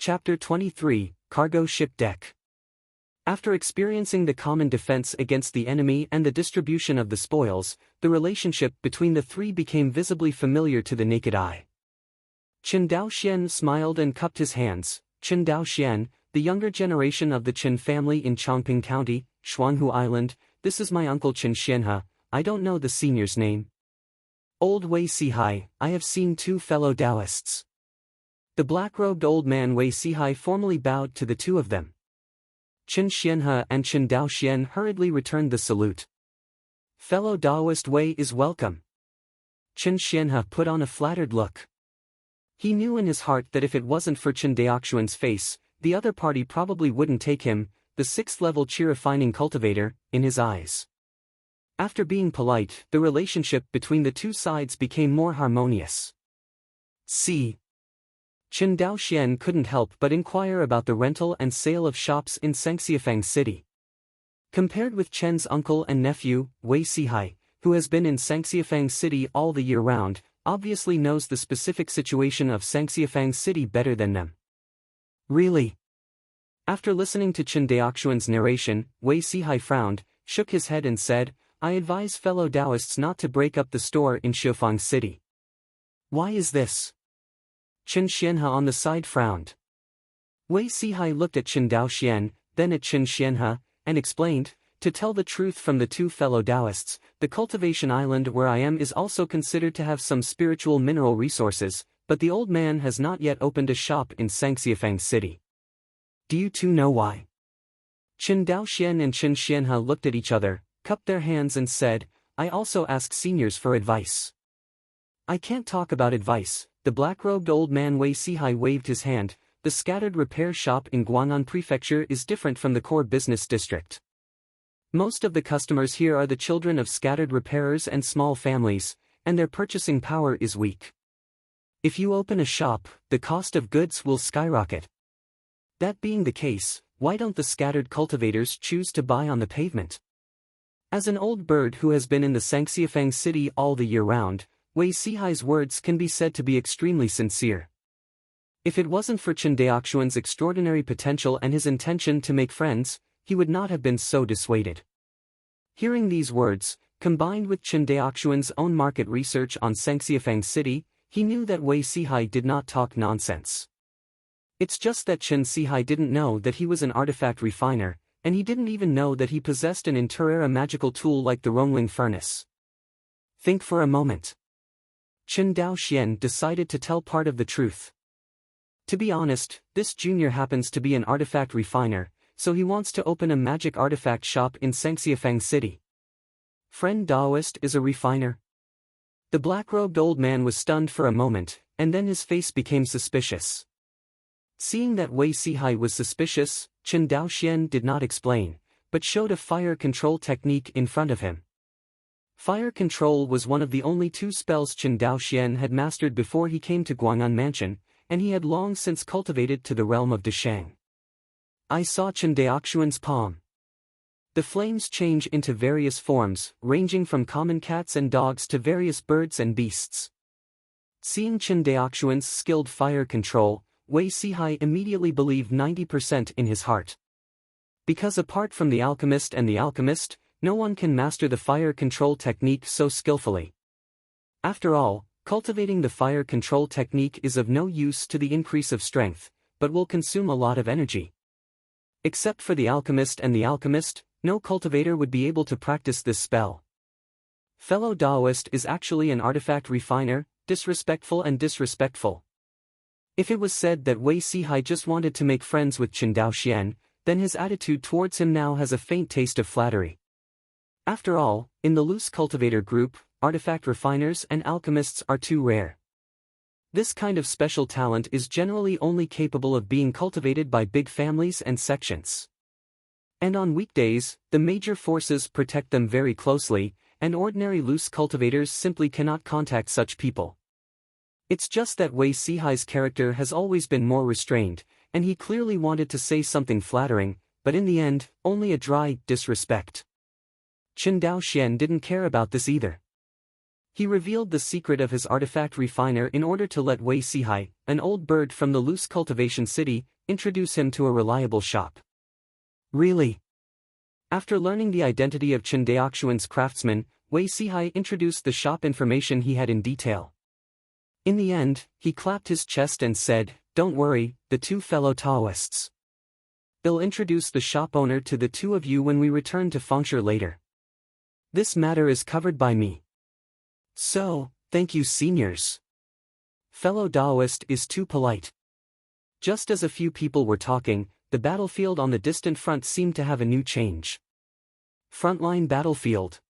Chapter 23, Cargo Ship Deck. After experiencing the common defense against the enemy and the distribution of the spoils, the relationship between the three became visibly familiar to the naked eye. Chen Daoxian smiled and cupped his hands. Chen Daoxian, the younger generation of the Chen family in Chongping County, Shuanghu Island. This is my uncle Chen Xianhe. I don't know the senior's name. Old Wei Sihai, I have seen two fellow Taoists. The black-robed old man Wei Sihai formally bowed to the two of them. Chen Xianhe and Chen Daoxian hurriedly returned the salute. Fellow Taoist Wei is welcome. Chen Xianhe put on a flattered look. He knew in his heart that if it wasn't for Chen Daoxian's face, the other party probably wouldn't take him, the sixth-level chi-refining cultivator, in his eyes. After being polite, the relationship between the two sides became more harmonious. C. Chen Daoxian couldn't help but inquire about the rental and sale of shops in Sangxiafang City. Compared with Chen's uncle and nephew, Wei Sihai, who has been in Sangxiafang City all the year round, obviously knows the specific situation of Sangxiafang City better than them. Really? After listening to Chen Daoxian's narration, Wei Sihai frowned, shook his head and said, I advise fellow Taoists not to break up the store in Shiofang City. Why is this? Chen Xianhe on the side frowned. Wei Sihai looked at Chen Daoxian, then at Chen Xianhe, and explained, to tell the truth from the two fellow Taoists, the Cultivation Island where I am is also considered to have some spiritual mineral resources, but the old man has not yet opened a shop in Sangxiafang City. Do you two know why? Chen Daoxian and Chen Xianhe looked at each other, cupped their hands and said, I also ask seniors for advice. I can't talk about advice. The black-robed old man Wei Sihai waved his hand. The scattered repair shop in Guang'an Prefecture is different from the core business district. Most of the customers here are the children of scattered repairers and small families, and their purchasing power is weak. If you open a shop, the cost of goods will skyrocket. That being the case, why don't the scattered cultivators choose to buy on the pavement? As an old bird who has been in the Sangxiafang City all the year round, Wei Sihai's words can be said to be extremely sincere. If it wasn't for Chen Daoxian's extraordinary potential and his intention to make friends, he would not have been so dissuaded. Hearing these words, combined with Chen Daoxian's own market research on Sangxiafang City, he knew that Wei Sihai did not talk nonsense. It's just that Chen Sihai didn't know that he was an artifact refiner, and he didn't even know that he possessed an Interera magical tool like the Rongling furnace. Think for a moment. Chen Daoxian decided to tell part of the truth. To be honest, this junior happens to be an artifact refiner, so he wants to open a magic artifact shop in Sangxiafang City. Friend Daoist is a refiner? The black-robed old man was stunned for a moment, and then his face became suspicious. Seeing that Wei Sihai was suspicious, Chen Daoxian did not explain, but showed a fire control technique in front of him. Fire control was one of the only two spells Chen Daoxian had mastered before he came to Guang'an Mansion, and he had long since cultivated to the realm of Deshang. I saw Chen Daoxian's palm. The flames change into various forms, ranging from common cats and dogs to various birds and beasts. Seeing Chen Daoxian's skilled fire control, Wei Sihai immediately believed 90% in his heart. Because apart from the alchemist and the alchemist, no one can master the fire control technique so skillfully. After all, cultivating the fire control technique is of no use to the increase of strength, but will consume a lot of energy. Except for the alchemist and the alchemist, no cultivator would be able to practice this spell. Fellow Taoist is actually an artifact refiner, disrespectful and disrespectful. If it was said that Wei Sihai just wanted to make friends with Chen Daoxian, then his attitude towards him now has a faint taste of flattery. After all, in the loose cultivator group, artifact refiners and alchemists are too rare. This kind of special talent is generally only capable of being cultivated by big families and sections. And on weekdays, the major forces protect them very closely, and ordinary loose cultivators simply cannot contact such people. It's just that Wei Sihai's character has always been more restrained, and he clearly wanted to say something flattering, but in the end, only a dry disrespect. Chen Daoxian didn't care about this either. He revealed the secret of his artifact refiner in order to let Wei Sihai, an old bird from the loose cultivation city, introduce him to a reliable shop. Really? After learning the identity of Chen Daoxuan's craftsman, Wei Sihai introduced the shop information he had in detail. In the end, he clapped his chest and said, "Don't worry, the two fellow Taoists. I'll introduce the shop owner to the two of you when we return to Fengshe later. This matter is covered by me. So, thank you seniors. Fellow Taoist is too polite." Just as a few people were talking, the battlefield on the distant front seemed to have a new change. Frontline battlefield.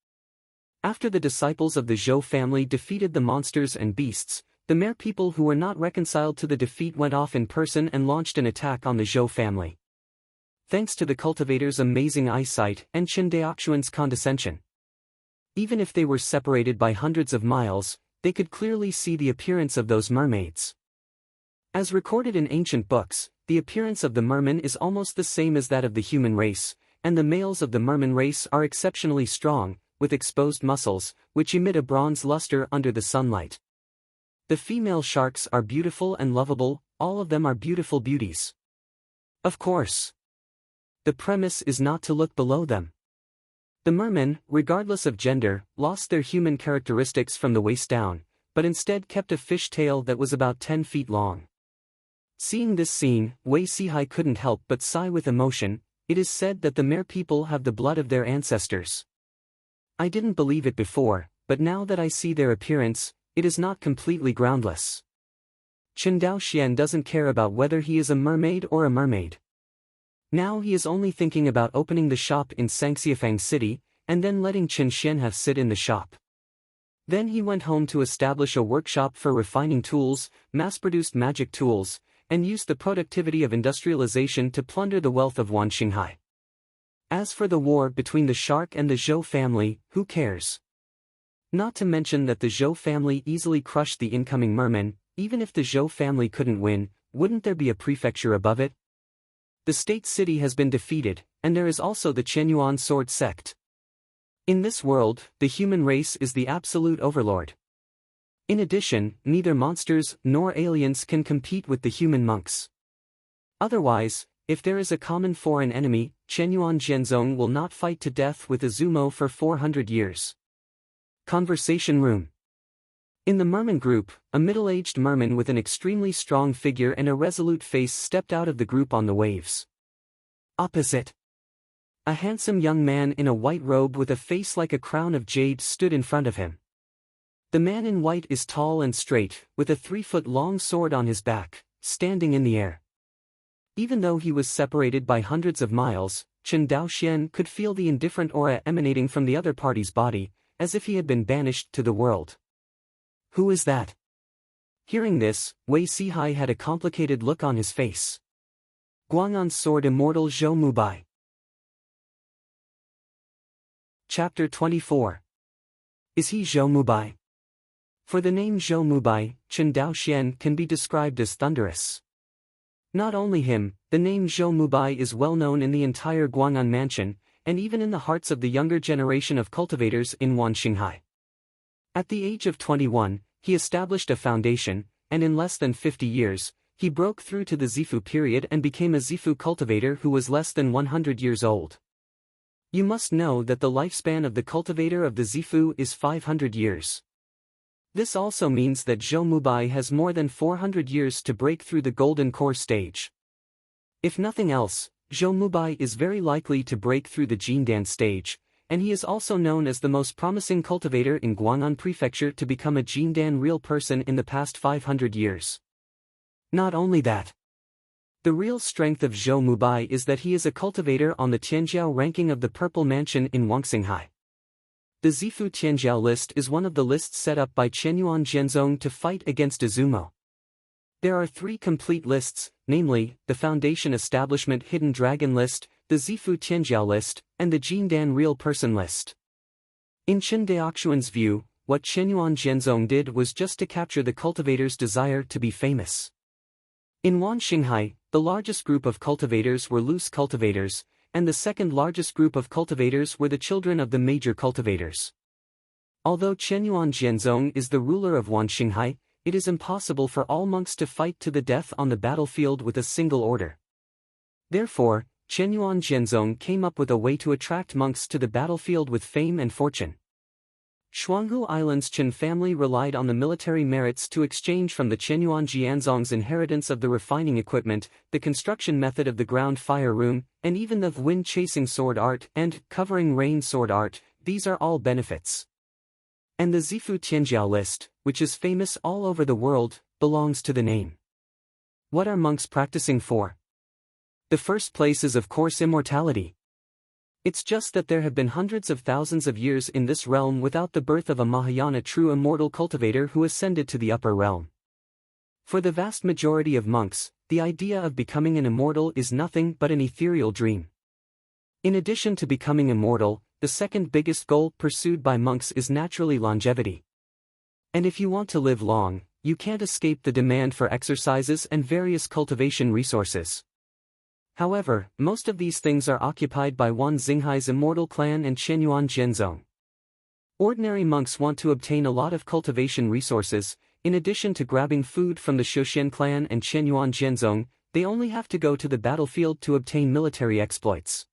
After the disciples of the Zhou family defeated the monsters and beasts, the mere people who were not reconciled to the defeat went off in person and launched an attack on the Zhou family. Thanks to the cultivator's amazing eyesight and Chen Daoxuan's condescension. Even if they were separated by hundreds of miles, they could clearly see the appearance of those mermaids. As recorded in ancient books, the appearance of the merman is almost the same as that of the human race, and the males of the merman race are exceptionally strong, with exposed muscles, which emit a bronze luster under the sunlight. The female sharks are beautiful and lovable, all of them are beautiful beauties. Of course. The premise is not to look below them. The mermen, regardless of gender, lost their human characteristics from the waist down, but instead kept a fish tail that was about 10 feet long. Seeing this scene, Wei Sihai couldn't help but sigh with emotion. It is said that the mere people have the blood of their ancestors. I didn't believe it before, but now that I see their appearance, it is not completely groundless. Chen Daoxian doesn't care about whether he is a mermaid or a mermaid. Now he is only thinking about opening the shop in Sangxiafang City, and then letting Chen Xianhe sit in the shop. Then he went home to establish a workshop for refining tools, mass-produced magic tools, and used the productivity of industrialization to plunder the wealth of Wanxinghai. As for the war between the shark and the Zhou family, who cares? Not to mention that the Zhou family easily crushed the incoming mermen. Even if the Zhou family couldn't win, wouldn't there be a prefecture above it? The state city has been defeated, and there is also the Qianyuan sword sect. In this world, the human race is the absolute overlord. In addition, neither monsters nor aliens can compete with the human monks. Otherwise, if there is a common foreign enemy, Qianyuan Zhenzong will not fight to death with Azumo for 400 years. Conversation room. In the merman group, a middle-aged merman with an extremely strong figure and a resolute face stepped out of the group on the waves. Opposite. A handsome young man in a white robe with a face like a crown of jade stood in front of him. The man in white is tall and straight, with a 3-foot-long sword on his back, standing in the air. Even though he was separated by hundreds of miles, Chen Daoxian could feel the indifferent aura emanating from the other party's body, as if he had been banished to the world. Who is that? Hearing this, Wei Sihai had a complicated look on his face. Guang'an's sword immortal Zhou Mubai. Chapter 24. Is he Zhou Mubai? For the name Zhou Mubai, Chen Daoxian can be described as thunderous. Not only him, the name Zhou Mubai is well known in the entire Guang'an mansion, and even in the hearts of the younger generation of cultivators in Wanxinghai. At the age of 21, he established a foundation, and in less than 50 years, he broke through to the Zifu period and became a Zifu cultivator who was less than 100 years old. You must know that the lifespan of the cultivator of the Zifu is 500 years. This also means that Zhou Mubai has more than 400 years to break through the golden core stage. If nothing else, Zhou Mubai is very likely to break through the Jindan stage, and he is also known as the most promising cultivator in Guang'an Prefecture to become a Jindan real person in the past 500 years. Not only that. The real strength of Zhou Mubai is that he is a cultivator on the Tianjiao ranking of the Purple Mansion in Wanxinghai. The Zifu Tianjiao list is one of the lists set up by Qianyuan Zhenzong to fight against Azumo. There are 3 complete lists, namely, the Foundation Establishment Hidden Dragon list, the Zifu Tianjiao list, and the Jindan Real Person list. In Chen Daoxuan's view, what Qianyuan Zhenzong did was just to capture the cultivator's desire to be famous. In Wanxinghai, the largest group of cultivators were loose cultivators, and the second largest group of cultivators were the children of the major cultivators. Although Qianyuan Jianzong is the ruler of Wanxinghai, it is impossible for all monks to fight to the death on the battlefield with a single order. Therefore, Qianyuan Jianzong came up with a way to attract monks to the battlefield with fame and fortune. Shuanghu Island's Qin family relied on the military merits to exchange from the Qianyuan Jianzong's inheritance of the refining equipment, the construction method of the ground fire room, and even the wind-chasing sword art and covering rain sword art. These are all benefits. And the Zifu Tianjiao list, which is famous all over the world, belongs to the name. What are monks practicing for? The first place is of course immortality. It's just that there have been hundreds of thousands of years in this realm without the birth of a Mahayana true immortal cultivator who ascended to the upper realm. For the vast majority of monks, the idea of becoming an immortal is nothing but an ethereal dream. In addition to becoming immortal, the second biggest goal pursued by monks is naturally longevity. And if you want to live long, you can't escape the demand for exercises and various cultivation resources. However, most of these things are occupied by Wan Xinghai's immortal clan and Qianyuan Jianzong. Ordinary monks want to obtain a lot of cultivation resources. In addition to grabbing food from the Shouxian clan and Qianyuan Jianzong, they only have to go to the battlefield to obtain military exploits.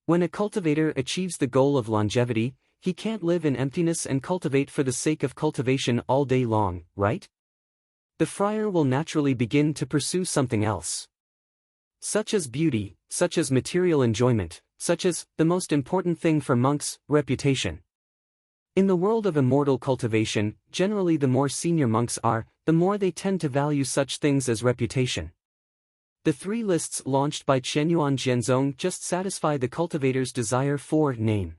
When a cultivator achieves the goal of longevity, he can't live in emptiness and cultivate for the sake of cultivation all day long, right? The friar will naturally begin to pursue something else. Such as beauty, such as material enjoyment, such as, the most important thing for monks, reputation. In the world of immortal cultivation, generally the more senior monks are, the more they tend to value such things as reputation. The three lists launched by Qianyuan Jianzong just satisfy the cultivator's desire for name.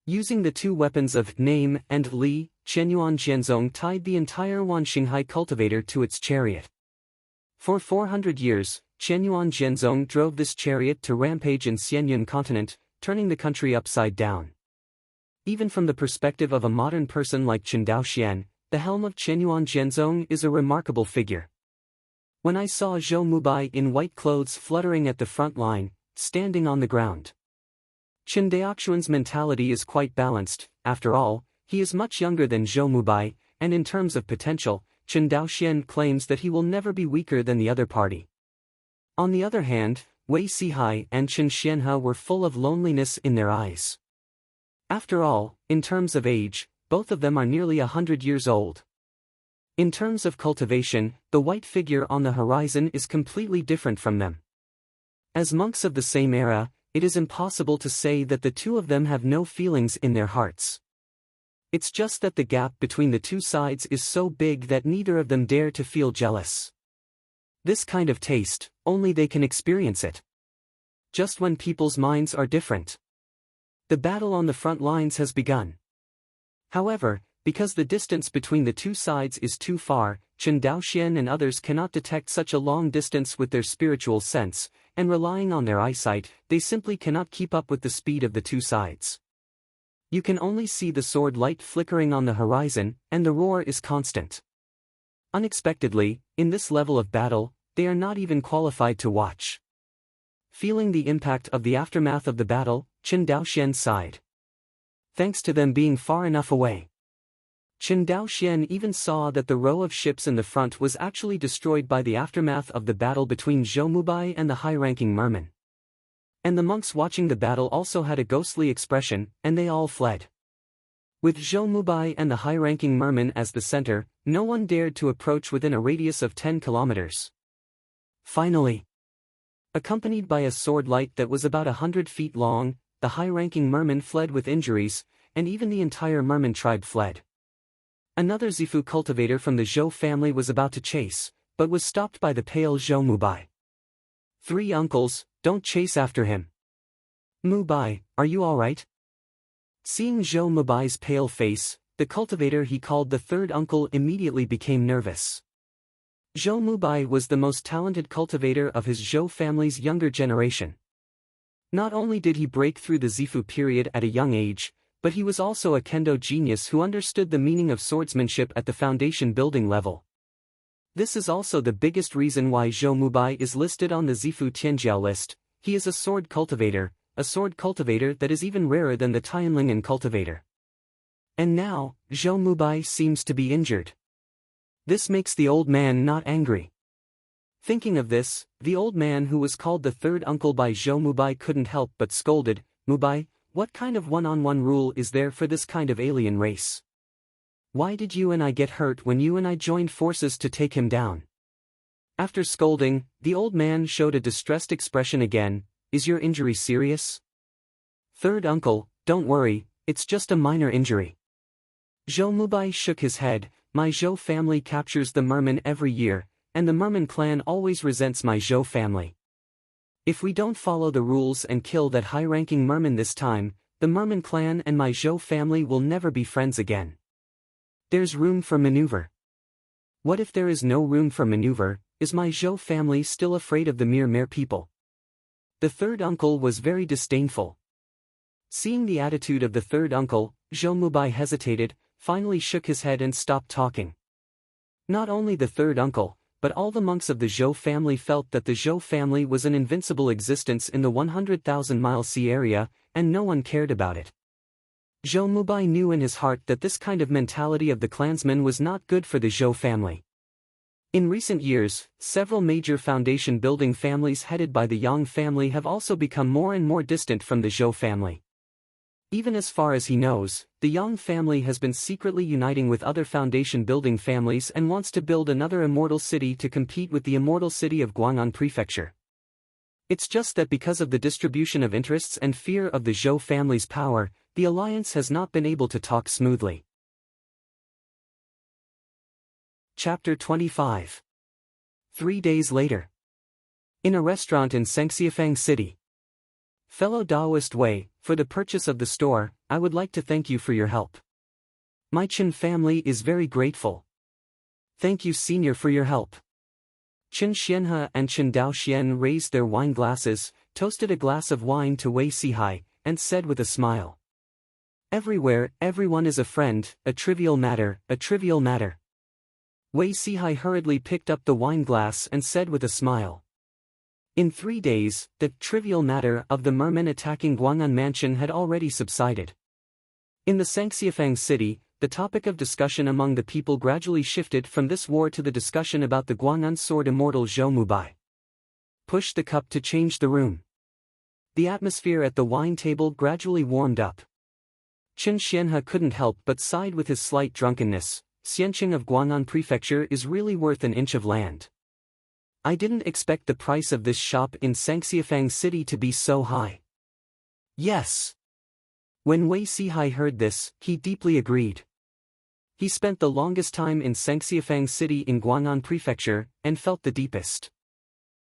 Using the two weapons of name and li, Qianyuan Jianzong tied the entire Wanxinghai cultivator to its chariot. For 400 years, Qianyuan Jianzong drove this chariot to rampage in Xianyun continent, turning the country upside down. Even from the perspective of a modern person like Chen Daoxian, the helm of Qianyuan Jianzong is a remarkable figure. When I saw Zhou Mubai in white clothes fluttering at the front line, standing on the ground. Chen Daoxian's mentality is quite balanced. After all, he is much younger than Zhou Mubai, and in terms of potential, Chen Daoxian claims that he will never be weaker than the other party. On the other hand, Wei Sihai and Chen Xianhe were full of loneliness in their eyes. After all, in terms of age, both of them are nearly 100 years old. In terms of cultivation, the white figure on the horizon is completely different from them. As monks of the same era, it is impossible to say that the two of them have no feelings in their hearts. It's just that the gap between the two sides is so big that neither of them dare to feel jealous. This kind of taste, only they can experience it. Just when people's minds are different. The battle on the front lines has begun. However, because the distance between the two sides is too far, Chen Daoxian and others cannot detect such a long distance with their spiritual sense, and relying on their eyesight, they simply cannot keep up with the speed of the two sides. You can only see the sword light flickering on the horizon, and the roar is constant. Unexpectedly, in this level of battle, they are not even qualified to watch. Feeling the impact of the aftermath of the battle, Chen Daoxian sighed. Thanks to them being far enough away. Chen Daoxian even saw that the row of ships in the front was actually destroyed by the aftermath of the battle between Zhou Mubai and the high-ranking merman. And the monks watching the battle also had a ghostly expression, and they all fled. With Zhou Mubai and the high-ranking merman as the center, no one dared to approach within a radius of 10 kilometers. Finally, accompanied by a sword light that was about 100 feet long, the high-ranking merman fled with injuries, and even the entire merman tribe fled. Another Zifu cultivator from the Zhou family was about to chase, but was stopped by the pale Zhou Mubai. "Three uncles, don't chase after him." "Mubai, are you all right?" Seeing Zhou Mubai's pale face, the cultivator he called the third uncle immediately became nervous. Zhou Mubai was the most talented cultivator of his Zhou family's younger generation. Not only did he break through the Zifu period at a young age, but he was also a kendo genius who understood the meaning of swordsmanship at the foundation building level. This is also the biggest reason why Zhou Mubai is listed on the Zifu Tianjiao list. He is a sword cultivator that is even rarer than the Tianlingen cultivator. And now, Zhou Mubai seems to be injured. This makes the old man not angry. Thinking of this, the old man who was called the third uncle by Zhou Mubai couldn't help but scolded, "Mubai, what kind of one-on-one rule is there for this kind of alien race? Why did you and I get hurt when you and I joined forces to take him down?" After scolding, the old man showed a distressed expression again. "Is your injury serious?" "Third uncle, don't worry, it's just a minor injury." Zhou Mubai shook his head. "My Zhou family captures the merman every year, and the merman clan always resents my Zhou family. If we don't follow the rules and kill that high-ranking merman this time, the merman clan and my Zhou family will never be friends again. There's room for maneuver." "What if there is no room for maneuver? Is my Zhou family still afraid of the mere people?" The third uncle was very disdainful. Seeing the attitude of the third uncle, Zhou Mubai hesitated, finally shook his head and stopped talking. Not only the third uncle, but all the monks of the Zhou family felt that the Zhou family was an invincible existence in the 100,000-mile sea area, and no one cared about it. Zhou Mubai knew in his heart that this kind of mentality of the clansmen was not good for the Zhou family. In recent years, several major foundation-building families headed by the Yang family have also become more and more distant from the Zhou family. Even as far as he knows, the Yang family has been secretly uniting with other foundation-building families and wants to build another immortal city to compete with the immortal city of Guang'an Prefecture. It's just that because of the distribution of interests and fear of the Zhou family's power, the alliance has not been able to talk smoothly. Chapter 25. 3 days later. In a restaurant in Sengxiafang City. "Fellow Daoist Wei, for the purchase of the store, I would like to thank you for your help. My Chen family is very grateful." "Thank you, senior, for your help." Chen Xianhe and Chen Daoxian raised their wine glasses, toasted a glass of wine to Wei Sihai, and said with a smile, "Everywhere, everyone is a friend, a trivial matter, a trivial matter." Wei Sihai hurriedly picked up the wine glass and said with a smile, "In 3 days, the trivial matter of the mermen attacking Guang'an Mansion had already subsided. In the Sengxiafang city, the topic of discussion among the people gradually shifted from this war to the discussion about the Guang'an sword immortal Zhou Mubai. Push the cup to change the room." The atmosphere at the wine table gradually warmed up. Chen Xianhe couldn't help but sighed with his slight drunkenness. "Xianqing of Guang'an Prefecture is really worth an inch of land. I didn't expect the price of this shop in Sengxiafang City to be so high." "Yes." When Wei Sihai heard this, he deeply agreed. He spent the longest time in Sengxiafang City in Guang'an Prefecture, and felt the deepest.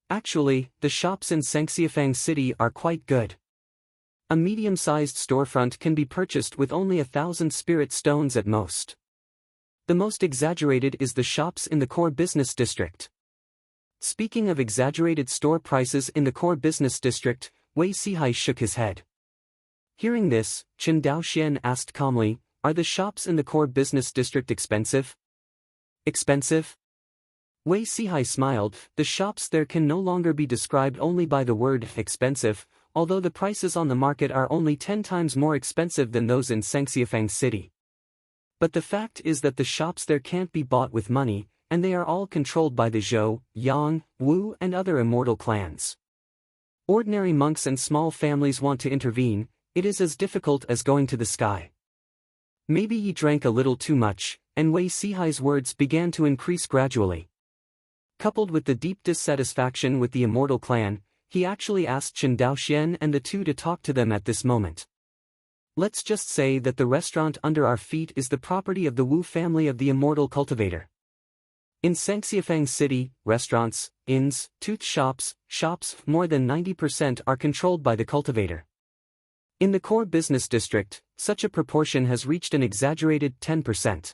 Actually, the shops in Sengxiafang City are quite good. A medium-sized storefront can be purchased with only 1,000 spirit stones at most. The most exaggerated is the shops in the core business district. Speaking of exaggerated store prices in the core business district, Wei Sihai shook his head. Hearing this, Chen Daoxian asked calmly, "Are the shops in the core business district expensive?" "Expensive?" Wei Sihai smiled. "The shops there can no longer be described only by the word expensive, although the prices on the market are only 10 times more expensive than those in Sengxiafang City. But the fact is that the shops there can't be bought with money, and they are all controlled by the Zhou, Yang, Wu and other immortal clans. Ordinary monks and small families want to intervene. It is as difficult as going to the sky." Maybe he drank a little too much, and Wei Sihai's words began to increase gradually. Coupled with the deep dissatisfaction with the immortal clan, he actually asked Chen Daoxian and the two to talk to them at this moment. "Let's just say that the restaurant under our feet is the property of the Wu family of the immortal cultivator. In Sengxiafang City, restaurants, inns, tooth shops, more than 90% are controlled by the cultivator. In the core business district, such a proportion has reached an exaggerated 10%.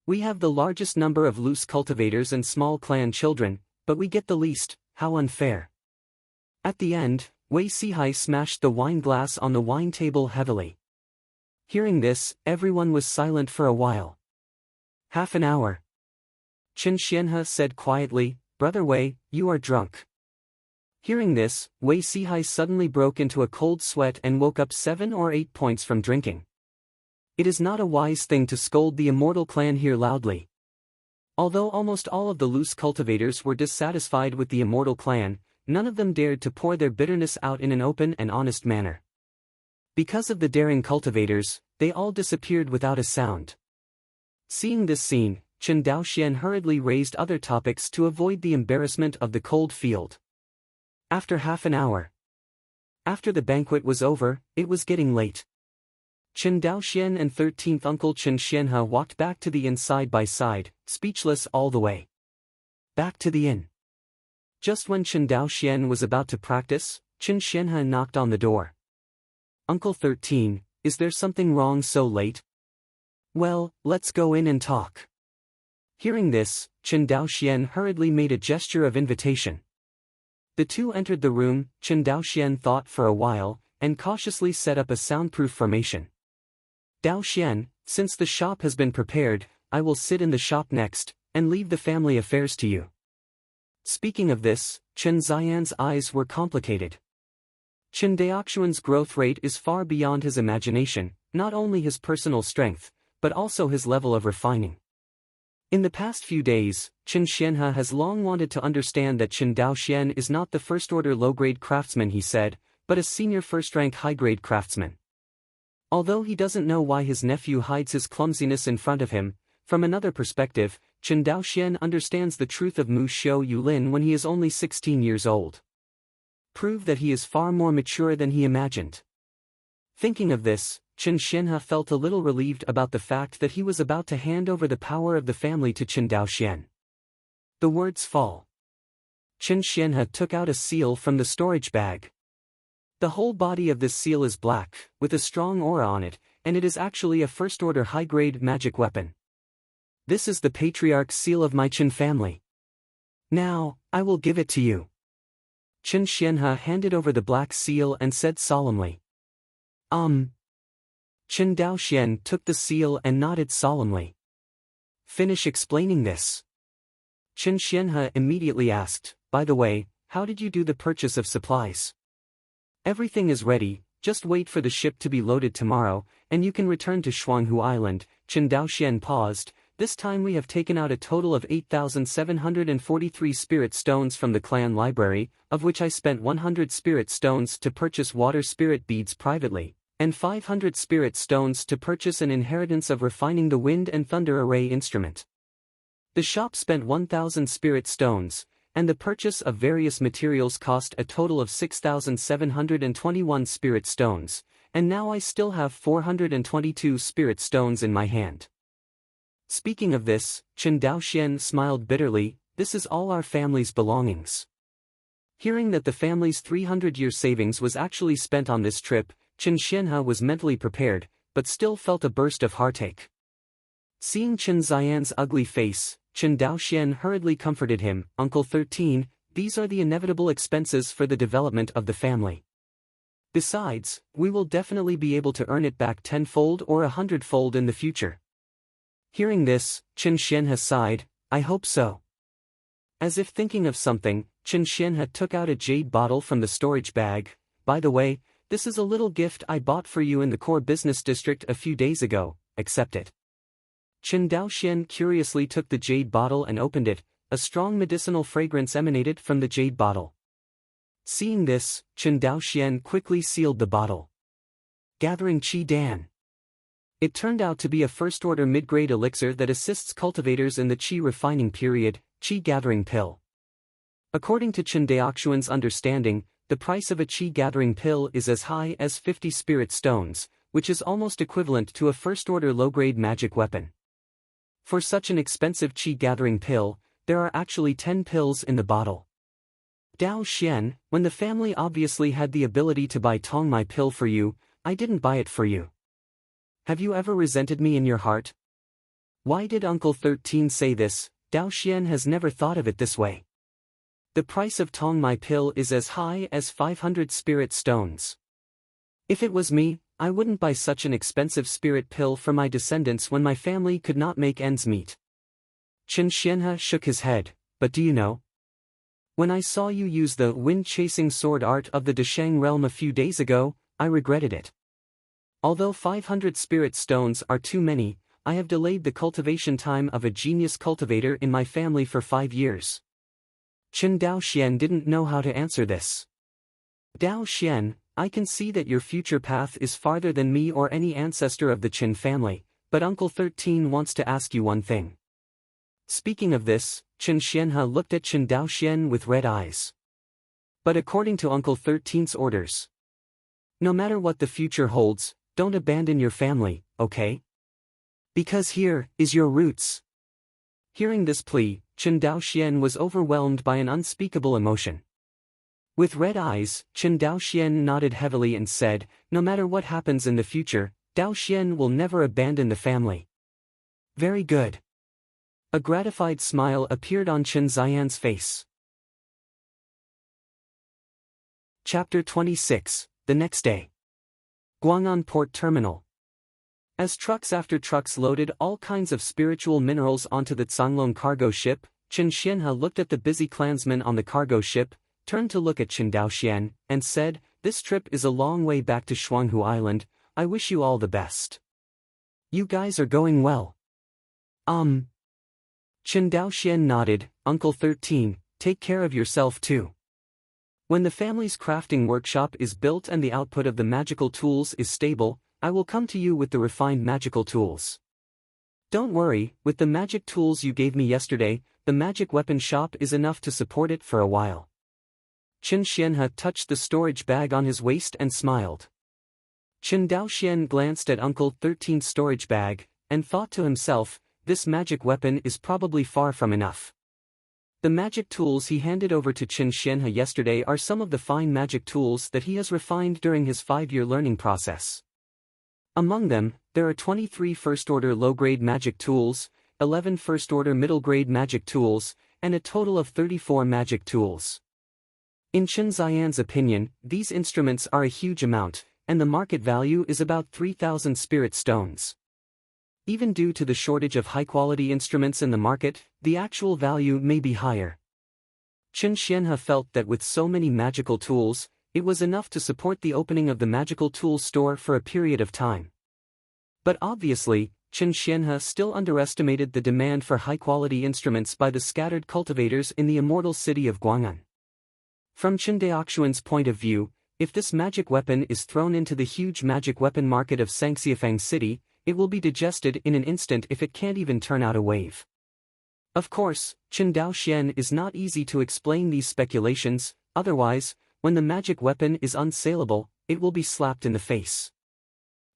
We have the largest number of loose cultivators and small clan children, but we get the least. How unfair." At the end, Wei Sihai smashed the wine glass on the wine table heavily. Hearing this, everyone was silent for a while. "Half an hour." Chen Xianhe said quietly, "Brother Wei, you are drunk." Hearing this, Wei Sihai suddenly broke into a cold sweat and woke up 7 or 8 points from drinking. It is not a wise thing to scold the immortal clan here loudly. Although almost all of the loose cultivators were dissatisfied with the immortal clan, none of them dared to pour their bitterness out in an open and honest manner. Because of the daring cultivators, they all disappeared without a sound. Seeing this scene, Chen Daoxian hurriedly raised other topics to avoid the embarrassment of the cold field. After half an hour. After the banquet was over, it was getting late. Chen Daoxian and 13th uncle Chen Xianhe walked back to the inn side by side, speechless all the way. Back to the inn. Just when Chen Daoxian was about to practice, Chen Xianhe knocked on the door. Uncle 13, is there something wrong so late? Well, let's go in and talk. Hearing this, Chen Daoxian hurriedly made a gesture of invitation. The two entered the room. Chen Daoxian thought for a while, and cautiously set up a soundproof formation. Daoxian, since the shop has been prepared, I will sit in the shop next, and leave the family affairs to you. Speaking of this, Chen Ziyan's eyes were complicated. Chen Daoxian's growth rate is far beyond his imagination, not only his personal strength, but also his level of refining. In the past few days, Chen Xianhe has long wanted to understand that Chen Daoxian is not the first-order low-grade craftsman he said, but a senior first-rank high-grade craftsman. Although he doesn't know why his nephew hides his clumsiness in front of him, from another perspective, Chen Daoxian understands the truth of Mu Xiu Yulin when he is only 16 years old. Prove that he is far more mature than he imagined. Thinking of this, Chen Xianhe felt a little relieved about the fact that he was about to hand over the power of the family to Chen Daoxian. The words fall. Chen Xianhe took out a seal from the storage bag. The whole body of this seal is black, with a strong aura on it, and it is actually a first-order high-grade magic weapon. This is the Patriarch's seal of my Chen family. Now, I will give it to you. Chen Xianhe handed over the black seal and said solemnly. Chen Daoxian took the seal and nodded solemnly. Finish explaining this. Chen Xianhe immediately asked, by the way, how did you do the purchase of supplies? Everything is ready, just wait for the ship to be loaded tomorrow, and you can return to Shuanghu Island. Chen Daoxian paused. This time we have taken out a total of 8,743 spirit stones from the clan library, of which I spent 100 spirit stones to purchase water spirit beads privately, and 500 spirit stones to purchase an inheritance of refining the wind and thunder array instrument. The shop spent 1,000 spirit stones, and the purchase of various materials cost a total of 6,721 spirit stones, and now I still have 422 spirit stones in my hand. Speaking of this, Chen Daoxian smiled bitterly. This is all our family's belongings. Hearing that the family's 300-year savings was actually spent on this trip, Chen Xianhe was mentally prepared, but still felt a burst of heartache. Seeing Chen Ziyan's ugly face, Chen Daoxian hurriedly comforted him. Uncle 13, these are the inevitable expenses for the development of the family. Besides, we will definitely be able to earn it back tenfold or 100-fold in the future. Hearing this, Chen Xianhe sighed, I hope so. As if thinking of something, Chen Xianhe took out a jade bottle from the storage bag. By the way, this is a little gift I bought for you in the core business district a few days ago, accept it. Chen Daoxian curiously took the jade bottle and opened it. A strong medicinal fragrance emanated from the jade bottle. Seeing this, Chen Daoxian quickly sealed the bottle. Gathering Qi Dan. It turned out to be a first-order mid-grade elixir that assists cultivators in the Qi refining period, Qi gathering pill. According to Chen Daoxian's understanding, the price of a Qi gathering pill is as high as 50 spirit stones, which is almost equivalent to a first-order low-grade magic weapon. For such an expensive Qi gathering pill, there are actually 10 pills in the bottle. Dao Xian, when the family obviously had the ability to buy Tong my pill for you, I didn't buy it for you. Have you ever resented me in your heart? Why did Uncle 13 say this? Dao Xian has never thought of it this way. The price of Tong my pill is as high as 500 spirit stones. If it was me, I wouldn't buy such an expensive spirit pill for my descendants when my family could not make ends meet. Chen Xianhe shook his head, but do you know? When I saw you use the wind-chasing sword art of the Deshang realm a few days ago, I regretted it. Although 500 spirit stones are too many, I have delayed the cultivation time of a genius cultivator in my family for 5 years. Chen Daoxian didn't know how to answer this. Daoxian, I can see that your future path is farther than me or any ancestor of the Qin family, but Uncle 13 wants to ask you one thing. Speaking of this, Chen Xianhe looked at Chen Daoxian with red eyes. But according to Uncle 13's orders, no matter what the future holds, don't abandon your family, okay? Because here is your roots. Hearing this plea, Chen Daoxian was overwhelmed by an unspeakable emotion. With red eyes, Chen Daoxian nodded heavily and said, no matter what happens in the future, Daoxian will never abandon the family. Very good. A gratified smile appeared on Chen Xian's face. Chapter 26, the next day. Guang'an Port Terminal. As trucks after trucks loaded all kinds of spiritual minerals onto the Canglong cargo ship, Chen Xianhe looked at the busy clansmen on the cargo ship, turned to look at Chen Daoxian, and said, this trip is a long way back to Shuanghu Island, I wish you all the best. You guys are going well. Chen Daoxian nodded, Uncle 13, take care of yourself too. When the family's crafting workshop is built and the output of the magical tools is stable, I will come to you with the refined magical tools. Don't worry, with the magic tools you gave me yesterday, the magic weapon shop is enough to support it for a while. Chen Xianhe touched the storage bag on his waist and smiled. Chen Daoxian glanced at Uncle 13's storage bag, and thought to himself, this magic weapon is probably far from enough. The magic tools he handed over to Chen Xianhe yesterday are some of the fine magic tools that he has refined during his 5-year learning process. Among them, there are 23 first-order low-grade magic tools, 11 first-order middle-grade magic tools, and a total of 34 magic tools. In Chen Xian's opinion, these instruments are a huge amount, and the market value is about 3,000 spirit stones. Even due to the shortage of high-quality instruments in the market, the actual value may be higher. Chen Xianhe felt that with so many magical tools, it was enough to support the opening of the magical tools store for a period of time. But obviously, Chen Xianhe still underestimated the demand for high-quality instruments by the scattered cultivators in the immortal city of Guang'an. From Chen Daoxian's point of view, if this magic weapon is thrown into the huge magic weapon market of Sangxiafang City, it will be digested in an instant if it can't even turn out a wave. Of course, Chen Daoxian is not easy to explain these speculations, otherwise, when the magic weapon is unsaleable, it will be slapped in the face.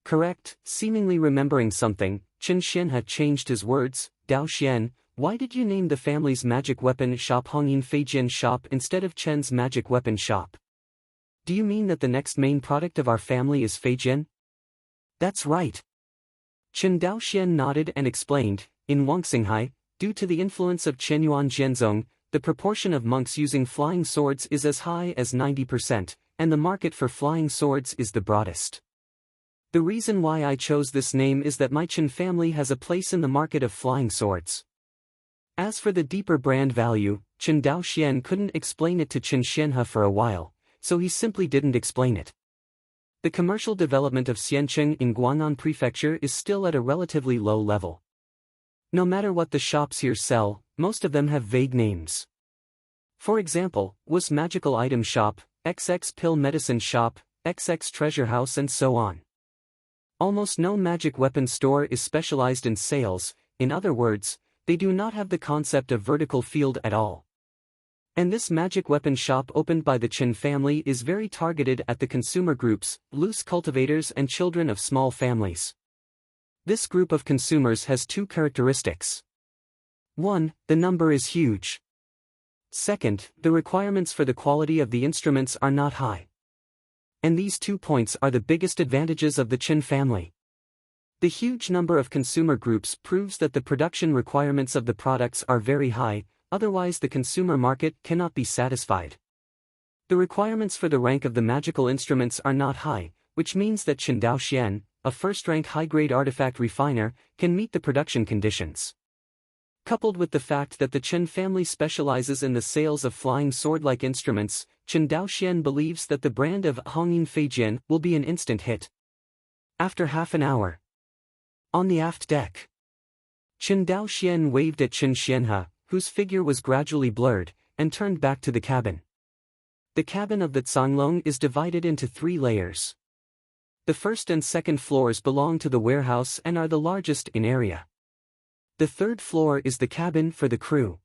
Correct, seemingly remembering something, Chen Xianhe changed his words, Daoxian, why did you name the family's magic weapon shop Hongyin Feijian shop instead of Chen's magic weapon shop? Do you mean that the next main product of our family is Feijian? That's right. Chen Daoxian nodded and explained, in Wangxinghai, due to the influence of Chenyuan Jianzong, the proportion of monks using flying swords is as high as 90%, and the market for flying swords is the broadest. The reason why I chose this name is that my Chen family has a place in the market of flying swords. As for the deeper brand value, Chen Daoxian couldn't explain it to Chen Xianhe for a while, so he simply didn't explain it. The commercial development of Xiancheng in Guang'an Prefecture is still at a relatively low level. No matter what the shops here sell, most of them have vague names. For example, Was Magical Item Shop, XX Pill Medicine Shop, XX Treasure House and so on. Almost no magic weapon store is specialized in sales, in other words, they do not have the concept of vertical field at all. And this magic weapon shop opened by the Chen family is very targeted at the consumer groups, loose cultivators and children of small families. This group of consumers has two characteristics. 1. The number is huge. Second, the requirements for the quality of the instruments are not high. And these 2 points are the biggest advantages of the Chen family. The huge number of consumer groups proves that the production requirements of the products are very high, otherwise the consumer market cannot be satisfied. The requirements for the rank of the magical instruments are not high, which means that Chen Daoxian, a first-rank high-grade artifact refiner, can meet the production conditions. Coupled with the fact that the Chen family specializes in the sales of flying sword-like instruments, Chen Daoxian believes that the brand of Hongyin Feijian will be an instant hit. After half an hour. On the aft deck. Chen Daoxian waved at Chen Xianhe, whose figure was gradually blurred, and turned back to the cabin. The cabin of the Canglong is divided into 3 layers. The first and second floors belong to the warehouse and are the largest in area. The third floor is the cabin for the crew.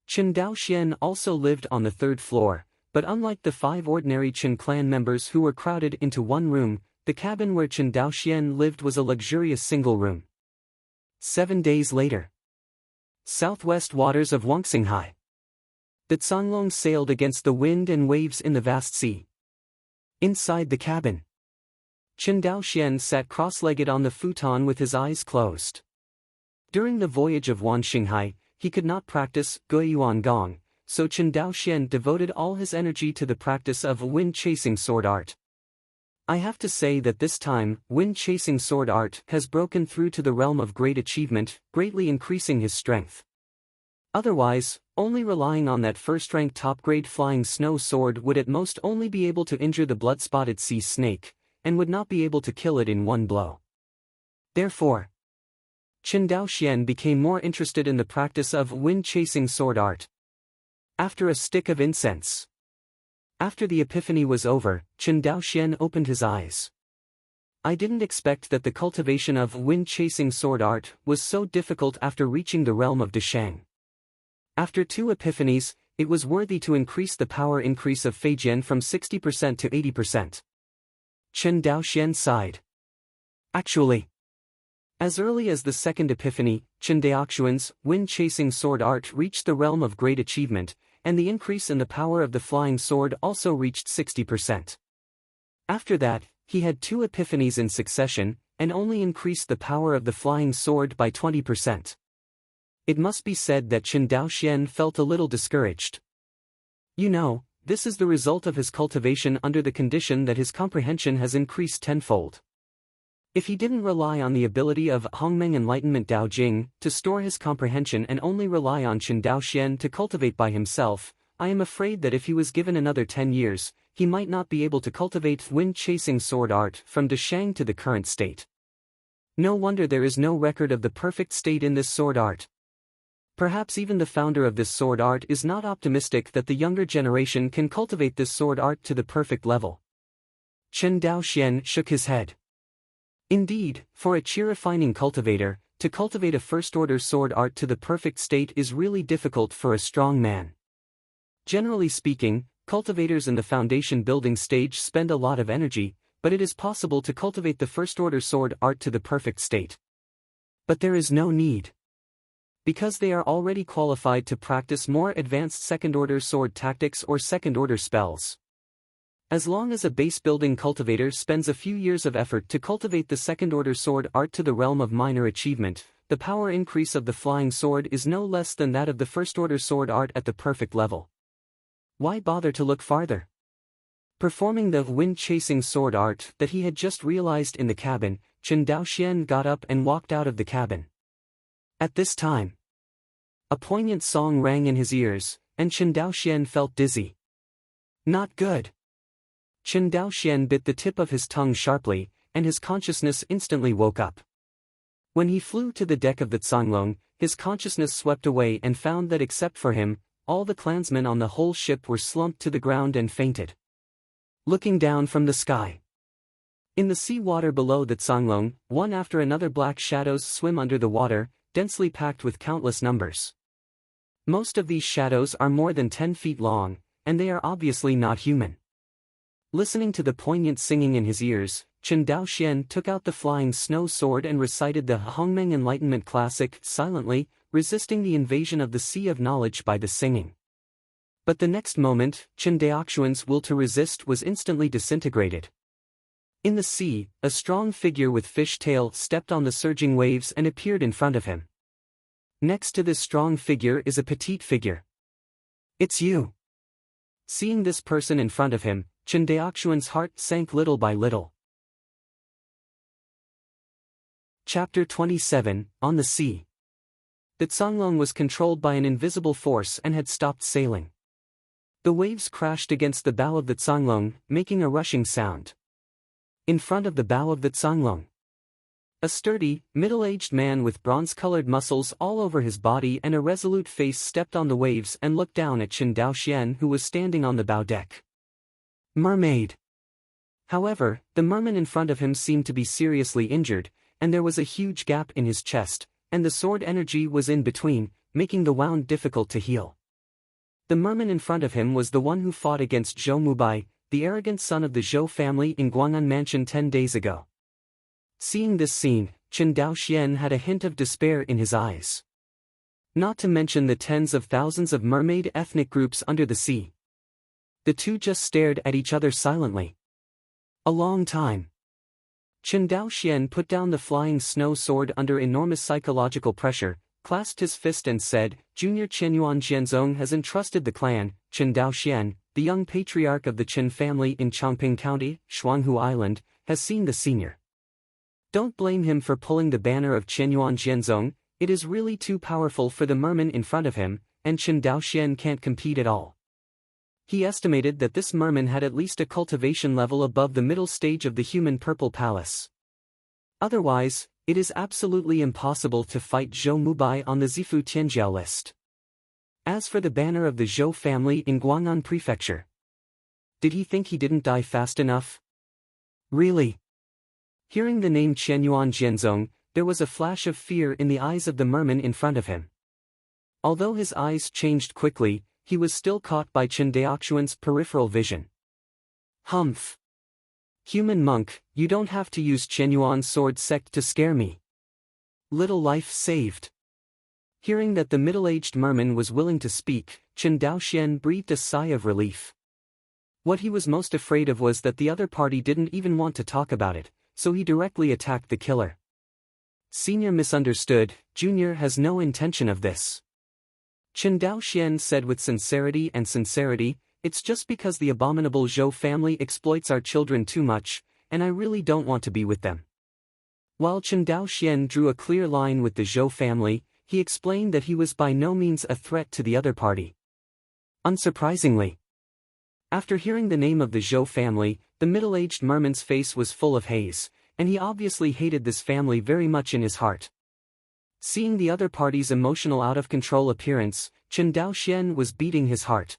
Chen Daoxian also lived on the third floor, but unlike the 5 ordinary Chen clan members who were crowded into one room, the cabin where Chen Daoxian lived was a luxurious single room. 7 days later. Southwest waters of Wangxinghai. The Canglong sailed against the wind and waves in the vast sea. Inside the cabin. Chen Daoxian sat cross-legged on the futon with his eyes closed. During the voyage of Wangxinghai, he could not practice Guiyuan Gong, so Chen Daoxian devoted all his energy to the practice of wind-chasing sword art. I have to say that this time, wind-chasing sword art has broken through to the realm of great achievement, greatly increasing his strength. Otherwise, only relying on that first-rank top-grade flying snow sword would at most only be able to injure the blood-spotted sea snake, and would not be able to kill it in one blow. Therefore, Chen Daoxian became more interested in the practice of wind-chasing sword art. After a stick of incense. After the epiphany was over, Chen Daoxian opened his eyes. I didn't expect that the cultivation of wind-chasing sword art was so difficult after reaching the realm of Deshang. After 2 epiphanies, it was worthy to increase the power increase of Feijian from 60% to 80%. Chen Daoxian sighed. Actually, as early as the second epiphany, Chen Daoxian's wind-chasing sword art reached the realm of great achievement, and the increase in the power of the flying sword also reached 60%. After that, he had 2 epiphanies in succession, and only increased the power of the flying sword by 20%. It must be said that Chen Daoxian felt a little discouraged. You know, this is the result of his cultivation under the condition that his comprehension has increased tenfold. If he didn't rely on the ability of Hongmeng Enlightenment Dao Jing to store his comprehension and only rely on Chen Daoxian to cultivate by himself, I am afraid that if he was given another 10 years, he might not be able to cultivate wind-chasing sword art from Deshang to the current state. No wonder there is no record of the perfect state in this sword art. Perhaps even the founder of this sword art is not optimistic that the younger generation can cultivate this sword art to the perfect level. Chen Daoxian shook his head. Indeed, for a qi refining cultivator, to cultivate a first-order sword art to the perfect state is really difficult for a strong man. Generally speaking, cultivators in the foundation building stage spend a lot of energy, but it is possible to cultivate the first-order sword art to the perfect state. But there is no need. Because they are already qualified to practice more advanced second-order sword tactics or second-order spells. As long as a base-building cultivator spends a few years of effort to cultivate the second-order sword art to the realm of minor achievement, the power increase of the flying sword is no less than that of the first-order sword art at the perfect level. Why bother to look farther? Performing the wind-chasing sword art that he had just realized in the cabin, Chen Daoxian got up and walked out of the cabin. At this time, a poignant song rang in his ears, and Chen Daoxian felt dizzy. Not good. Chen Daoxian bit the tip of his tongue sharply, and his consciousness instantly woke up. When he flew to the deck of the Canglong, his consciousness swept away and found that except for him, all the clansmen on the whole ship were slumped to the ground and fainted. Looking down from the sky. In the sea water below the Canglong, one after another black shadows swim under the water, densely packed with countless numbers. Most of these shadows are more than 10 feet long, and they are obviously not human. Listening to the poignant singing in his ears, Chen Daoxian took out the flying snow sword and recited the Hongmeng Enlightenment Classic silently, resisting the invasion of the Sea of Knowledge by the singing. But the next moment, Chen Daoxian's will to resist was instantly disintegrated. In the sea, a strong figure with fish tail stepped on the surging waves and appeared in front of him. Next to this strong figure is a petite figure. It's you. Seeing this person in front of him, Chen Daoxian's heart sank little by little. Chapter 27, On the Sea. The Canglong was controlled by an invisible force and had stopped sailing. The waves crashed against the bow of the Canglong, making a rushing sound. In front of the bow of the Tsanglong, a sturdy, middle-aged man with bronze-colored muscles all over his body and a resolute face stepped on the waves and looked down at Chen Daoxian, who was standing on the bow deck. Mermaid. However, the merman in front of him seemed to be seriously injured, and there was a huge gap in his chest, and the sword energy was in between, making the wound difficult to heal. The merman in front of him was the one who fought against Zhou Mubai, the arrogant son of the Zhou family in Guang'an Mansion 10 days ago. Seeing this scene, Chen Daoxian had a hint of despair in his eyes. Not to mention the tens of thousands of mermaid ethnic groups under the sea. The two just stared at each other silently. A long time. Chen Daoxian put down the flying snow sword under enormous psychological pressure, clasped his fist and said, Junior Qianyuan Jianzong has entrusted the clan, Chen Daoxian, the young patriarch of the Chen family in Chongping County, Shuanghu Island, has seen the senior. Don't blame him for pulling the banner of Qianyuan Jianzong, it is really too powerful for the merman in front of him, and Chen Daoxian can't compete at all. He estimated that this merman had at least a cultivation level above the middle stage of the human purple palace. Otherwise, it is absolutely impossible to fight Zhou Mubai on the Zifu Tianjiao list. As for the banner of the Zhou family in Guang'an Prefecture, did he think he didn't die fast enough? Really? Hearing the name Qianyuan Jianzong, there was a flash of fear in the eyes of the merman in front of him. Although his eyes changed quickly, he was still caught by Chen Daoxian's peripheral vision. Humph. Human monk, you don't have to use Qianyuan's sword sect to scare me. Little life saved. Hearing that the middle-aged merman was willing to speak, Chen Daoxian breathed a sigh of relief. What he was most afraid of was that the other party didn't even want to talk about it, so he directly attacked the killer. Senior misunderstood, Junior has no intention of this. Chen Daoxian said with sincerity, it's just because the abominable Zhou family exploits our children too much, and I really don't want to be with them. While Chen Daoxian drew a clear line with the Zhou family, he explained that he was by no means a threat to the other party. Unsurprisingly, after hearing the name of the Zhou family, the middle-aged merman's face was full of haze, and he obviously hated this family very much in his heart. Seeing the other party's emotional out-of-control appearance, Chen Daoxian was beating his heart.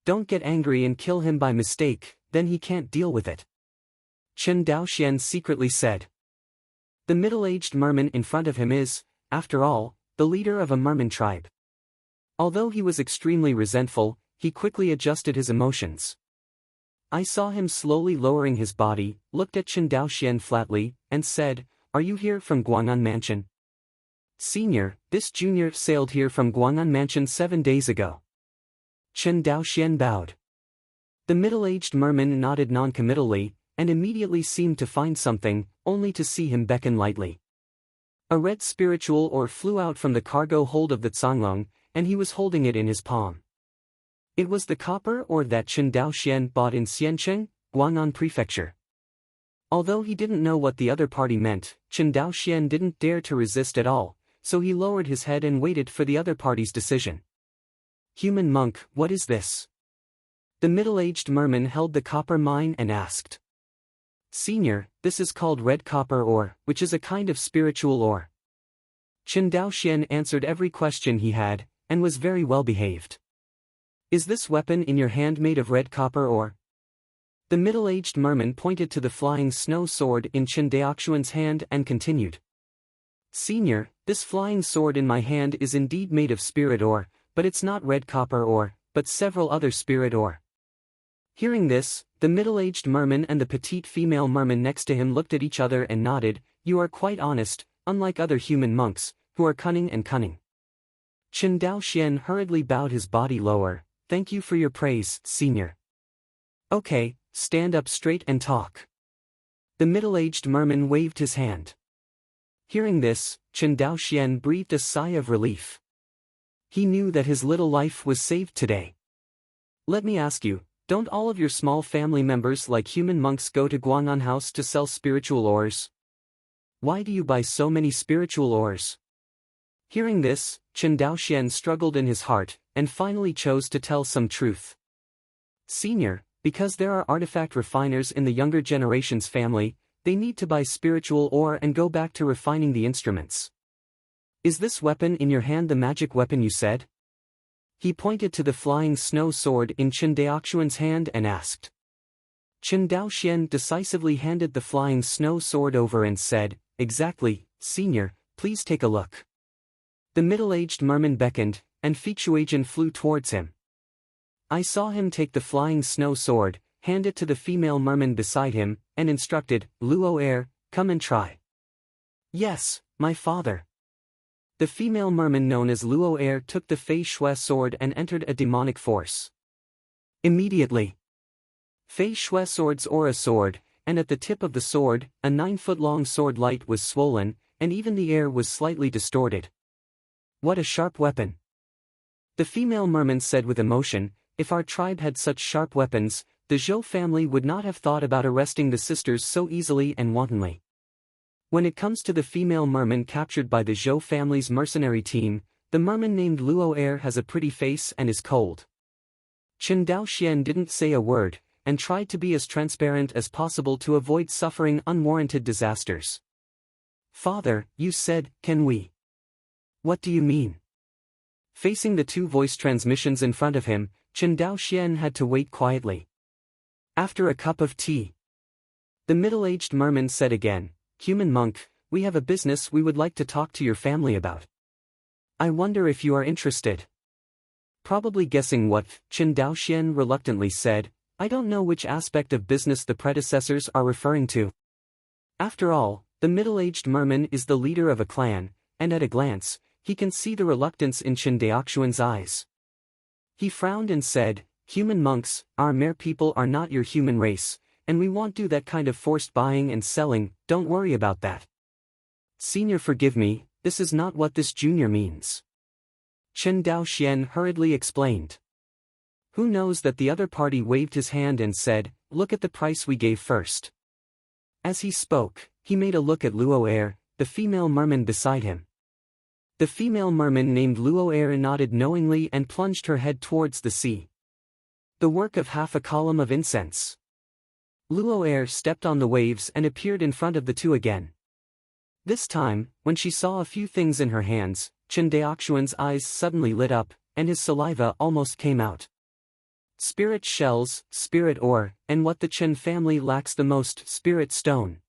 Don't get angry and kill him by mistake, then he can't deal with it. Chen Daoxian secretly said. The middle-aged merman in front of him is, after all, the leader of a merman tribe. Although he was extremely resentful, he quickly adjusted his emotions. I saw him slowly lowering his body, looked at Chen Daoxian flatly, and said, Are you here from Guang'an Mansion? Senior, this junior sailed here from Guang'an Mansion 7 days ago. Chen Daoxian bowed. The middle-aged merman nodded noncommittally, and immediately seemed to find something, only to see him beckon lightly. A red spiritual ore flew out from the cargo hold of the Tsanglong, and he was holding it in his palm. It was the copper ore that Chen Daoxian bought in Xiancheng, Guang'an Prefecture. Although he didn't know what the other party meant, Chen Daoxian didn't dare to resist at all, so he lowered his head and waited for the other party's decision. Human monk, what is this? The middle-aged merman held the copper mine and asked. Senior, this is called red copper ore, which is a kind of spiritual ore. Chen Daoxian answered every question he had, and was very well behaved. Is this weapon in your hand made of red copper ore? The middle-aged merman pointed to the flying snow sword in Chen Daoxian's hand and continued. Senior, this flying sword in my hand is indeed made of spirit ore, but it's not red copper ore, but several other spirit ore. Hearing this, the middle-aged merman and the petite female merman next to him looked at each other and nodded. You are quite honest, unlike other human monks, who are cunning and cunning. Chen Daoxian hurriedly bowed his body lower. Thank you for your praise, senior. Okay, stand up straight and talk. The middle-aged merman waved his hand. Hearing this, Chen Daoxian breathed a sigh of relief. He knew that his little life was saved today. Let me ask you, don't all of your small family members like human monks go to Guang'an House to sell spiritual ores? Why do you buy so many spiritual ores? Hearing this, Chen Daoxian struggled in his heart, and finally chose to tell some truth. Senior, because there are artifact refiners in the younger generation's family, they need to buy spiritual ore and go back to refining the instruments. Is this weapon in your hand the magic weapon you said? He pointed to the flying snow sword in Chen Daoxuan's hand and asked. Chen Daoxian decisively handed the flying snow sword over and said, "Exactly, Senior, please take a look." The middle-aged merman beckoned, and Feixuajian flew towards him. I saw him take the flying snow sword, hand it to the female merman beside him, and instructed, "Luo Air, come and try." "Yes, my father." The female merman known as Luo Air took the Fei Shui sword and entered a demonic force. Immediately, Fei Shui sword's aura soared, and at the tip of the sword, a 9-foot-long sword light was swollen, and even the air was slightly distorted. "What a sharp weapon!" The female merman said with emotion, "If our tribe had such sharp weapons, the Zhou family would not have thought about arresting the sisters so easily and wantonly." When it comes to the female merman captured by the Zhou family's mercenary team, the merman named Luo Air has a pretty face and is cold. Chen Daoxian didn't say a word, and tried to be as transparent as possible to avoid suffering unwarranted disasters. "Father, you said, can we?" "What do you mean?" Facing the two voice transmissions in front of him, Chen Daoxian had to wait quietly. After a cup of tea, the middle-aged merman said again, "Human monk, we have a business we would like to talk to your family about. I wonder if you are interested." Probably guessing what, Chen Daoxian reluctantly said, "I don't know which aspect of business the predecessors are referring to." After all, the middle-aged merman is the leader of a clan, and at a glance, he can see the reluctance in Chen Daoxuan's eyes. He frowned and said, "Human monks, our mere people are not your human race, and we won't do that kind of forced buying and selling, don't worry about that." "Senior, forgive me, this is not what this junior means," Chen Daoxian hurriedly explained. Who knows that the other party waved his hand and said, "Look at the price we gave first." As he spoke, he made a look at Luo Air, the female merman beside him. The female merman named Luo Air nodded knowingly and plunged her head towards the sea. The work of half a column of incense. Luo Air stepped on the waves and appeared in front of the two again. This time, when she saw a few things in her hands, Chen Daoxuan's eyes suddenly lit up, and his saliva almost came out. Spirit shells, spirit ore, and what the Chen family lacks the most, spirit stone.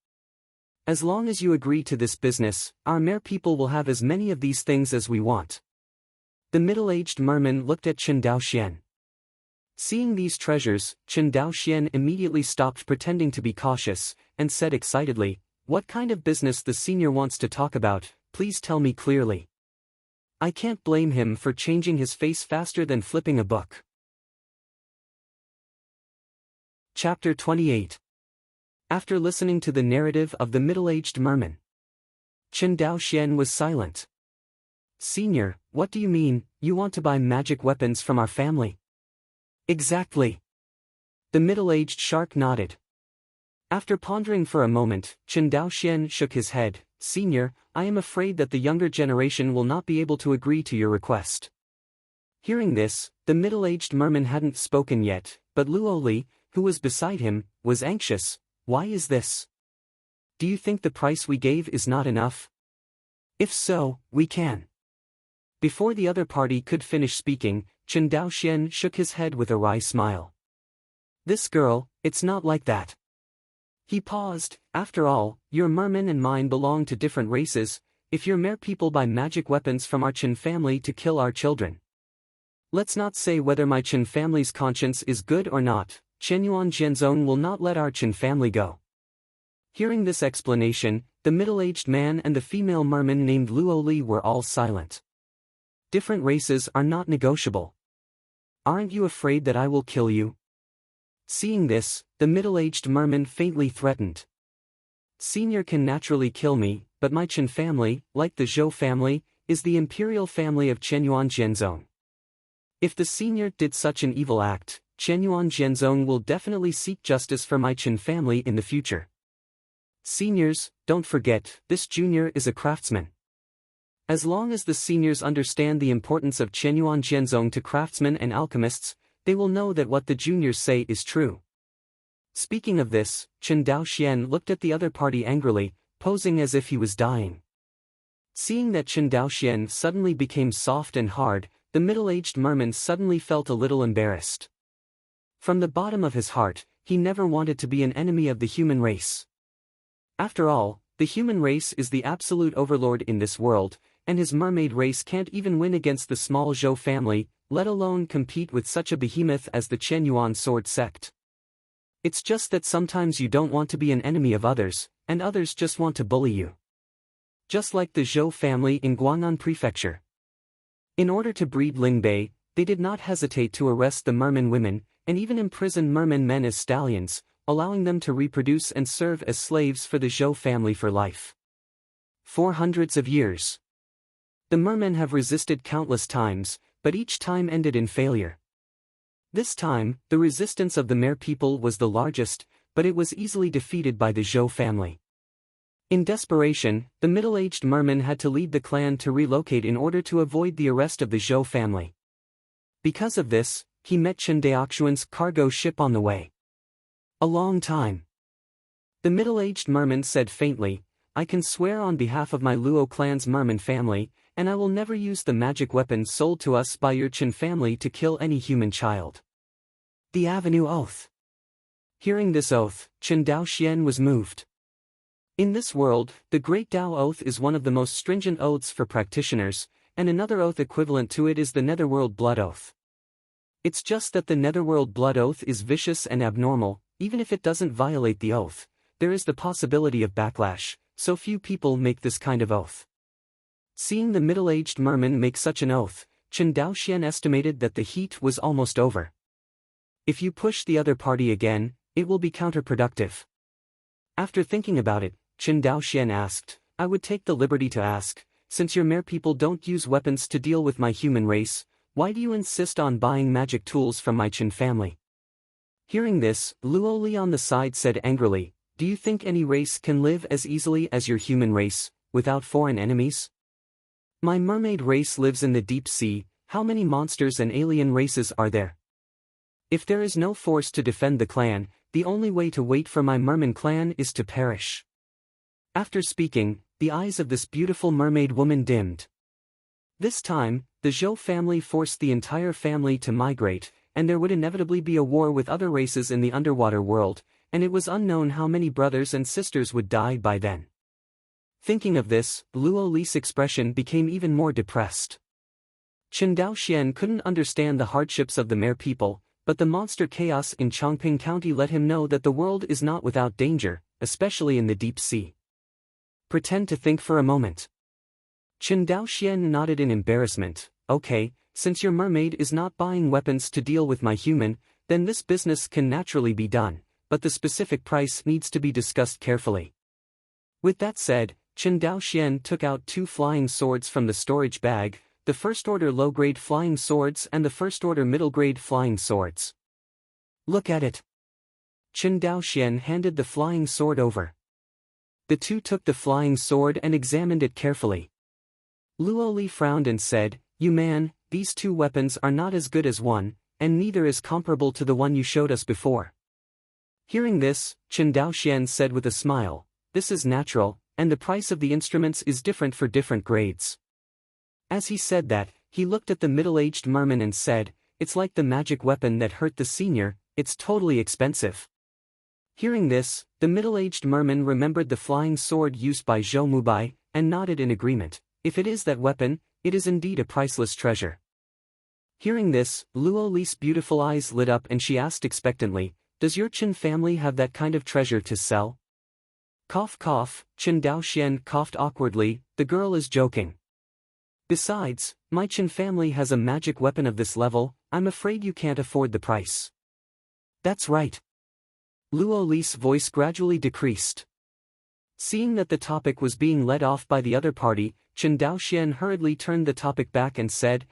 As long as you agree to this business, our mere people will have as many of these things as we want. The middle-aged merman looked at Chen Daoxian. Seeing these treasures, Chen Daoxian immediately stopped pretending to be cautious, and said excitedly, "What kind of business the senior wants to talk about, please tell me clearly." I can't blame him for changing his face faster than flipping a book. Chapter 28. After listening to the narrative of the middle-aged merman, Chen Daoxian was silent. "Senior, what do you mean, you want to buy magic weapons from our family?" "Exactly." The middle-aged shark nodded. After pondering for a moment, Chen Daoxian shook his head. "Senior, I am afraid that the younger generation will not be able to agree to your request." Hearing this, the middle-aged merman hadn't spoken yet, but Luo Li, who was beside him, was anxious. "Why is this? Do you think the price we gave is not enough? If so, we can." Before the other party could finish speaking, Chen Daoxian shook his head with a wry smile. "This girl, it's not like that." He paused. "After all, your merman and mine belong to different races. If your mere people buy magic weapons from our Chen family to kill our children, let's not say whether my Chen family's conscience is good or not, Chenyuan Jianzong will not let our Chen family go." Hearing this explanation, the middle-aged man and the female merman named Luo Li were all silent. Different races are not negotiable. "Aren't you afraid that I will kill you?" Seeing this, the middle-aged merman faintly threatened. "Senior can naturally kill me, but my Chen family, like the Zhou family, is the imperial family of Chenyuan Jianzong. If the senior did such an evil act, Chenyuan Jianzong will definitely seek justice for my Chen family in the future. Seniors, don't forget, this junior is a craftsman. As long as the seniors understand the importance of Chenyuan Jianzong to craftsmen and alchemists, they will know that what the juniors say is true. Speaking of this, Chen Daoxian looked at the other party angrily, posing as if he was dying. Seeing that Chen Daoxian suddenly became soft and hard, the middle-aged merman suddenly felt a little embarrassed. From the bottom of his heart, he never wanted to be an enemy of the human race. After all, the human race is the absolute overlord in this world, and his mermaid race can't even win against the small Zhou family, let alone compete with such a behemoth as the Chen Yuan sword sect. It's just that sometimes you don't want to be an enemy of others, and others just want to bully you. Just like the Zhou family in Guang'an Prefecture. In order to breed Lingbei, they did not hesitate to arrest the merman women, and even imprison merman men as stallions, allowing them to reproduce and serve as slaves for the Zhou family for life. For hundreds of years. The mermen have resisted countless times, but each time ended in failure. This time, the resistance of the Mer people was the largest, but it was easily defeated by the Zhou family. In desperation, the middle-aged merman had to lead the clan to relocate in order to avoid the arrest of the Zhou family. Because of this, he met Chen Daoxuan's cargo ship on the way. A long time. The middle-aged merman said faintly, I can swear on behalf of my Luo clan's merman family, and I will never use the magic weapons sold to us by your Chen family to kill any human child. The Avenue Oath. Hearing this oath, Chen Daoxian was moved. In this world, the Great Tao Oath is one of the most stringent oaths for practitioners, and another oath equivalent to it is the Netherworld Blood Oath. It's just that the Netherworld Blood Oath is vicious and abnormal. Even if it doesn't violate the oath, there is the possibility of backlash, so few people make this kind of oath. Seeing the middle-aged merman make such an oath, Chen Daoxian estimated that the heat was almost over. If you push the other party again, it will be counterproductive. After thinking about it, Chen Daoxian asked, I would take the liberty to ask, since your Mer people don't use weapons to deal with my human race, why do you insist on buying magic tools from my Chen family? Hearing this, Luo Li on the side said angrily, do you think any race can live as easily as your human race, without foreign enemies? My mermaid race lives in the deep sea, how many monsters and alien races are there? If there is no force to defend the clan, the only way to wait for my merman clan is to perish. After speaking, the eyes of this beautiful mermaid woman dimmed. This time, the Zhou family forced the entire family to migrate, and there would inevitably be a war with other races in the underwater world, and it was unknown how many brothers and sisters would die by then. Thinking of this, Luo Li's expression became even more depressed. Chen Daoxian couldn't understand the hardships of the Mer people, but the monster chaos in Chongping County let him know that the world is not without danger, especially in the deep sea. Pretend to think for a moment. Chen Daoxian nodded in embarrassment, okay, since your mermaid is not buying weapons to deal with my human, then this business can naturally be done, but the specific price needs to be discussed carefully. With that said, Chen Daoxian took out 2 flying swords from the storage bag, the first-order low-grade flying swords and the first-order middle-grade flying swords. Look at it. Chen Daoxian handed the flying sword over. The two took the flying sword and examined it carefully. Luo Li frowned and said, you man, these 2 weapons are not as good as one, and neither is comparable to the one you showed us before. Hearing this, Chen Daoxian said with a smile, this is natural, and the price of the instruments is different for different grades. As he said that, he looked at the middle-aged merman and said, it's like the magic weapon that hurt the senior, it's totally expensive. Hearing this, the middle-aged merman remembered the flying sword used by Zhou Mubai, and nodded in agreement. If it is that weapon, it is indeed a priceless treasure. Hearing this, Luo Li's beautiful eyes lit up and she asked expectantly, does your Chen family have that kind of treasure to sell? Cough cough, Chen Daoxian coughed awkwardly, the girl is joking. Besides, my Chen family has a magic weapon of this level, I'm afraid you can't afford the price. That's right. Luo Li's voice gradually decreased. Seeing that the topic was being led off by the other party, Chen Daoxian hurriedly turned the topic back and said,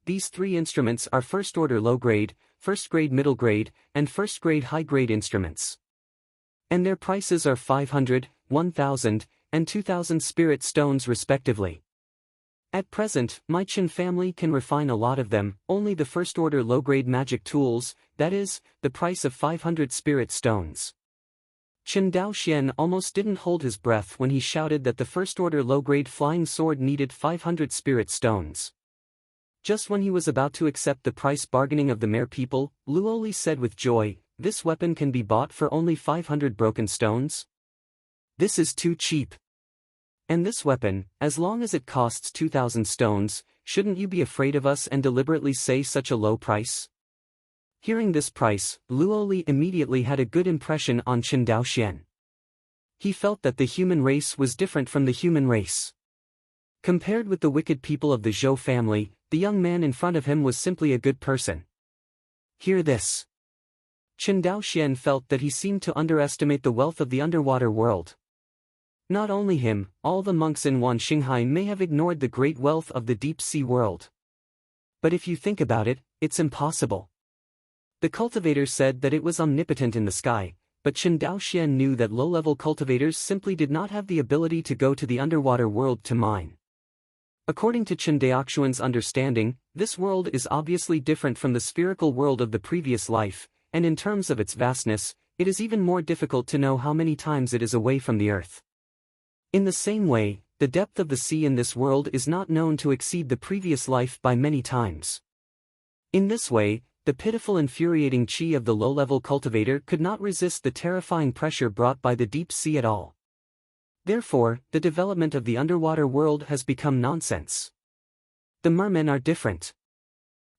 these 3 instruments are first-order low-grade, first-grade middle-grade, and first-grade high-grade instruments. And their prices are 500, 1,000, and 2,000 spirit stones respectively. At present, my Qin family can refine a lot of them, only the first-order low-grade magic tools, that is, the price of 500 spirit stones. Qin Daoxian almost didn't hold his breath when he shouted that the first-order low-grade flying sword needed 500 spirit stones. Just when he was about to accept the price bargaining of the mere people, Luoli said with joy, "This weapon can be bought for only 500 broken stones? This is too cheap. And this weapon, as long as it costs 2,000 stones, shouldn't you be afraid of us and deliberately say such a low price?" Hearing this price, Luoli immediately had a good impression on Qin Daoxian. He felt that the human race was different from the human race. Compared with the wicked people of the Zhou family, the young man in front of him was simply a good person. Hear this. Qin Daoxian felt that he seemed to underestimate the wealth of the underwater world. Not only him, all the monks in Wanxinghai may have ignored the great wealth of the deep-sea world. But if you think about it, it's impossible. The cultivator said that it was omnipotent in the sky, but Qin Daoxian knew that low-level cultivators simply did not have the ability to go to the underwater world to mine. According to Qin Daoxian's understanding, this world is obviously different from the spherical world of the previous life, and in terms of its vastness, it is even more difficult to know how many times it is away from the earth. In the same way, the depth of the sea in this world is not known to exceed the previous life by many times. In this way, the pitiful infuriating qi of the low-level cultivator could not resist the terrifying pressure brought by the deep sea at all. Therefore, the development of the underwater world has become nonsense. The mermen are different.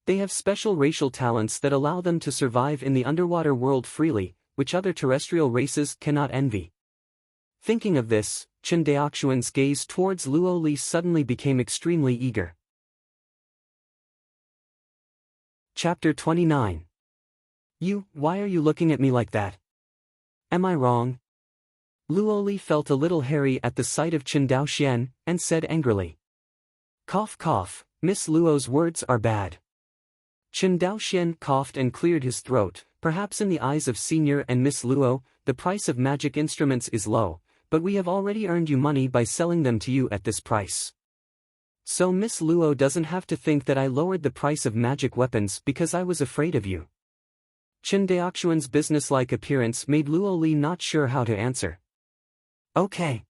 They have special racial talents that allow them to survive in the underwater world freely, which other terrestrial races cannot envy. Thinking of this, Qin Daoxian's gaze towards Luoli suddenly became extremely eager. Chapter 29. Why are you looking at me like that? Am I wrong? Luoli felt a little hairy at the sight of Qin Daoxian, and said angrily. Cough cough, Miss Luo's words are bad. Qin Daoxian coughed and cleared his throat. Perhaps in the eyes of Senior and Miss Luo, the price of magic instruments is low, but we have already earned you money by selling them to you at this price. So Miss Luo doesn't have to think that I lowered the price of magic weapons because I was afraid of you. Qin Daoxian's businesslike appearance made Luoli not sure how to answer. Okay.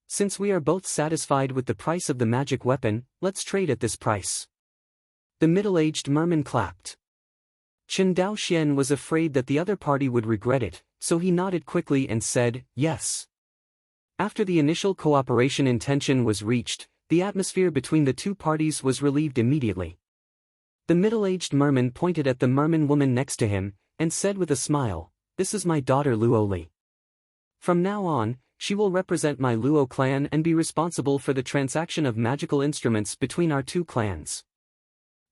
Since we are both satisfied with the price of the magic weapon, let's trade at this price. The middle-aged merman clapped. Qin Daoxian was afraid that the other party would regret it, so he nodded quickly and said, yes. After the initial cooperation intention was reached, the atmosphere between the two parties was relieved immediately. The middle-aged merman pointed at the merman woman next to him, and said with a smile, "This is my daughter Luoli. From now on, she will represent my Luo clan and be responsible for the transaction of magical instruments between our two clans."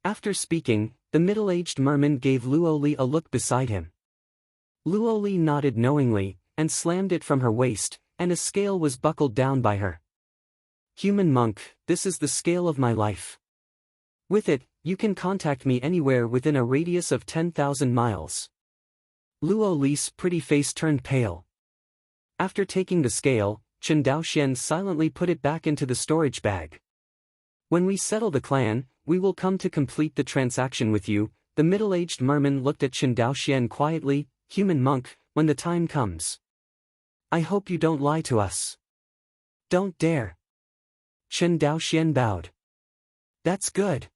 After speaking, the middle-aged merman gave Luoli a look beside him. Luoli nodded knowingly, and slammed it from her waist, and a scale was buckled down by her. Human monk, this is the scale of my life. With it, you can contact me anywhere within a radius of 10,000 miles. Luoli's pretty face turned pale. After taking the scale, Qin Daoxian silently put it back into the storage bag. When we settle the clan, we will come to complete the transaction with you. The middle-aged merman looked at Qin Daoxian quietly. Human monk, when the time comes. I hope you don't lie to us. Don't dare. Qin Daoxian bowed. That's good.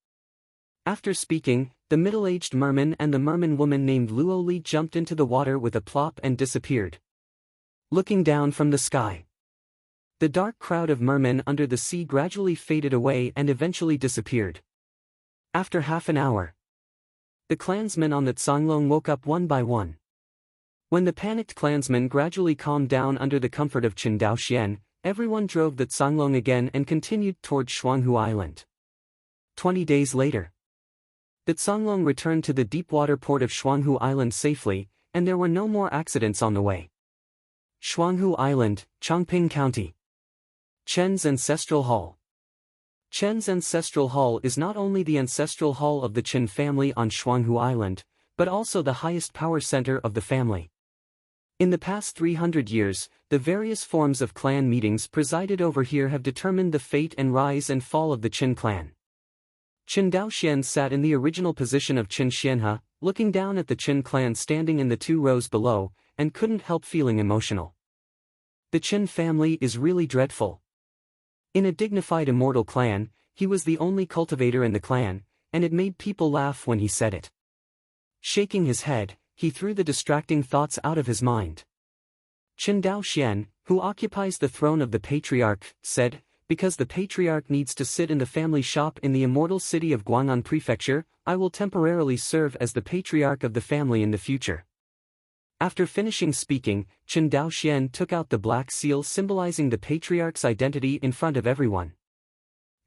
After speaking, the middle-aged merman and the merman woman named Luoli jumped into the water with a plop and disappeared. Looking down from the sky. The dark crowd of mermen under the sea gradually faded away and eventually disappeared. After half an hour, the clansmen on the Tsanglong woke up one by one. When the panicked clansmen gradually calmed down under the comfort of Qin Daoxian, everyone drove the Tsanglong again and continued toward Shuanghu Island. 20 days later, the Tsanglong returned to the deep-water port of Shuanghu Island safely, and there were no more accidents on the way. Shuanghu Island, Chongping County. Chen's Ancestral Hall. Chen's Ancestral Hall is not only the ancestral hall of the Chen family on Shuanghu Island, but also the highest power center of the family. In the past 300 years, the various forms of clan meetings presided over here have determined the fate and rise and fall of the Qin clan. Qin Daoxian sat in the original position of Qin Xianhe, looking down at the Qin clan standing in the 2 rows below, and couldn't help feeling emotional. The Qin family is really dreadful. In a dignified immortal clan, he was the only cultivator in the clan, and it made people laugh when he said it. Shaking his head, he threw the distracting thoughts out of his mind. Qin Daoxian, who occupies the throne of the patriarch, said, "Because the patriarch needs to sit in the family shop in the immortal city of Guang'an Prefecture, I will temporarily serve as the patriarch of the family in the future." After finishing speaking, Qin Daoxian took out the black seal symbolizing the patriarch's identity in front of everyone.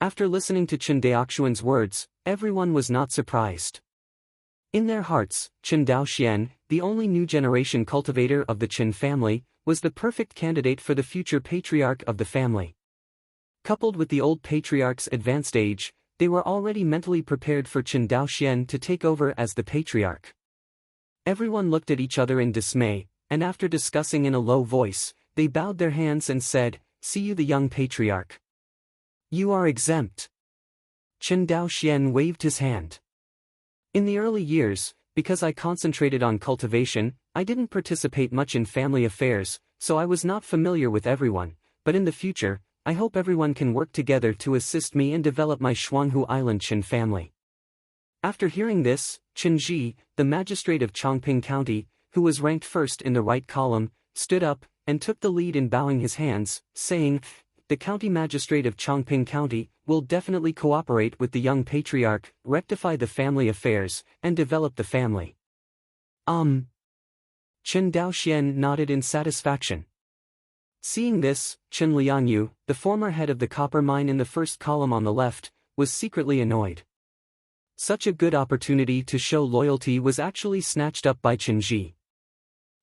After listening to Qin Daoxian's words, everyone was not surprised. In their hearts, Qin Daoxian, the only new generation cultivator of the Qin family, was the perfect candidate for the future patriarch of the family. Coupled with the old patriarch's advanced age, they were already mentally prepared for Qin Daoxian to take over as the patriarch. Everyone looked at each other in dismay, and after discussing in a low voice, they bowed their hands and said, "See you, the young patriarch. You are exempt." Qin Daoxian waved his hand. "In the early years, because I concentrated on cultivation, I didn't participate much in family affairs, so I was not familiar with everyone, but in the future, I hope everyone can work together to assist me and develop my Shuanghu Island Qin family." After hearing this, Qin Ji, the magistrate of Chongping County, who was ranked first in the right column, stood up and took the lead in bowing his hands, saying, "The county magistrate of Chongping County will definitely cooperate with the young patriarch, rectify the family affairs, and develop the family." Qin Daoxian nodded in satisfaction. Seeing this, Qin Liangyu, the former head of the copper mine in the first column on the left, was secretly annoyed. Such a good opportunity to show loyalty was actually snatched up by Qin Ji.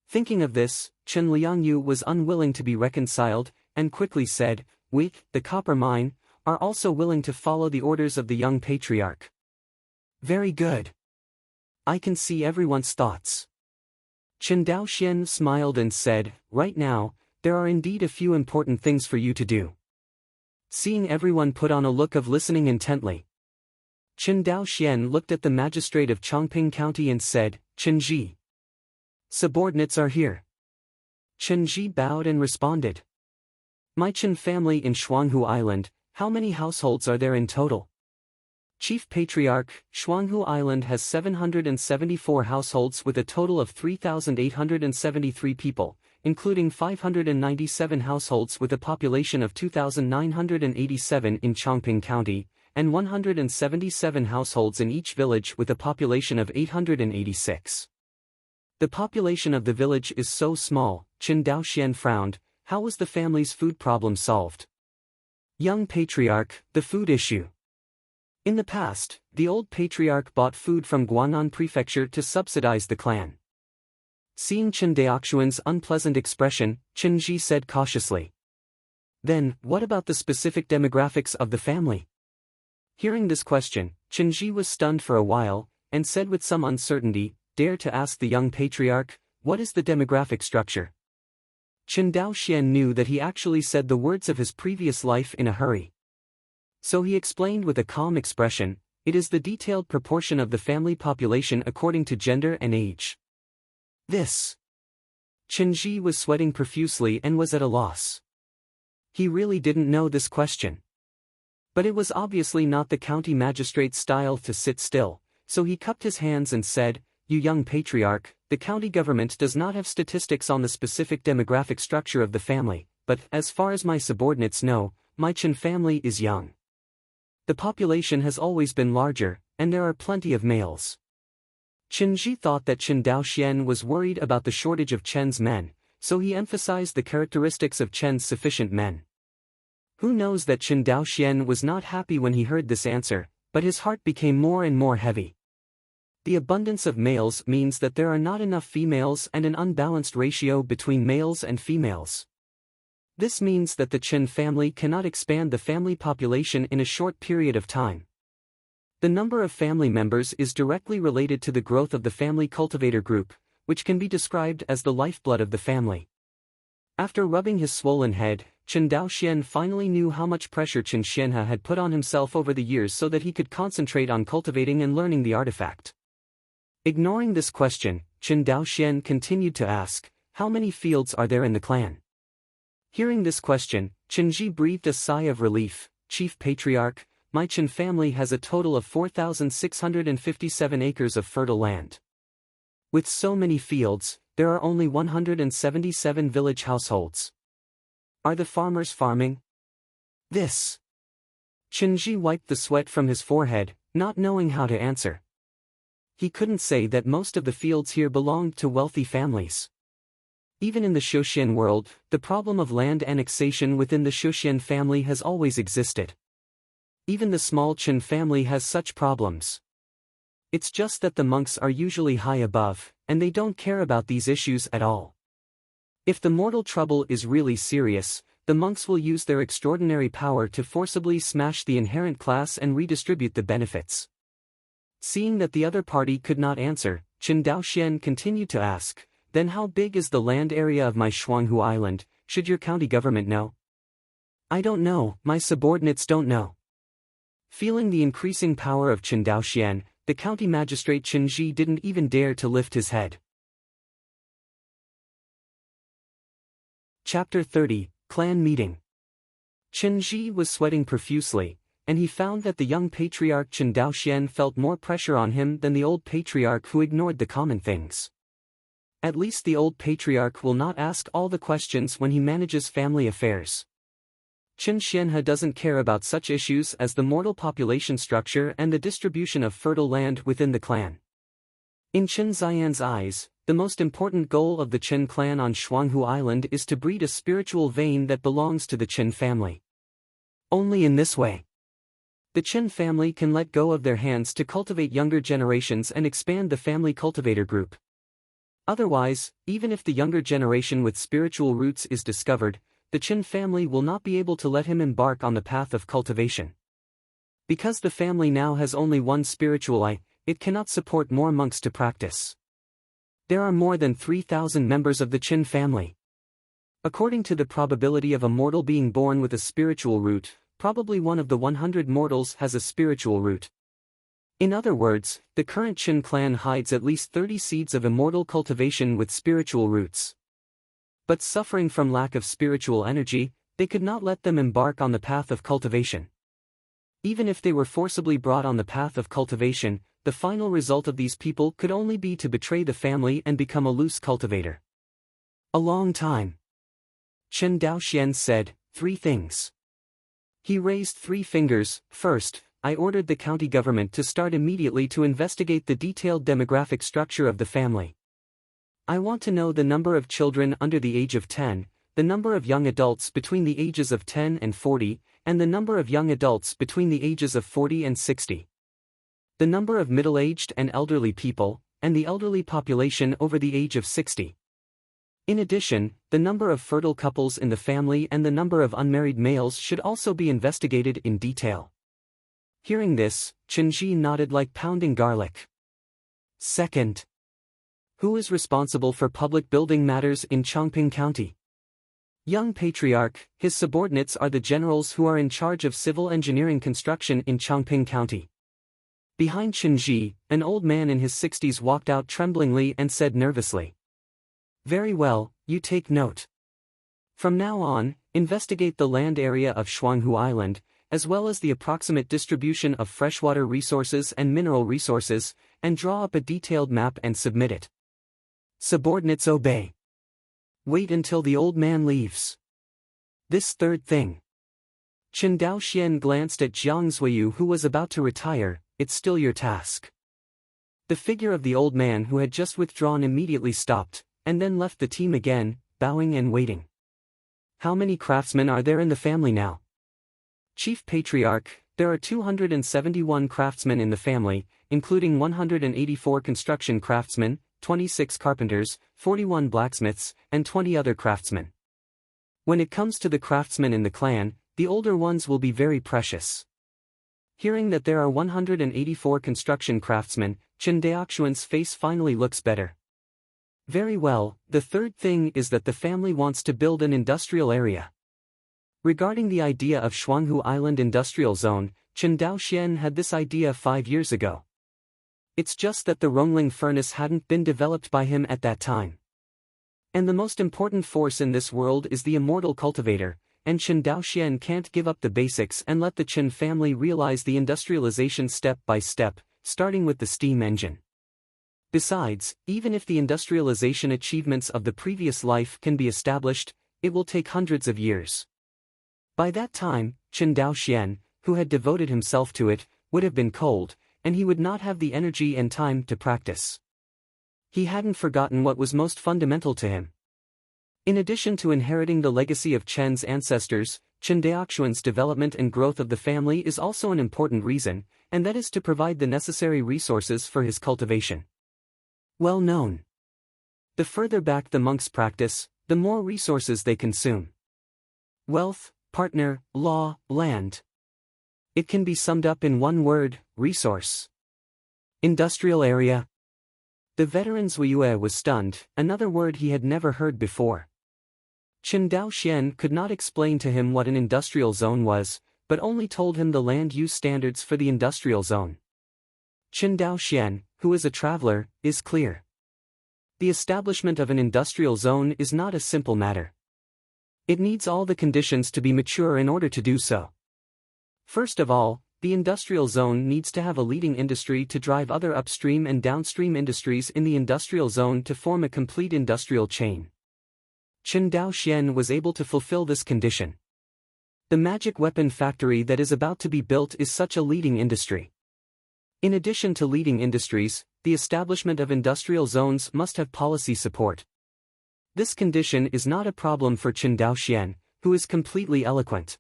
Thinking of this, Qin Liangyu was unwilling to be reconciled, and quickly said, "We, the copper mine, are also willing to follow the orders of the young patriarch." "Very good. I can see everyone's thoughts." Qin Daoxian smiled and said, "Right now, there are indeed a few important things for you to do." Seeing everyone put on a look of listening intently, Qin Daoxian looked at the magistrate of Chongping County and said, "Qin Ji, subordinates are here." Qin Ji bowed and responded, "My Qin family in Shuanghu Island, how many households are there in total?" Chief Patriarch, Shuanghu Island has 774 households with a total of 3,873 people, including 597 households with a population of 2,987 in Chongping County, and 177 households in each village with a population of 886. The population of the village is so small, Qin Daoxian frowned. How was the family's food problem solved? Young patriarch, the food issue. In the past, the old patriarch bought food from Guang'an Prefecture to subsidize the clan. Seeing Qin Daoxian's unpleasant expression, Qin Ji said cautiously, "Then, what about the specific demographics of the family?" Hearing this question, Qin Ji was stunned for a while, and said with some uncertainty, "Dare to ask the young patriarch, what is the demographic structure?" Qin Daoxian knew that he actually said the words of his previous life in a hurry. So he explained with a calm expression, "It is the detailed proportion of the family population according to gender and age." This. Qin Ji was sweating profusely and was at a loss. He really didn't know this question. But it was obviously not the county magistrate's style to sit still, so he cupped his hands and said, "You young patriarch, the county government does not have statistics on the specific demographic structure of the family, but, as far as my subordinates know, my Qin family is young. The population has always been larger, and there are plenty of males." Qin Ji thought that Qin Daoxian was worried about the shortage of Chen's men, so he emphasized the characteristics of Chen's sufficient men. Who knows that Qin Daoxian was not happy when he heard this answer, but his heart became more and more heavy. The abundance of males means that there are not enough females and an unbalanced ratio between males and females. This means that the Qin family cannot expand the family population in a short period of time. The number of family members is directly related to the growth of the family cultivator group, which can be described as the lifeblood of the family. After rubbing his swollen head, Chen Daoxian finally knew how much pressure Chen Xianhe had put on himself over the years so that he could concentrate on cultivating and learning the artifact. Ignoring this question, Chen Daoxian continued to ask, "How many fields are there in the clan?" Hearing this question, Chen Ji breathed a sigh of relief. "Chief Patriarch, my Chen family has a total of 4,657 acres of fertile land. With so many fields, there are only 177 village households. Are the farmers farming?" This. Chen Ji wiped the sweat from his forehead, not knowing how to answer. He couldn't say that most of the fields here belonged to wealthy families. Even in the Shouxian world, the problem of land annexation within the Shouxian family has always existed. Even the small Chen family has such problems. It's just that the monks are usually high above, and they don't care about these issues at all. If the mortal trouble is really serious, the monks will use their extraordinary power to forcibly smash the inherent class and redistribute the benefits. Seeing that the other party could not answer, Chen Daoxian continued to ask, "Then how big is the land area of my Shuanghu Island? Should your county government know?" "I don't know, my subordinates don't know." Feeling the increasing power of Chen Daoxian, the county magistrate Chen Ji didn't even dare to lift his head. Chapter 30, Clan Meeting. Chen Ji was sweating profusely, and he found that the young patriarch Chen Daoxian felt more pressure on him than the old patriarch who ignored the common things. At least the old patriarch will not ask all the questions when he manages family affairs. Chen Xianhe doesn't care about such issues as the mortal population structure and the distribution of fertile land within the clan. In Chen Xian's eyes, the most important goal of the Chen clan on Shuanghu Island is to breed a spiritual vein that belongs to the Chen family. Only in this way, the Chen family can let go of their hands to cultivate younger generations and expand the family cultivator group. Otherwise, even if the younger generation with spiritual roots is discovered, the Chen family will not be able to let him embark on the path of cultivation. Because the family now has only one spiritual eye, it cannot support more monks to practice. There are more than 3,000 members of the Chen family. According to the probability of a mortal being born with a spiritual root, probably one of the 100 mortals has a spiritual root. In other words, the current Chen clan hides at least 30 seeds of immortal cultivation with spiritual roots. But suffering from lack of spiritual energy, they could not let them embark on the path of cultivation. Even if they were forcibly brought on the path of cultivation, the final result of these people could only be to betray the family and become a loose cultivator. A long time. Chen Daoxian said, 3 things. He raised 3 fingers. First, I ordered the county government to start immediately to investigate the detailed demographic structure of the family. I want to know the number of children under the age of 10, the number of young adults between the ages of 10 and 40, and the number of young adults between the ages of 40 and 60. The number of middle-aged and elderly people, and the elderly population over the age of 60. In addition, the number of fertile couples in the family and the number of unmarried males should also be investigated in detail. Hearing this, Chen Ji nodded like pounding garlic. Second, who is responsible for public building matters in Chongping County? Young Patriarch, his subordinates are the generals who are in charge of civil engineering construction in Chongping County. Behind Chen Ji, an old man in his 60s walked out tremblingly and said nervously, "Very well, you take note. From now on, investigate the land area of Shuanghu Island, as well as the approximate distribution of freshwater resources and mineral resources, and draw up a detailed map and submit it." Subordinates obey. Wait until the old man leaves. This third thing. Chen Daoxian glanced at Jiang Zuiyu who was about to retire. It's still your task. The figure of the old man who had just withdrawn immediately stopped, and then left the team again, bowing and waiting. How many craftsmen are there in the family now? Chief Patriarch, there are 271 craftsmen in the family, including 184 construction craftsmen, 26 carpenters, 41 blacksmiths, and 20 other craftsmen. When it comes to the craftsmen in the clan, the older ones will be very precious. Hearing that there are 184 construction craftsmen, Chen Daoxian's face finally looks better. Very well, the third thing is that the family wants to build an industrial area. Regarding the idea of Shuanghu Island Industrial Zone, Chen Daoxian had this idea 5 years ago. It's just that the Rongling furnace hadn't been developed by him at that time. And the most important force in this world is the immortal cultivator, and Chen Daoxian can't give up the basics and let the Chen family realize the industrialization step by step, starting with the steam engine. Besides, even if the industrialization achievements of the previous life can be established, it will take hundreds of years. By that time, Chen Daoxian, who had devoted himself to it, would have been cold, and he would not have the energy and time to practice. He hadn't forgotten what was most fundamental to him. In addition to inheriting the legacy of Chen's ancestors, Chen Daoxian's development and growth of the family is also an important reason, and that is to provide the necessary resources for his cultivation. Well known. The further back the monks practice, the more resources they consume. Wealth, partner, law, land. It can be summed up in one word: resource. Industrial area. The veteran Zhuiyue was stunned, another word he had never heard before. Chen Daoxian could not explain to him what an industrial zone was, but only told him the land use standards for the industrial zone. Chen Daoxian, who is a traveler, is clear. The establishment of an industrial zone is not a simple matter. It needs all the conditions to be mature in order to do so. First of all, the industrial zone needs to have a leading industry to drive other upstream and downstream industries in the industrial zone to form a complete industrial chain. Chen Daoxian was able to fulfill this condition. The magic weapon factory that is about to be built is such a leading industry. In addition to leading industries, the establishment of industrial zones must have policy support. This condition is not a problem for Chen Daoxian, who is completely eloquent.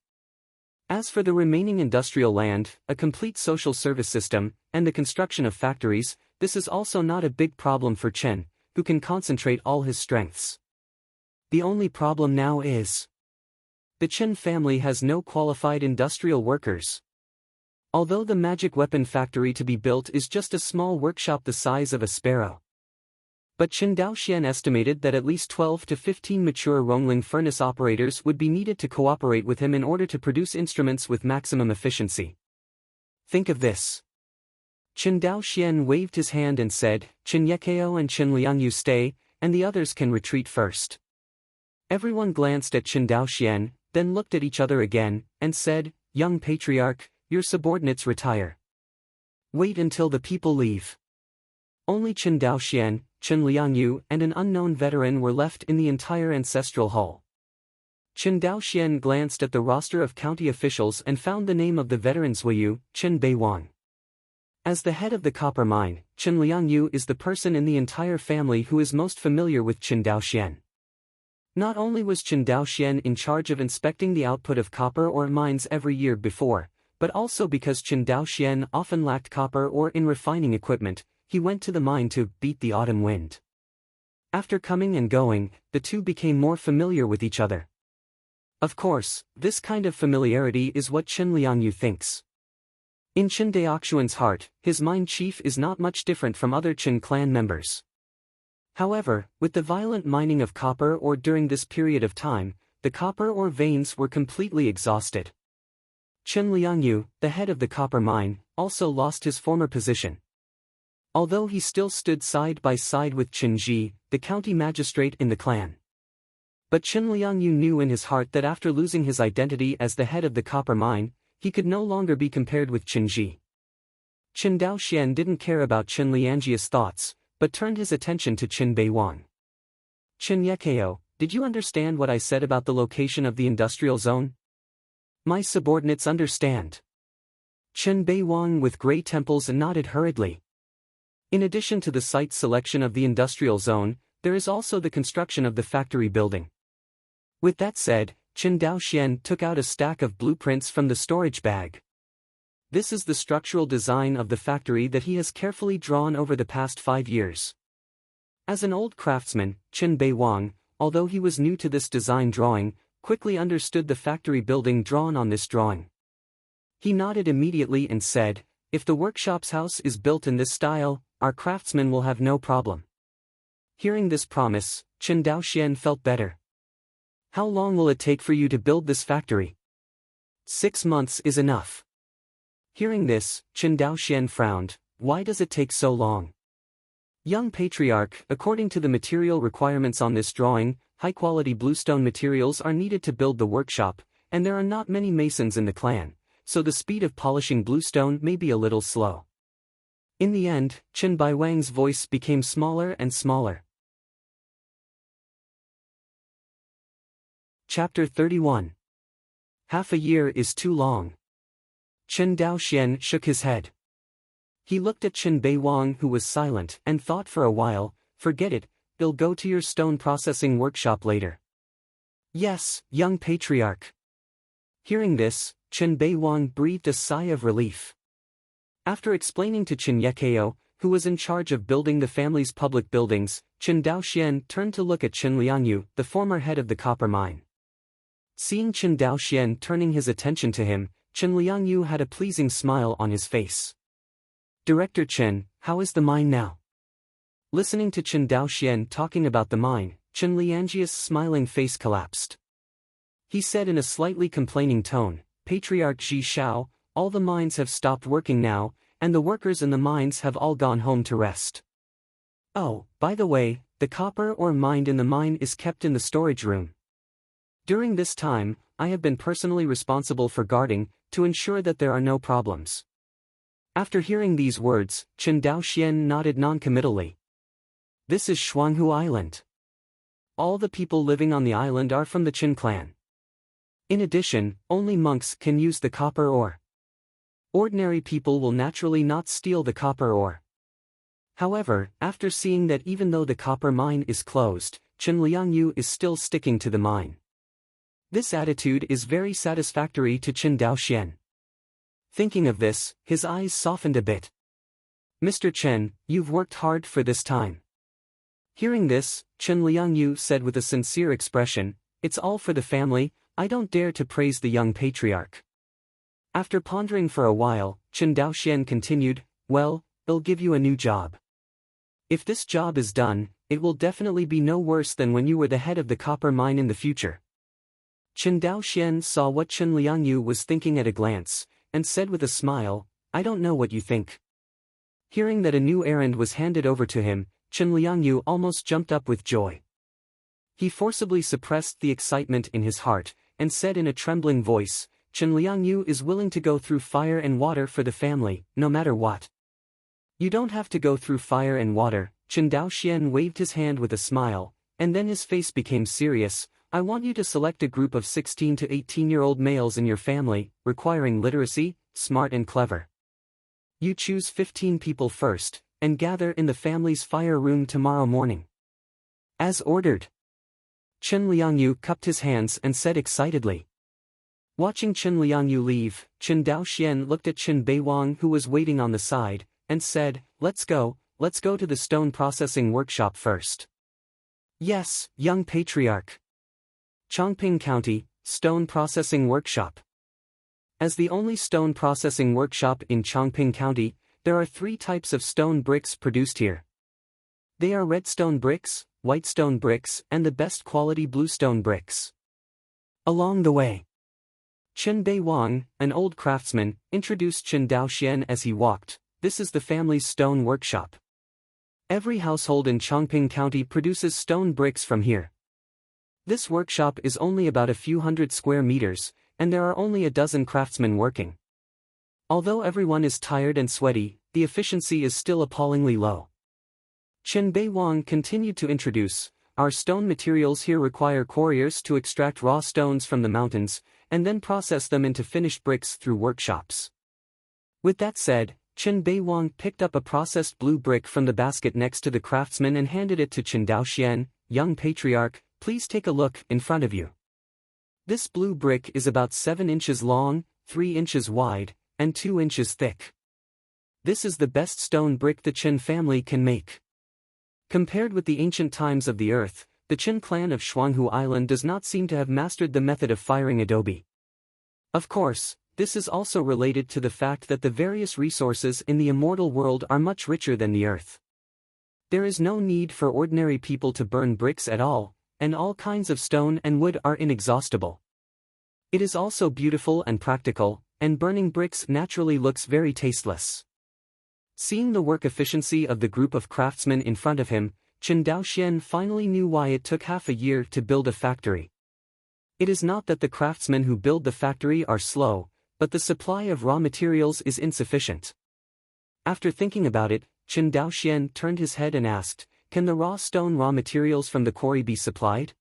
As for the remaining industrial land, a complete social service system, and the construction of factories, this is also not a big problem for Chen, who can concentrate all his strengths. The only problem now is the Chen family has no qualified industrial workers. Although the magic weapon factory to be built is just a small workshop the size of a sparrow. But Chen Daoxian estimated that at least 12 to 15 mature Rongling furnace operators would be needed to cooperate with him in order to produce instruments with maximum efficiency. Think of this. Chen Daoxian waved his hand and said, "Chen Yekeo and Chen Liangyu stay, and the others can retreat first." Everyone glanced at Chen Daoxian, then looked at each other again, and said, "Young patriarch, your subordinates retire. Wait until the people leave." Only Chen Daoxian, Chen Liangyu, and an unknown veteran were left in the entire ancestral hall. Chen Daoxian glanced at the roster of county officials and found the name of the veteran Zhuiyu, Chen Beiwang. As the head of the copper mine, Chen Liangyu is the person in the entire family who is most familiar with Chen Daoxian. Not only was Chen Daoxian in charge of inspecting the output of copper ore mines every year before, but also because Chen Daoxian often lacked copper ore in refining equipment, he went to the mine to beat the autumn wind. After coming and going, the two became more familiar with each other. Of course, this kind of familiarity is what Chen Liangyu thinks. In Chen Daoxian's heart, his mine chief is not much different from other Chen clan members. However, with the violent mining of copper ore during this period of time, the copper ore veins were completely exhausted. Chen Liangyu, the head of the copper mine, also lost his former position. Although he still stood side by side with Chen Ji, the county magistrate in the clan. But Chen Liangyu knew in his heart that after losing his identity as the head of the copper mine, he could no longer be compared with Chen Ji. Chen Daoxian didn't care about Chen Liangji's thoughts, but turned his attention to Chen Beiwang. "Chen Yekeo, did you understand what I said about the location of the industrial zone?" "My subordinates understand." Chen Beiwang with grey temples nodded hurriedly. In addition to the site selection of the industrial zone, there is also the construction of the factory building. With that said, Chen Daoxian took out a stack of blueprints from the storage bag. This is the structural design of the factory that he has carefully drawn over the past 5 years. As an old craftsman, Chen Beiwang, although he was new to this design drawing, quickly understood the factory building drawn on this drawing. He nodded immediately and said, "If the workshop's house is built in this style, our craftsmen will have no problem." Hearing this promise, Chen Daoxian felt better. How long will it take for you to build this factory? 6 months is enough. Hearing this, Chen Daoxian frowned. Why does it take so long? Young Patriarch, according to the material requirements on this drawing, high-quality bluestone materials are needed to build the workshop, and there are not many masons in the clan, so the speed of polishing bluestone may be a little slow. In the end, Chen Baiwang's voice became smaller and smaller. Chapter 31. Half a year is too long. Chen Daoxian shook his head. He looked at Chen Baiwang, who was silent, and thought for a while. Forget it, they'll go to your stone processing workshop later. Yes, young Patriarch. Hearing this, Chen Baiwang breathed a sigh of relief. After explaining to Chen Yekeo, who was in charge of building the family's public buildings, Chen Daoxian turned to look at Chen Liangyu, the former head of the copper mine. Seeing Chen Daoxian turning his attention to him, Chen Liangyu had a pleasing smile on his face. Director Chen, how is the mine now? Listening to Chen Daoxian talking about the mine, Chen Liangyu's smiling face collapsed. He said in a slightly complaining tone, Patriarch Ji Shao, all the mines have stopped working now, and the workers in the mines have all gone home to rest. Oh, by the way, the copper ore mined in the mine is kept in the storage room. During this time, I have been personally responsible for guarding, to ensure that there are no problems. After hearing these words, Chen Daoxian nodded non-committally. This is Shuanghu Island. All the people living on the island are from the Qin clan. In addition, only monks can use the copper ore. Ordinary people will naturally not steal the copper ore. However, after seeing that even though the copper mine is closed, Chen Liangyu is still sticking to the mine. This attitude is very satisfactory to Chen Daoxian. Thinking of this, his eyes softened a bit. Mr. Chen, you've worked hard for this time. Hearing this, Chen Liangyu said with a sincere expression, it's all for the family, I don't dare to praise the young patriarch. After pondering for a while, Chen Daoxian continued, well, they'll give you a new job. If this job is done, it will definitely be no worse than when you were the head of the copper mine in the future. Chen Daoxian saw what Chen Liangyu was thinking at a glance, and said with a smile, I don't know what you think. Hearing that a new errand was handed over to him, Chen Liangyu almost jumped up with joy. He forcibly suppressed the excitement in his heart, and said in a trembling voice, Chen Liangyu is willing to go through fire and water for the family, no matter what. You don't have to go through fire and water. Chen Daoxian waved his hand with a smile, and then his face became serious. I want you to select a group of 16 to 18-year-old males in your family, requiring literacy, smart and clever. You choose 15 people first, and gather in the family's fire room tomorrow morning. As ordered. Chen Liangyu cupped his hands and said excitedly. Watching Chen Liangyu leave, Chen Daoxian looked at Chen Baiwang, who was waiting on the side, and said, let's go to the stone processing workshop first. Yes, young patriarch. Chongping County, Stone Processing Workshop. As the only stone processing workshop in Chongping County, there are 3 types of stone bricks produced here. They are red stone bricks, white stone bricks, and the best quality bluestone bricks. Along the way, Chen Baiwang, an old craftsman, introduced Chen Daoxian as he walked. This is the family's stone workshop. Every household in Chongping County produces stone bricks from here. This workshop is only about a few hundred square meters, and there are only a dozen craftsmen working. Although everyone is tired and sweaty, the efficiency is still appallingly low. Chen Baiwang continued to introduce, our stone materials here require quarriers to extract raw stones from the mountains, and then process them into finished bricks through workshops. With that said, Chen Baiwang picked up a processed blue brick from the basket next to the craftsman and handed it to Chen Daoxian. Young patriarch, please take a look in front of you. This blue brick is about 7 inches long, 3 inches wide, and 2 inches thick. This is the best stone brick the Qin family can make. Compared with the ancient times of the earth, the Qin clan of Shuanghu Island does not seem to have mastered the method of firing adobe. Of course, this is also related to the fact that the various resources in the immortal world are much richer than the earth. There is no need for ordinary people to burn bricks at all, and all kinds of stone and wood are inexhaustible. It is also beautiful and practical, and burning bricks naturally looks very tasteless. Seeing the work efficiency of the group of craftsmen in front of him, Chen Daoxian finally knew why it took half a year to build a factory. It is not that the craftsmen who build the factory are slow, but the supply of raw materials is insufficient. After thinking about it, Chen Daoxian turned his head and asked, "Can the raw materials from the quarry be supplied?"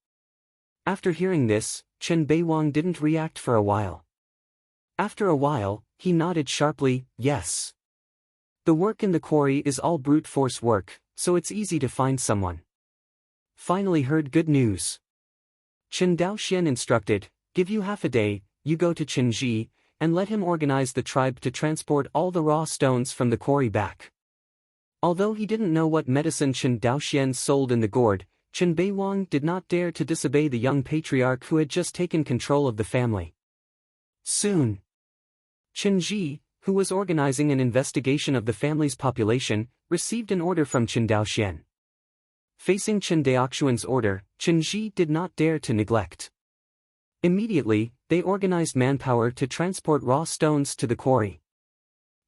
After hearing this, Chen Beiwang didn't react for a while. After a while, he nodded sharply, "Yes. The work in the quarry is all brute force work, so it's easy to find someone." Finally heard good news. Chen Daoxian instructed, "Give you half a day, you go to Qinji, and let him organize the tribe to transport all the raw stones from the quarry back." Although he didn't know what medicine Chen Daoxian sold in the gourd, Chen Beiwang did not dare to disobey the young patriarch who had just taken control of the family. Soon, Chen Ji, who was organizing an investigation of the family's population, received an order from Chen Daoxian. Facing Chen Daoxian's order, Chen Ji did not dare to neglect. Immediately, they organized manpower to transport raw stones to the quarry.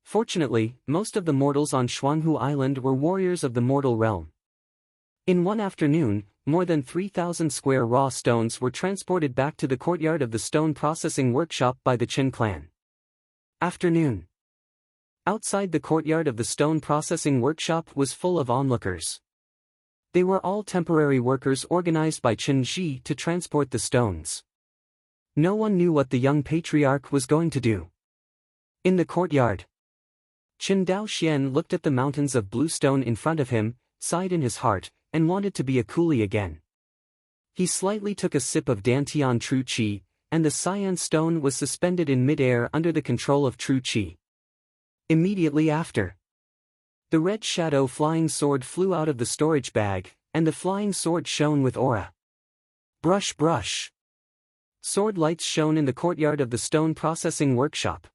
Fortunately, most of the mortals on Xuanhu Island were warriors of the mortal realm. In one afternoon, more than 3,000 square raw stones were transported back to the courtyard of the stone processing workshop by the Chen clan. Afternoon. Outside the courtyard of the stone processing workshop was full of onlookers. They were all temporary workers organized by Chen Ji to transport the stones. No one knew what the young patriarch was going to do. In the courtyard, Chen Daoxian looked at the mountains of blue stone in front of him, sighed in his heart, and wanted to be a coolie again. He slightly took a sip of Dantian True Qi, and the cyan stone was suspended in mid-air under the control of True Qi. Immediately after, the red shadow flying sword flew out of the storage bag, and the flying sword shone with aura. Brush brush. Sword lights shone in the courtyard of the stone processing workshop.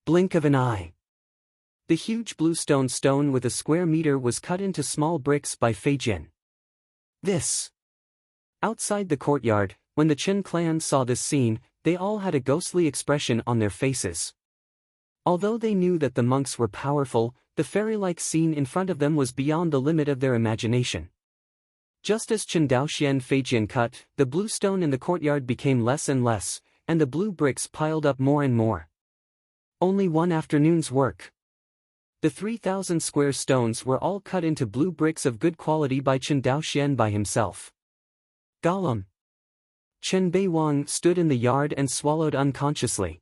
Blink of an eye. The huge blue stone with a square meter was cut into small bricks by Fei Jin. This. Outside the courtyard, when the Chen clan saw this scene, they all had a ghostly expression on their faces. Although they knew that the monks were powerful, the fairy-like scene in front of them was beyond the limit of their imagination. Just as Chen Daoxian Fei Jin cut, the blue stone in the courtyard became less and less, and the blue bricks piled up more and more. Only one afternoon's work. The 3,000 square stones were all cut into blue bricks of good quality by Chen Daoxian by himself. Gollum. Chen Beiwang stood in the yard and swallowed unconsciously.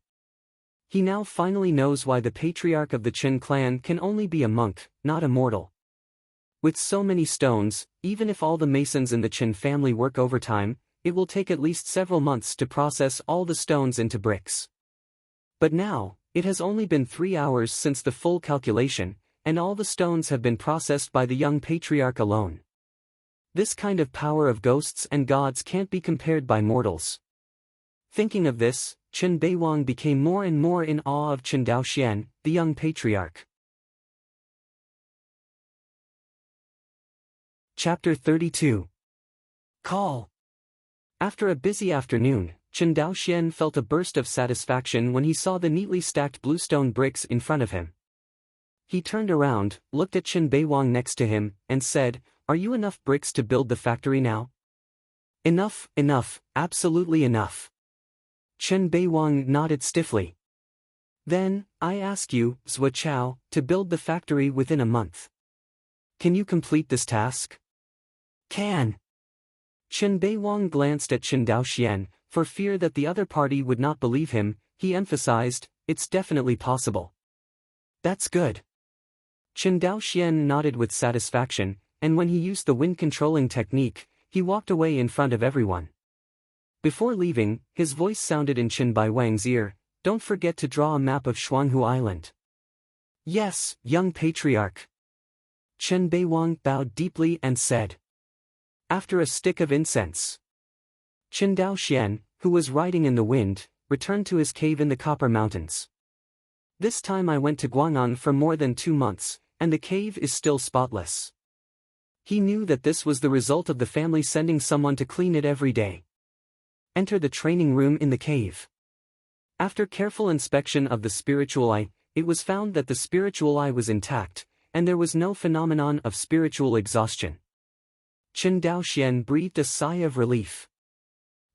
He now finally knows why the patriarch of the Chen clan can only be a monk, not a mortal. With so many stones, even if all the masons in the Chen family work overtime, it will take at least several months to process all the stones into bricks. But now, it has only been 3 hours since the full calculation, and all the stones have been processed by the young patriarch alone. This kind of power of ghosts and gods can't be compared by mortals. Thinking of this, Chen Beiwang became more and more in awe of Chen Daoxian, the young patriarch. Chapter 32. Call. After a busy afternoon, Chen Daoxian felt a burst of satisfaction when he saw the neatly stacked bluestone bricks in front of him. He turned around, looked at Chen Beiwang next to him, and said, "Are you enough bricks to build the factory now?" "Enough, absolutely enough." Chen Beiwang nodded stiffly. "Then, I ask you, Zhou Chao, to build the factory within a month. Can you complete this task?" "Can." Chen Beiwang glanced at Chen Daoxian, for fear that the other party would not believe him. He emphasized, "It's definitely possible." "That's good." Chen Daoxian nodded with satisfaction, and when he used the wind-controlling technique, he walked away in front of everyone. Before leaving, his voice sounded in Chen Beiwang's ear, "Don't forget to draw a map of Xuanhu Island." "Yes, young patriarch." Chen Beiwang bowed deeply and said. After a stick of incense, Chen Daoxian, who was riding in the wind, returned to his cave in the Copper Mountains. "This time I went to Guang'an for more than 2 months, and the cave is still spotless. He knew that this was the result of the family sending someone to clean it every day. Enter the training room in the cave. After careful inspection of the spiritual eye, it was found that the spiritual eye was intact, and there was no phenomenon of spiritual exhaustion. Chen Daoxian breathed a sigh of relief.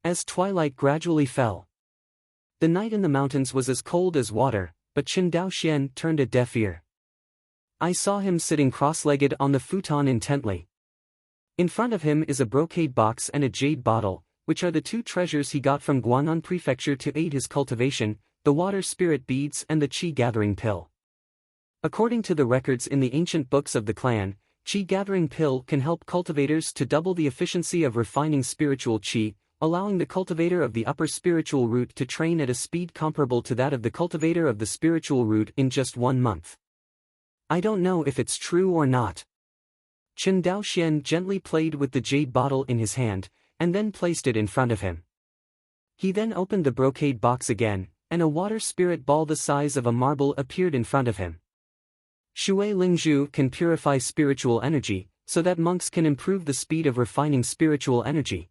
As twilight gradually fell, the night in the mountains was as cold as water, but Chen Daoxian turned a deaf ear. I saw him sitting cross-legged on the futon intently. In front of him is a brocade box and a jade bottle, which are the two treasures he got from Guang'an Prefecture to aid his cultivation, the water spirit beads and the qi-gathering pill. According to the records in the ancient books of the clan, qi-gathering pill can help cultivators to double the efficiency of refining spiritual qi, allowing the cultivator of the upper spiritual root to train at a speed comparable to that of the cultivator of the spiritual root in just 1 month. I don't know if it's true or not. Chen Daoxian gently played with the jade bottle in his hand, and then placed it in front of him. He then opened the brocade box again, and a water spirit ball the size of a marble appeared in front of him. Shui Lingzhu can purify spiritual energy, so that monks can improve the speed of refining spiritual energy.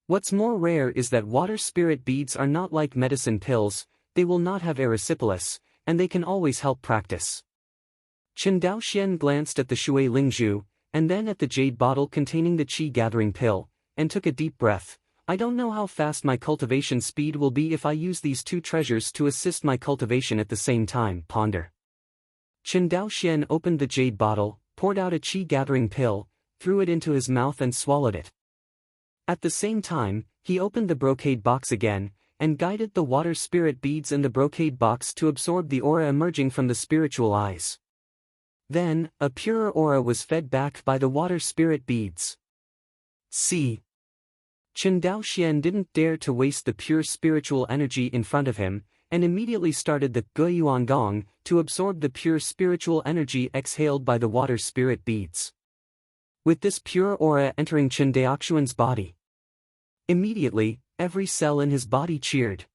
What's more rare is that water spirit beads are not like medicine pills, they will not have erysipelas, and they can always help practice. Chen Daoxian glanced at the Shui Lingzhu, and then at the jade bottle containing the qi-gathering pill, and took a deep breath. I don't know how fast my cultivation speed will be if I use these two treasures to assist my cultivation at the same time. Ponder. Chen Daoxian opened the jade bottle, poured out a qi-gathering pill, threw it into his mouth and swallowed it. At the same time, he opened the brocade box again, and guided the water spirit beads in the brocade box to absorb the aura emerging from the spiritual eyes. Then, a purer aura was fed back by the water spirit beads. See. Chen Daoxian didn't dare to waste the pure spiritual energy in front of him, and immediately started the Guiyuan Gong to absorb the pure spiritual energy exhaled by the water spirit beads. With this pure aura entering Chen Daoxian's body, immediately, every cell in his body cheered.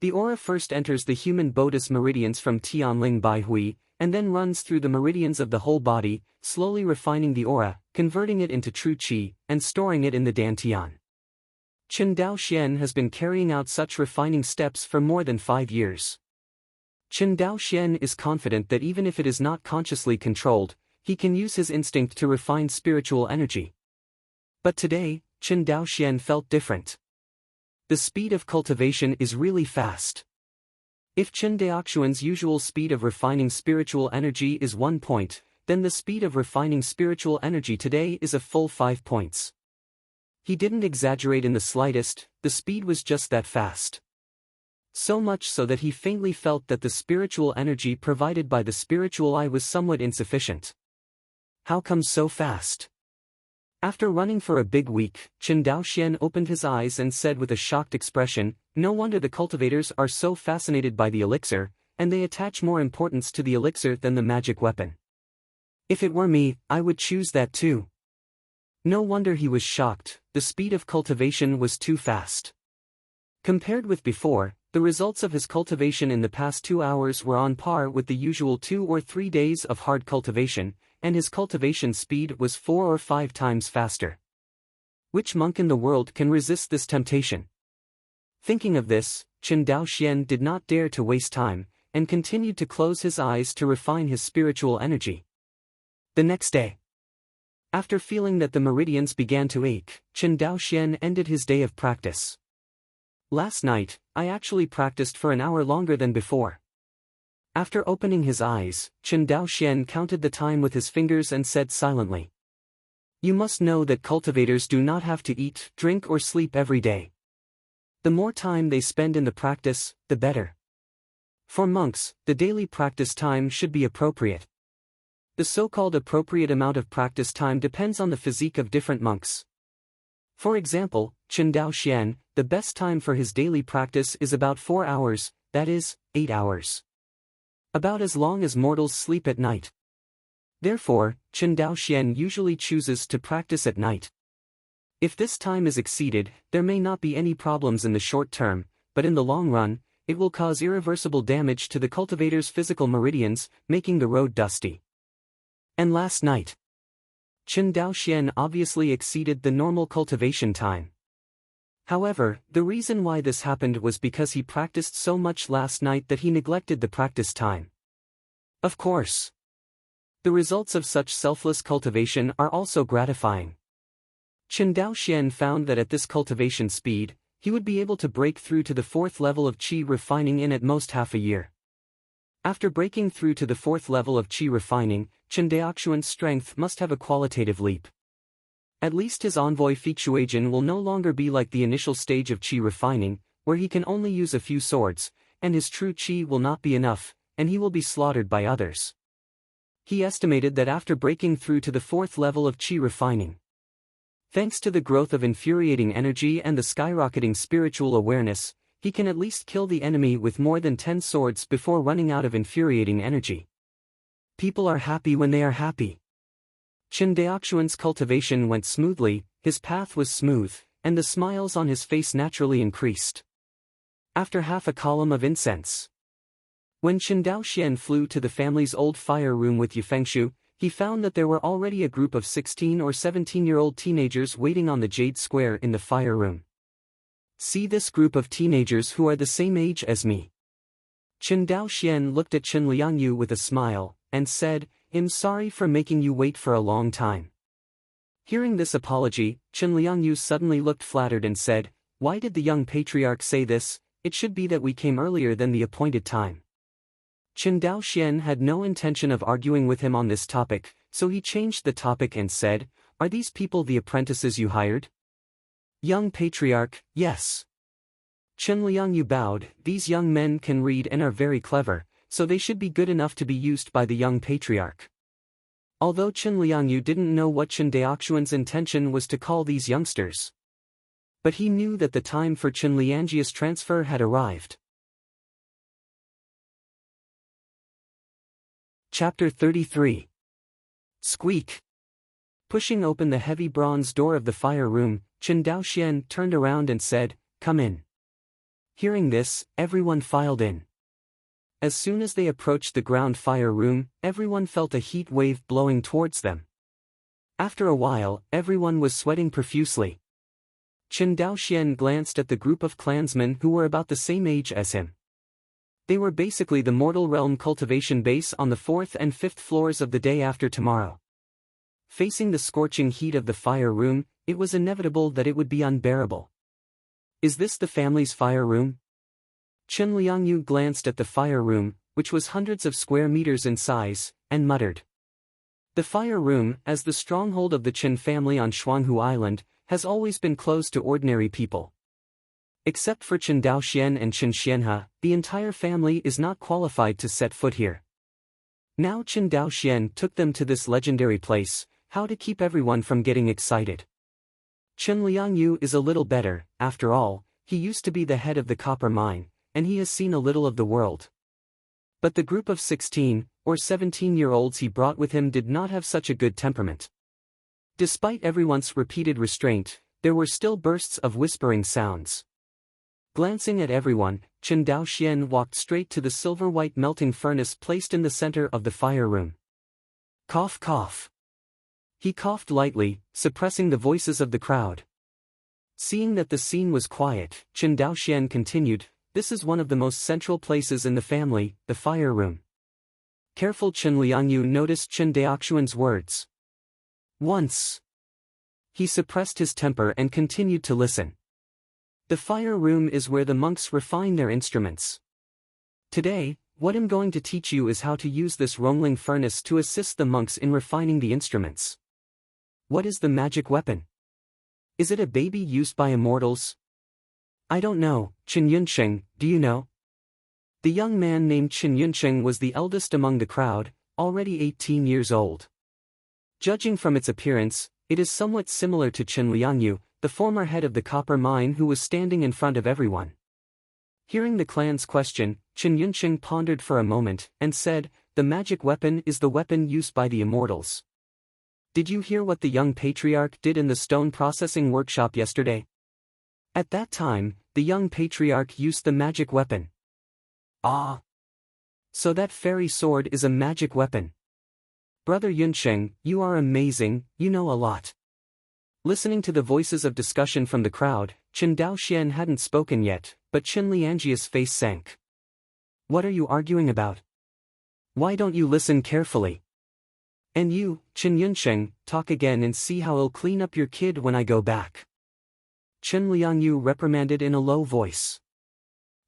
The aura first enters the human Bodhis meridians from Tianling Baihui, and then runs through the meridians of the whole body, slowly refining the aura, converting it into true qi, and storing it in the dantian. Chen Daoxian has been carrying out such refining steps for more than 5 years. Chen Daoxian is confident that even if it is not consciously controlled, he can use his instinct to refine spiritual energy. But today, Chen Daoxian felt different. The speed of cultivation is really fast. If Chen Daoxian's usual speed of refining spiritual energy is 1 point, then the speed of refining spiritual energy today is a full 5 points. He didn't exaggerate in the slightest, the speed was just that fast. So much so that he faintly felt that the spiritual energy provided by the spiritual eye was somewhat insufficient. How come so fast? After running for a big week, Chen Daoxian opened his eyes and said with a shocked expression, "No wonder the cultivators are so fascinated by the elixir, and they attach more importance to the elixir than the magic weapon. If it were me, I would choose that too." No wonder he was shocked, the speed of cultivation was too fast. Compared with before, the results of his cultivation in the past 2 hours were on par with the usual 2 or 3 days of hard cultivation, and his cultivation speed was 4 or 5 times faster. Which monk in the world can resist this temptation? Thinking of this, Chen Daoxian did not dare to waste time, and continued to close his eyes to refine his spiritual energy. The next day, after feeling that the meridians began to ache, Chen Daoxian ended his day of practice. Last night, I actually practiced for an hour longer than before. After opening his eyes, Chen Daoxian counted the time with his fingers and said silently, "You must know that cultivators do not have to eat, drink or sleep every day. The more time they spend in the practice, the better. For monks, the daily practice time should be appropriate. The so-called appropriate amount of practice time depends on the physique of different monks. For example, Chen Daoxian, the best time for his daily practice is about 4 hours, that is, 8 hours. About as long as mortals sleep at night. Therefore, Chen Daoxian usually chooses to practice at night. If this time is exceeded, there may not be any problems in the short term, but in the long run, it will cause irreversible damage to the cultivator's physical meridians, making the road dusty." And last night, Chen Daoxian obviously exceeded the normal cultivation time. However, the reason why this happened was because he practiced so much last night that he neglected the practice time. Of course, the results of such selfless cultivation are also gratifying. Chen Daoxian found that at this cultivation speed, he would be able to break through to the 4th level of qi refining in at most half a year. After breaking through to the 4th level of qi refining, Chen Daoxian's strength must have a qualitative leap. At least his envoy Fixuajin will no longer be like the initial stage of qi refining, where he can only use a few swords, and his true qi will not be enough, and he will be slaughtered by others. He estimated that after breaking through to the 4th level of qi refining, thanks to the growth of infuriating energy and the skyrocketing spiritual awareness, he can at least kill the enemy with more than 10 swords before running out of infuriating energy. People are happy when they are happy. Chen Daoxian's cultivation went smoothly, his path was smooth, and the smiles on his face naturally increased. After half a column of incense. When Chen Daoxian flew to the family's old fire room with Yufengshu, he found that there were already a group of 16 or 17-year-old teenagers waiting on the Jade Square in the fire room. See this group of teenagers who are the same age as me. Chen Daoxian looked at Chen Liangyu with a smile, and said, "I'm sorry for making you wait for a long time." Hearing this apology, Chen Liangyu suddenly looked flattered and said, "Why did the young patriarch say this? It should be that we came earlier than the appointed time." Chen Daoxian had no intention of arguing with him on this topic, so he changed the topic and said, "Are these people the apprentices you hired?" Young patriarch, yes. Chen Liangyu bowed. These young men can read and are very clever, so they should be good enough to be used by the young patriarch. Although Chen Liangyu didn't know what Chen Daoxian's intention was to call these youngsters, but he knew that the time for Chen Liangji's transfer had arrived. Chapter 33. Squeak. Pushing open the heavy bronze door of the fire room, Chen Daoxian turned around and said, "Come in." Hearing this, everyone filed in. As soon as they approached the ground fire room, everyone felt a heat wave blowing towards them. After a while, everyone was sweating profusely. Chen Daoxian glanced at the group of clansmen who were about the same age as him. They were basically the mortal realm cultivation base on the 4th and 5th floors of the day after tomorrow. Facing the scorching heat of the fire room, it was inevitable that it would be unbearable. Is this the family's fire room? Chen Liangyu glanced at the fire room, which was hundreds of square meters in size, and muttered. The fire room, as the stronghold of the Chen family on Shuanghu Island, has always been closed to ordinary people. Except for Chen Daoxian and Chen Xianhe, the entire family is not qualified to set foot here. Now Chen Daoxian took them to this legendary place. How to keep everyone from getting excited? Chen Liangyu is a little better, after all, he used to be the head of the copper mine, and he has seen a little of the world. But the group of 16 or 17-year-olds he brought with him did not have such a good temperament. Despite everyone's repeated restraint, there were still bursts of whispering sounds. Glancing at everyone, Chen Daoxian walked straight to the silver-white melting furnace placed in the center of the fire room. Cough cough. He coughed lightly, suppressing the voices of the crowd. Seeing that the scene was quiet, Chen Daoxian continued, "This is one of the most central places in the family, the fire room." Careful Chen Liangyu noticed Chen Daoxian's words. Once. He suppressed his temper and continued to listen. The fire room is where the monks refine their instruments. Today, what I'm going to teach you is how to use this Rongling furnace to assist the monks in refining the instruments. What is the magic weapon? Is it a baby used by immortals? I don't know. Chen Yunsheng, do you know? The young man named Chen Yunsheng was the eldest among the crowd, already 18 years old. Judging from its appearance, it is somewhat similar to Chen Liangyu, the former head of the copper mine who was standing in front of everyone. Hearing the clan's question, Chen Yunsheng pondered for a moment, and said, "The magic weapon is the weapon used by the immortals." Did you hear what the young patriarch did in the stone processing workshop yesterday? At that time, the young patriarch used the magic weapon. Ah! So that fairy sword is a magic weapon. Brother Yunsheng, you are amazing, you know a lot. Listening to the voices of discussion from the crowd, Chen Daoxian hadn't spoken yet, but Chen Liangjia's face sank. What are you arguing about? Why don't you listen carefully? And you, Chen Yunsheng, talk again and see how I'll clean up your kid when I go back. Chen Liangyu reprimanded in a low voice.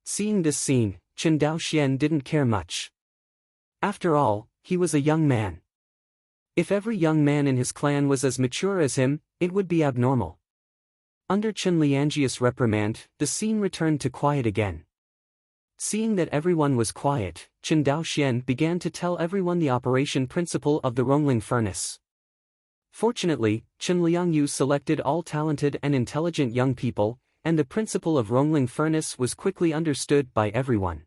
Seeing this scene, Chen Daoxian didn't care much. After all, he was a young man. If every young man in his clan was as mature as him, it would be abnormal. Under Chen Liangjia's reprimand, the scene returned to quiet again. Seeing that everyone was quiet, Chen Daoxian began to tell everyone the operation principle of the Rongling furnace. Fortunately, Chen Liangyu selected all talented and intelligent young people, and the principle of Rongling furnace was quickly understood by everyone.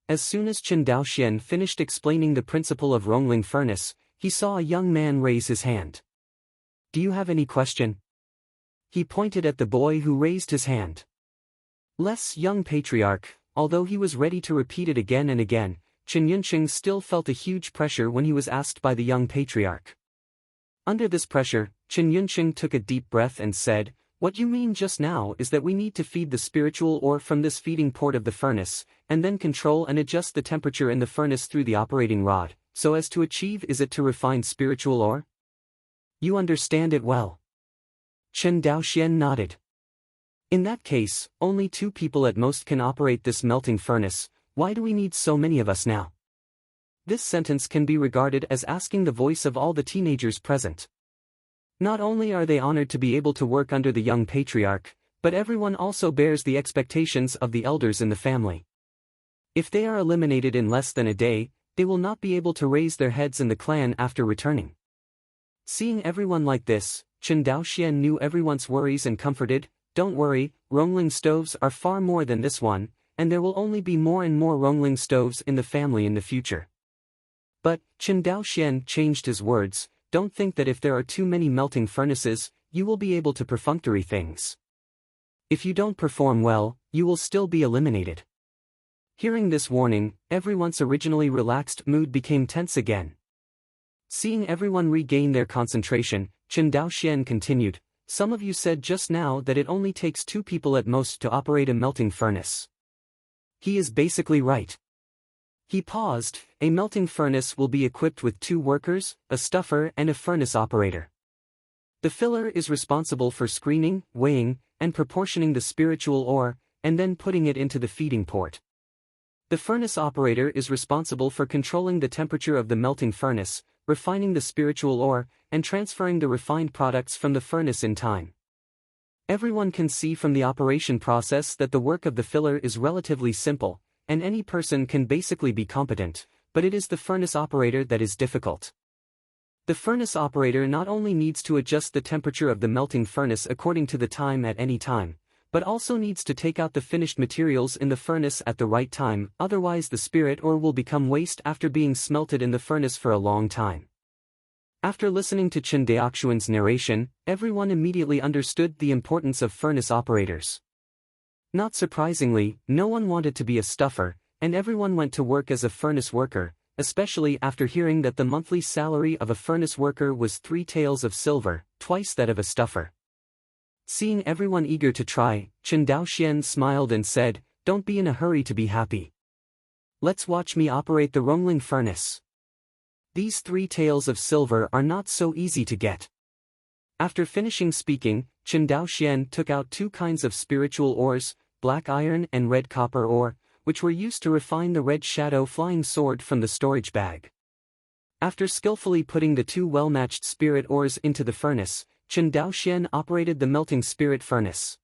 As soon as Chen Daoxian finished explaining the principle of Rongling furnace, he saw a young man raise his hand. Do you have any question? He pointed at the boy who raised his hand. Less young patriarch, although he was ready to repeat it again and again, Chen Yunsheng still felt a huge pressure when he was asked by the young patriarch. Under this pressure, Chen Yunsheng took a deep breath and said, "What you mean just now is that we need to feed the spiritual ore from this feeding port of the furnace, and then control and adjust the temperature in the furnace through the operating rod, so as to achieve is it to refine spiritual ore? You understand it well." Chen Daoxian nodded. In that case, only 2 people at most can operate this melting furnace. Why do we need so many of us now? This sentence can be regarded as asking the voice of all the teenagers present. Not only are they honored to be able to work under the young patriarch, but everyone also bears the expectations of the elders in the family. If they are eliminated in less than a day, they will not be able to raise their heads in the clan after returning. Seeing everyone like this, Chen Daoxian knew everyone's worries and comforted, "Don't worry, Rongling stoves are far more than this one, and there will only be more and more Rongling stoves in the family in the future." But, Chen Daoxian changed his words, "Don't think that if there are too many melting furnaces, you will be able to perfunctory things. If you don't perform well, you will still be eliminated." Hearing this warning, everyone's originally relaxed mood became tense again. Seeing everyone regain their concentration, Chen Daoxian continued, "Some of you said just now that it only takes 2 people at most to operate a melting furnace. He is basically right." He paused. "A melting furnace will be equipped with 2 workers, a stuffer and a furnace operator. The filler is responsible for screening, weighing, and proportioning the spiritual ore, and then putting it into the feeding port. The furnace operator is responsible for controlling the temperature of the melting furnace, refining the spiritual ore, and transferring the refined products from the furnace in time." Everyone can see from the operation process that the work of the filler is relatively simple, and any person can basically be competent, but it is the furnace operator that is difficult. The furnace operator not only needs to adjust the temperature of the melting furnace according to the time at any time, but also needs to take out the finished materials in the furnace at the right time, otherwise the spirit ore will become waste after being smelted in the furnace for a long time. After listening to Chen Daoxian's narration, everyone immediately understood the importance of furnace operators. Not surprisingly, no one wanted to be a stuffer, and everyone went to work as a furnace worker, especially after hearing that the monthly salary of a furnace worker was 3 taels of silver, twice that of a stuffer. Seeing everyone eager to try, Chen Daoxian smiled and said, "Don't be in a hurry to be happy. Let's watch me operate the Rongling furnace. These 3 taels of silver are not so easy to get." After finishing speaking, Chen Daoxian took out 2 kinds of spiritual ores, black iron and red copper ore, which were used to refine the red shadow flying sword from the storage bag. After skillfully putting the 2 well-matched spirit ores into the furnace, Chen Daoxian operated the melting spirit furnace.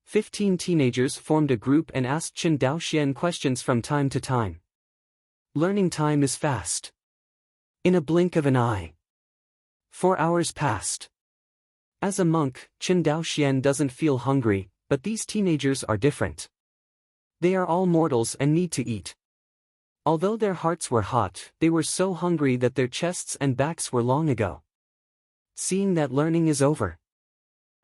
15 teenagers formed a group and asked Chen Daoxian questions from time to time. Learning time is fast. In a blink of an eye. 4 hours passed. As a monk, Chen Daoxian doesn't feel hungry, but these teenagers are different. They are all mortals and need to eat. Although their hearts were hot, they were so hungry that their chests and backs were long ago. Seeing that learning is over,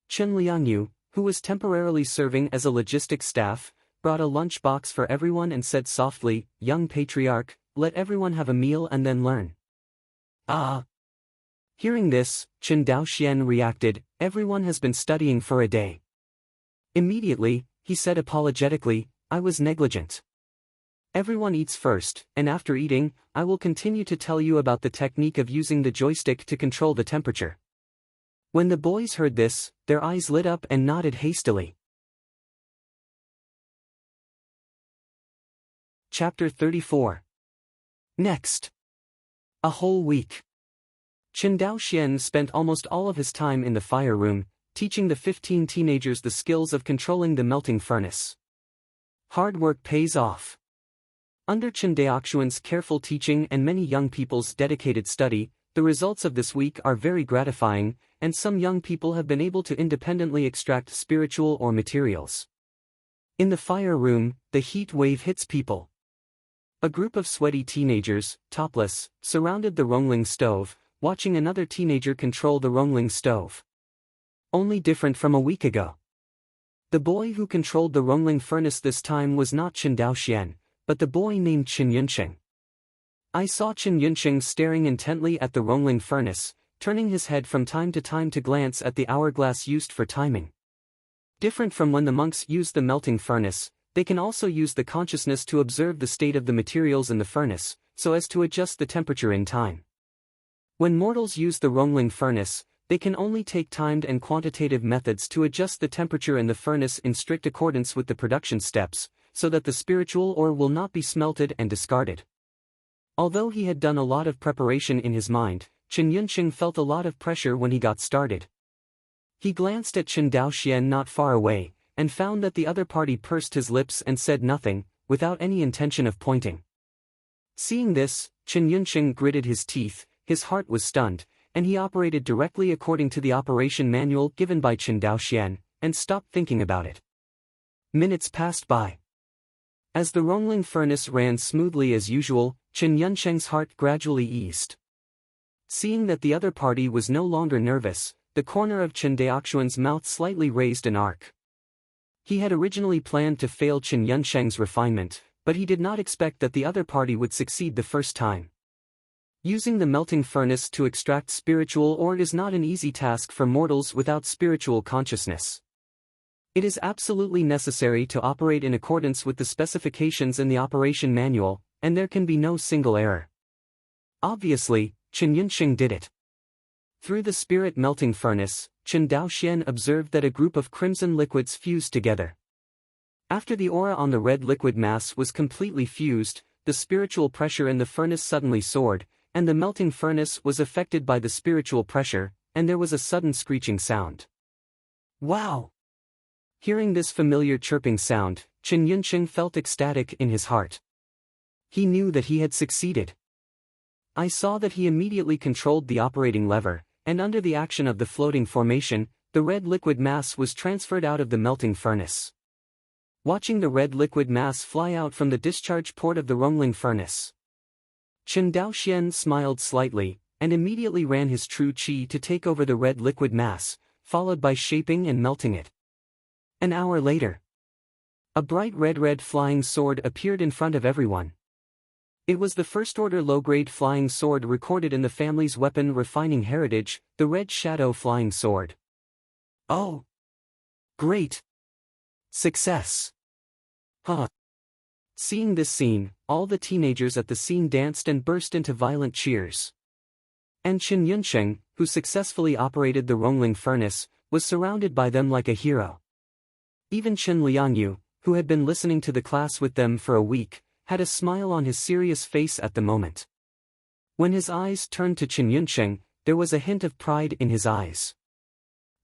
Chen Liangyu, who was temporarily serving as a logistics staff, brought a lunch box for everyone and said softly, "Young patriarch, let everyone have a meal and then learn." Ah! Hearing this, Chen Daoxian reacted, "Everyone has been studying for a day." Immediately, he said apologetically, "I was negligent. Everyone eats first, and after eating, I will continue to tell you about the technique of using the joystick to control the temperature." When the boys heard this, their eyes lit up and nodded hastily. Chapter 34. Next. A whole week. Chen Daoxian spent almost all of his time in the fire room, teaching the 15 teenagers the skills of controlling the melting furnace. Hard work pays off. Under Chen Daoxian's careful teaching and many young people's dedicated study, the results of this week are very gratifying, and some young people have been able to independently extract spiritual or materials. In the fire room, the heat wave hits people. A group of sweaty teenagers, topless, surrounded the Rongling stove, watching another teenager control the Rongling stove. Only different from a week ago. The boy who controlled the Rongling furnace this time was not Chen Daoxian, but the boy named Chen Yunqing. I saw Chen Yunqing staring intently at the Rongling furnace, turning his head from time to time to glance at the hourglass used for timing. Different from when the monks use the melting furnace, they can also use the consciousness to observe the state of the materials in the furnace, so as to adjust the temperature in time. When mortals use the Rongling furnace, they can only take timed and quantitative methods to adjust the temperature in the furnace in strict accordance with the production steps, so that the spiritual ore will not be smelted and discarded. Although he had done a lot of preparation in his mind, Chen Yunqing felt a lot of pressure when he got started. He glanced at Chen Daoxian not far away, and found that the other party pursed his lips and said nothing, without any intention of pointing. Seeing this, Chen Yunqing gritted his teeth, his heart was stunned, and he operated directly according to the operation manual given by Chen Daoxian, and stopped thinking about it. Minutes passed by. As the Rongling furnace ran smoothly as usual, Chen Yunqing's heart gradually eased. Seeing that the other party was no longer nervous, the corner of Chen Daoxian's mouth slightly raised an arc. He had originally planned to fail Chen Yunqing's refinement, but he did not expect that the other party would succeed the first time. Using the melting furnace to extract spiritual ore is not an easy task for mortals without spiritual consciousness. It is absolutely necessary to operate in accordance with the specifications in the operation manual, and there can be no single error. Obviously, Chen Yunqing did it. Through the spirit melting furnace, Chen Daoxian observed that a group of crimson liquids fused together. After the aura on the red liquid mass was completely fused, the spiritual pressure in the furnace suddenly soared, and the melting furnace was affected by the spiritual pressure, and there was a sudden screeching sound. Wow! Hearing this familiar chirping sound, Chen Yunqing felt ecstatic in his heart. He knew that he had succeeded. I saw that he immediately controlled the operating lever, and under the action of the floating formation, the red liquid mass was transferred out of the melting furnace. Watching the red liquid mass fly out from the discharge port of the Rongling furnace, Chen Daoxian smiled slightly, and immediately ran his true qi to take over the red liquid mass, followed by shaping and melting it. An hour later, a bright red flying sword appeared in front of everyone. It was the first-order low-grade flying sword recorded in the family's weapon refining heritage, the Red Shadow Flying Sword. Oh! Great! Success! Huh! Seeing this scene, all the teenagers at the scene danced and burst into violent cheers. And Chen Yunqing, who successfully operated the Rongling furnace, was surrounded by them like a hero. Even Chen Liangyu, who had been listening to the class with them for a week, had a smile on his serious face at the moment. When his eyes turned to Chen Yunqing, there was a hint of pride in his eyes.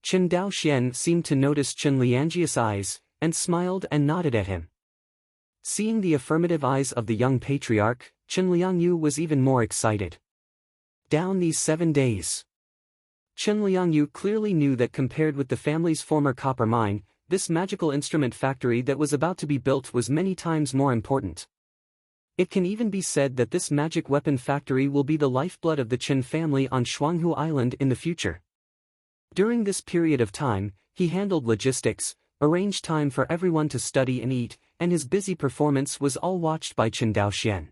Chen Daoxian seemed to notice Chen Liangyi's eyes, and smiled and nodded at him. Seeing the affirmative eyes of the young patriarch, Chen Liangyu was even more excited. Down these 7 days. Chen Liangyu clearly knew that compared with the family's former copper mine, this magical instrument factory that was about to be built was many times more important. It can even be said that this magic weapon factory will be the lifeblood of the Chen family on Shuanghu Island in the future. During this period of time, he handled logistics, arranged time for everyone to study and eat, and his busy performance was all watched by Chen Daoxian.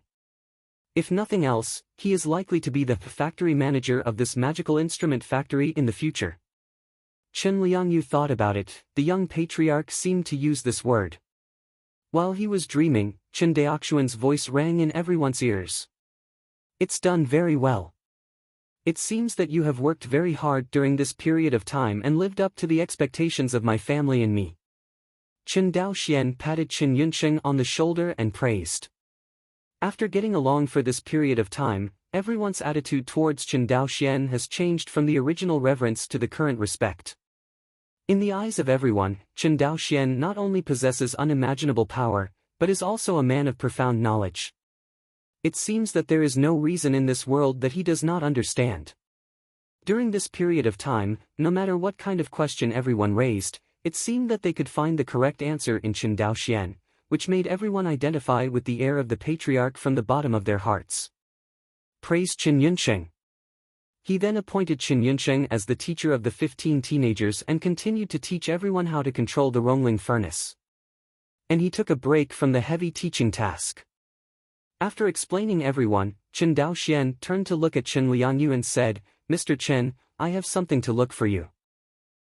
If nothing else, he is likely to be the factory manager of this magical instrument factory in the future. Chen Liangyu thought about it. The young patriarch seemed to use this word. While he was dreaming, Chen Daoxuan's voice rang in everyone's ears. It's done very well. It seems that you have worked very hard during this period of time and lived up to the expectations of my family and me. Chen Daoxian patted Chen Yunsheng on the shoulder and praised. After getting along for this period of time, everyone's attitude towards Chen Daoxian has changed from the original reverence to the current respect. In the eyes of everyone, Chen Daoxian not only possesses unimaginable power, but is also a man of profound knowledge. It seems that there is no reason in this world that he does not understand. During this period of time, no matter what kind of question everyone raised, it seemed that they could find the correct answer in Chen Daoxian, which made everyone identify with the heir of the patriarch from the bottom of their hearts. Praise Chen Yunsheng. He then appointed Chen Yunsheng as the teacher of the 15 teenagers and continued to teach everyone how to control the Rongling furnace. And he took a break from the heavy teaching task. After explaining everyone, Chen Daoxian turned to look at Chen Liangyu and said, "Mr. Chen, I have something to look for you."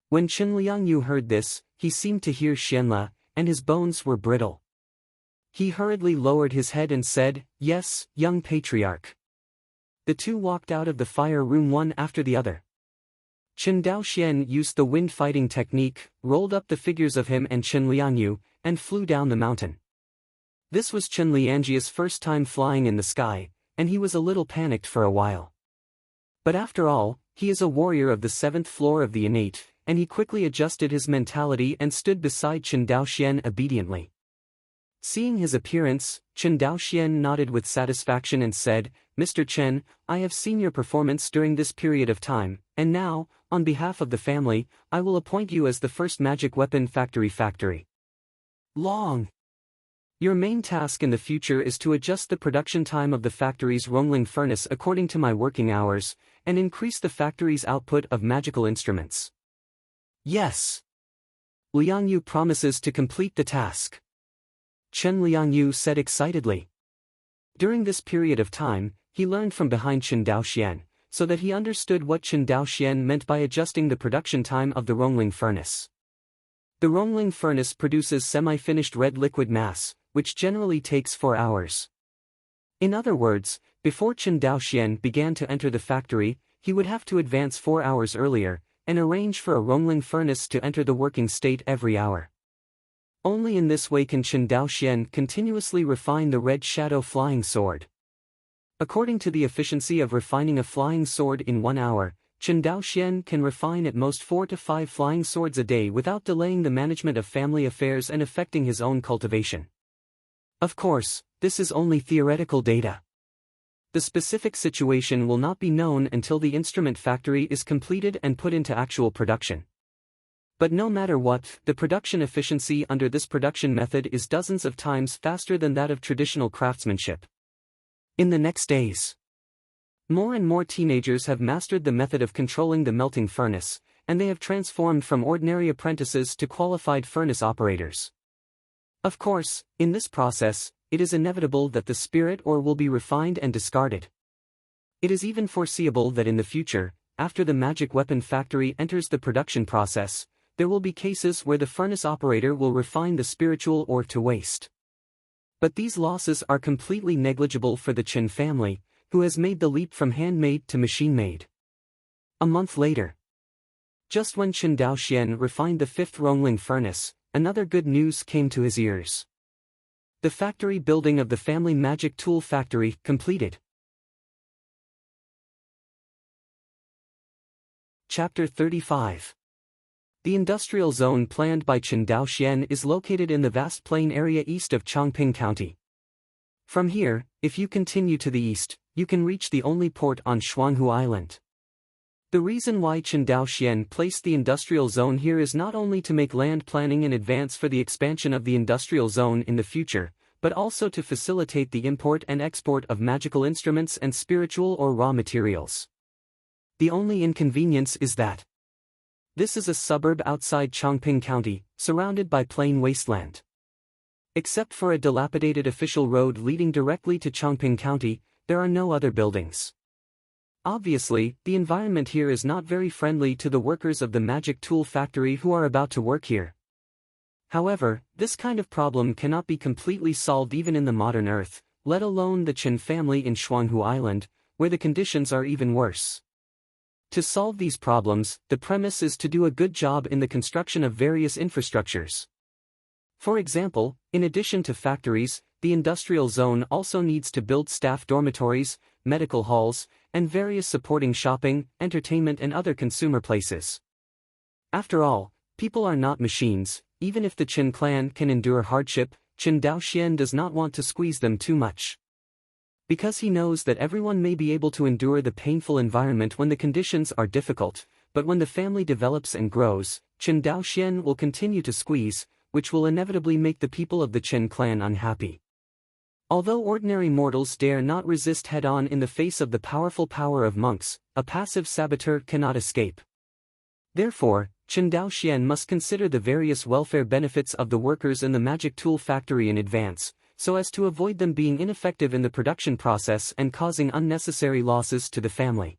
When Chen Liangyu heard this, he seemed to hear Xianle, and his bones were brittle. He hurriedly lowered his head and said, "Yes, young patriarch." The two walked out of the fire room one after the other. Chen Daoxian used the wind fighting technique, rolled up the figures of him and Chen Liangyu, and flew down the mountain. This was Chen Liangji's first time flying in the sky, and he was a little panicked for a while. But after all, he is a warrior of the 7th floor of the innate, and he quickly adjusted his mentality and stood beside Chen Daoxian obediently. Seeing his appearance, Chen Daoxian nodded with satisfaction and said, "Mr. Chen, I have seen your performance during this period of time, and now, on behalf of the family, I will appoint you as the first magic weapon factory. Long. Your main task in the future is to adjust the production time of the factory's Rongling furnace according to my working hours, and increase the factory's output of magical instruments." Yes. Liangyu promises to complete the task. Chen Liangyu said excitedly. During this period of time, he learned from behind Chen Daoxian, so that he understood what Chen Daoxian meant by adjusting the production time of the Rongling furnace. The Rongling furnace produces semi-finished red liquid mass, which generally takes 4 hours. In other words, before Chen Daoxian began to enter the factory, he would have to advance 4 hours earlier, and arrange for a Rongling furnace to enter the working state every hour. Only in this way can Chen Daoxian continuously refine the red shadow flying sword. According to the efficiency of refining a flying sword in 1 hour, Chen Daoxian can refine at most 4 to 5 flying swords a day without delaying the management of family affairs and affecting his own cultivation. Of course, this is only theoretical data. The specific situation will not be known until the instrument factory is completed and put into actual production. But no matter what, the production efficiency under this production method is dozens of times faster than that of traditional craftsmanship. In the next days, more and more teenagers have mastered the method of controlling the melting furnace, and they have transformed from ordinary apprentices to qualified furnace operators. Of course, in this process, it is inevitable that the spirit ore will be refined and discarded. It is even foreseeable that in the future, after the magic weapon factory enters the production process, there will be cases where the furnace operator will refine the spiritual ore to waste. But these losses are completely negligible for the Chen family, who has made the leap from handmade to machine-made. A month later, just when Chen Daoxian refined the 5th Rongling furnace, another good news came to his ears. The factory building of the family magic tool factory completed. Chapter 35. The industrial zone planned by Chen Daoxian is located in the vast plain area east of Chongping County. From here, if you continue to the east, you can reach the only port on Shuanghu Island. The reason why Chen Daoxian placed the industrial zone here is not only to make land planning in advance for the expansion of the industrial zone in the future, but also to facilitate the import and export of magical instruments and spiritual or raw materials. The only inconvenience is that this is a suburb outside Chongping County, surrounded by plain wasteland. Except for a dilapidated official road leading directly to Chongping County, there are no other buildings. Obviously, the environment here is not very friendly to the workers of the magic tool factory who are about to work here. However, this kind of problem cannot be completely solved even in the modern Earth, let alone the Chen family in Shuanghu Island, where the conditions are even worse. To solve these problems, the premise is to do a good job in the construction of various infrastructures. For example, in addition to factories, the industrial zone also needs to build staff dormitories, medical halls, and various supporting shopping, entertainment and other consumer places. After all, people are not machines. Even if the Qin clan can endure hardship, Qin Daoxian does not want to squeeze them too much. Because he knows that everyone may be able to endure the painful environment when the conditions are difficult, but when the family develops and grows, Qin Daoxian will continue to squeeze, which will inevitably make the people of the Qin clan unhappy. Although ordinary mortals dare not resist head-on in the face of the powerful power of monks, a passive saboteur cannot escape. Therefore, Qin Daoxian must consider the various welfare benefits of the workers in the magic tool factory in advance, so as to avoid them being ineffective in the production process and causing unnecessary losses to the family.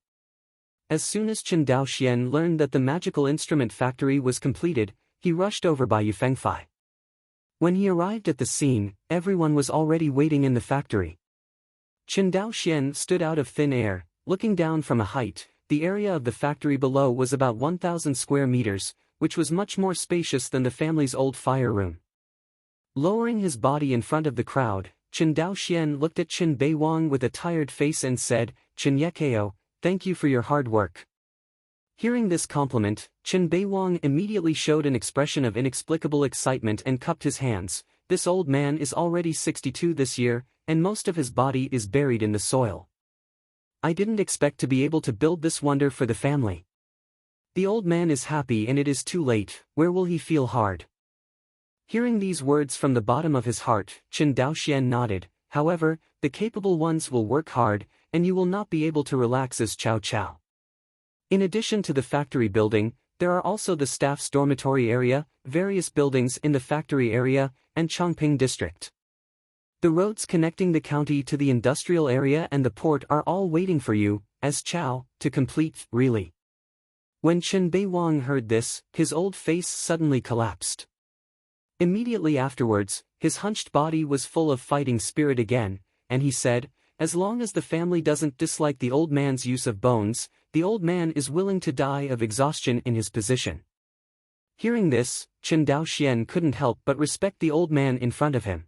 As soon as Qin Daoxian learned that the magical instrument factory was completed, he rushed over by Yufengfei. When he arrived at the scene, everyone was already waiting in the factory. Qin Daoxian stood out of thin air, looking down from a height. The area of the factory below was about 1,000 square meters, which was much more spacious than the family's old fire room. Lowering his body in front of the crowd, Qin Daoxian looked at Qin Beiwang with a tired face and said, "Qin Yekeo, thank you for your hard work." Hearing this compliment, Qin Beiwang immediately showed an expression of inexplicable excitement and cupped his hands. This old man is already 62 this year, and most of his body is buried in the soil. I didn't expect to be able to build this wonder for the family. The old man is happy and it is too late, where will he feel hard? Hearing these words from the bottom of his heart, Qin Daoxian nodded. However, the capable ones will work hard, and you will not be able to relax as Cao Cao. In addition to the factory building, there are also the staff's dormitory area, various buildings in the factory area, and Chongping district. The roads connecting the county to the industrial area and the port are all waiting for you, as Cao, to complete, really. When Qin Beiwang heard this, his old face suddenly collapsed. Immediately afterwards, his hunched body was full of fighting spirit again, and he said, as long as the family doesn't dislike the old man's use of bones, the old man is willing to die of exhaustion in his position. Hearing this, Qin Daoxian couldn't help but respect the old man in front of him.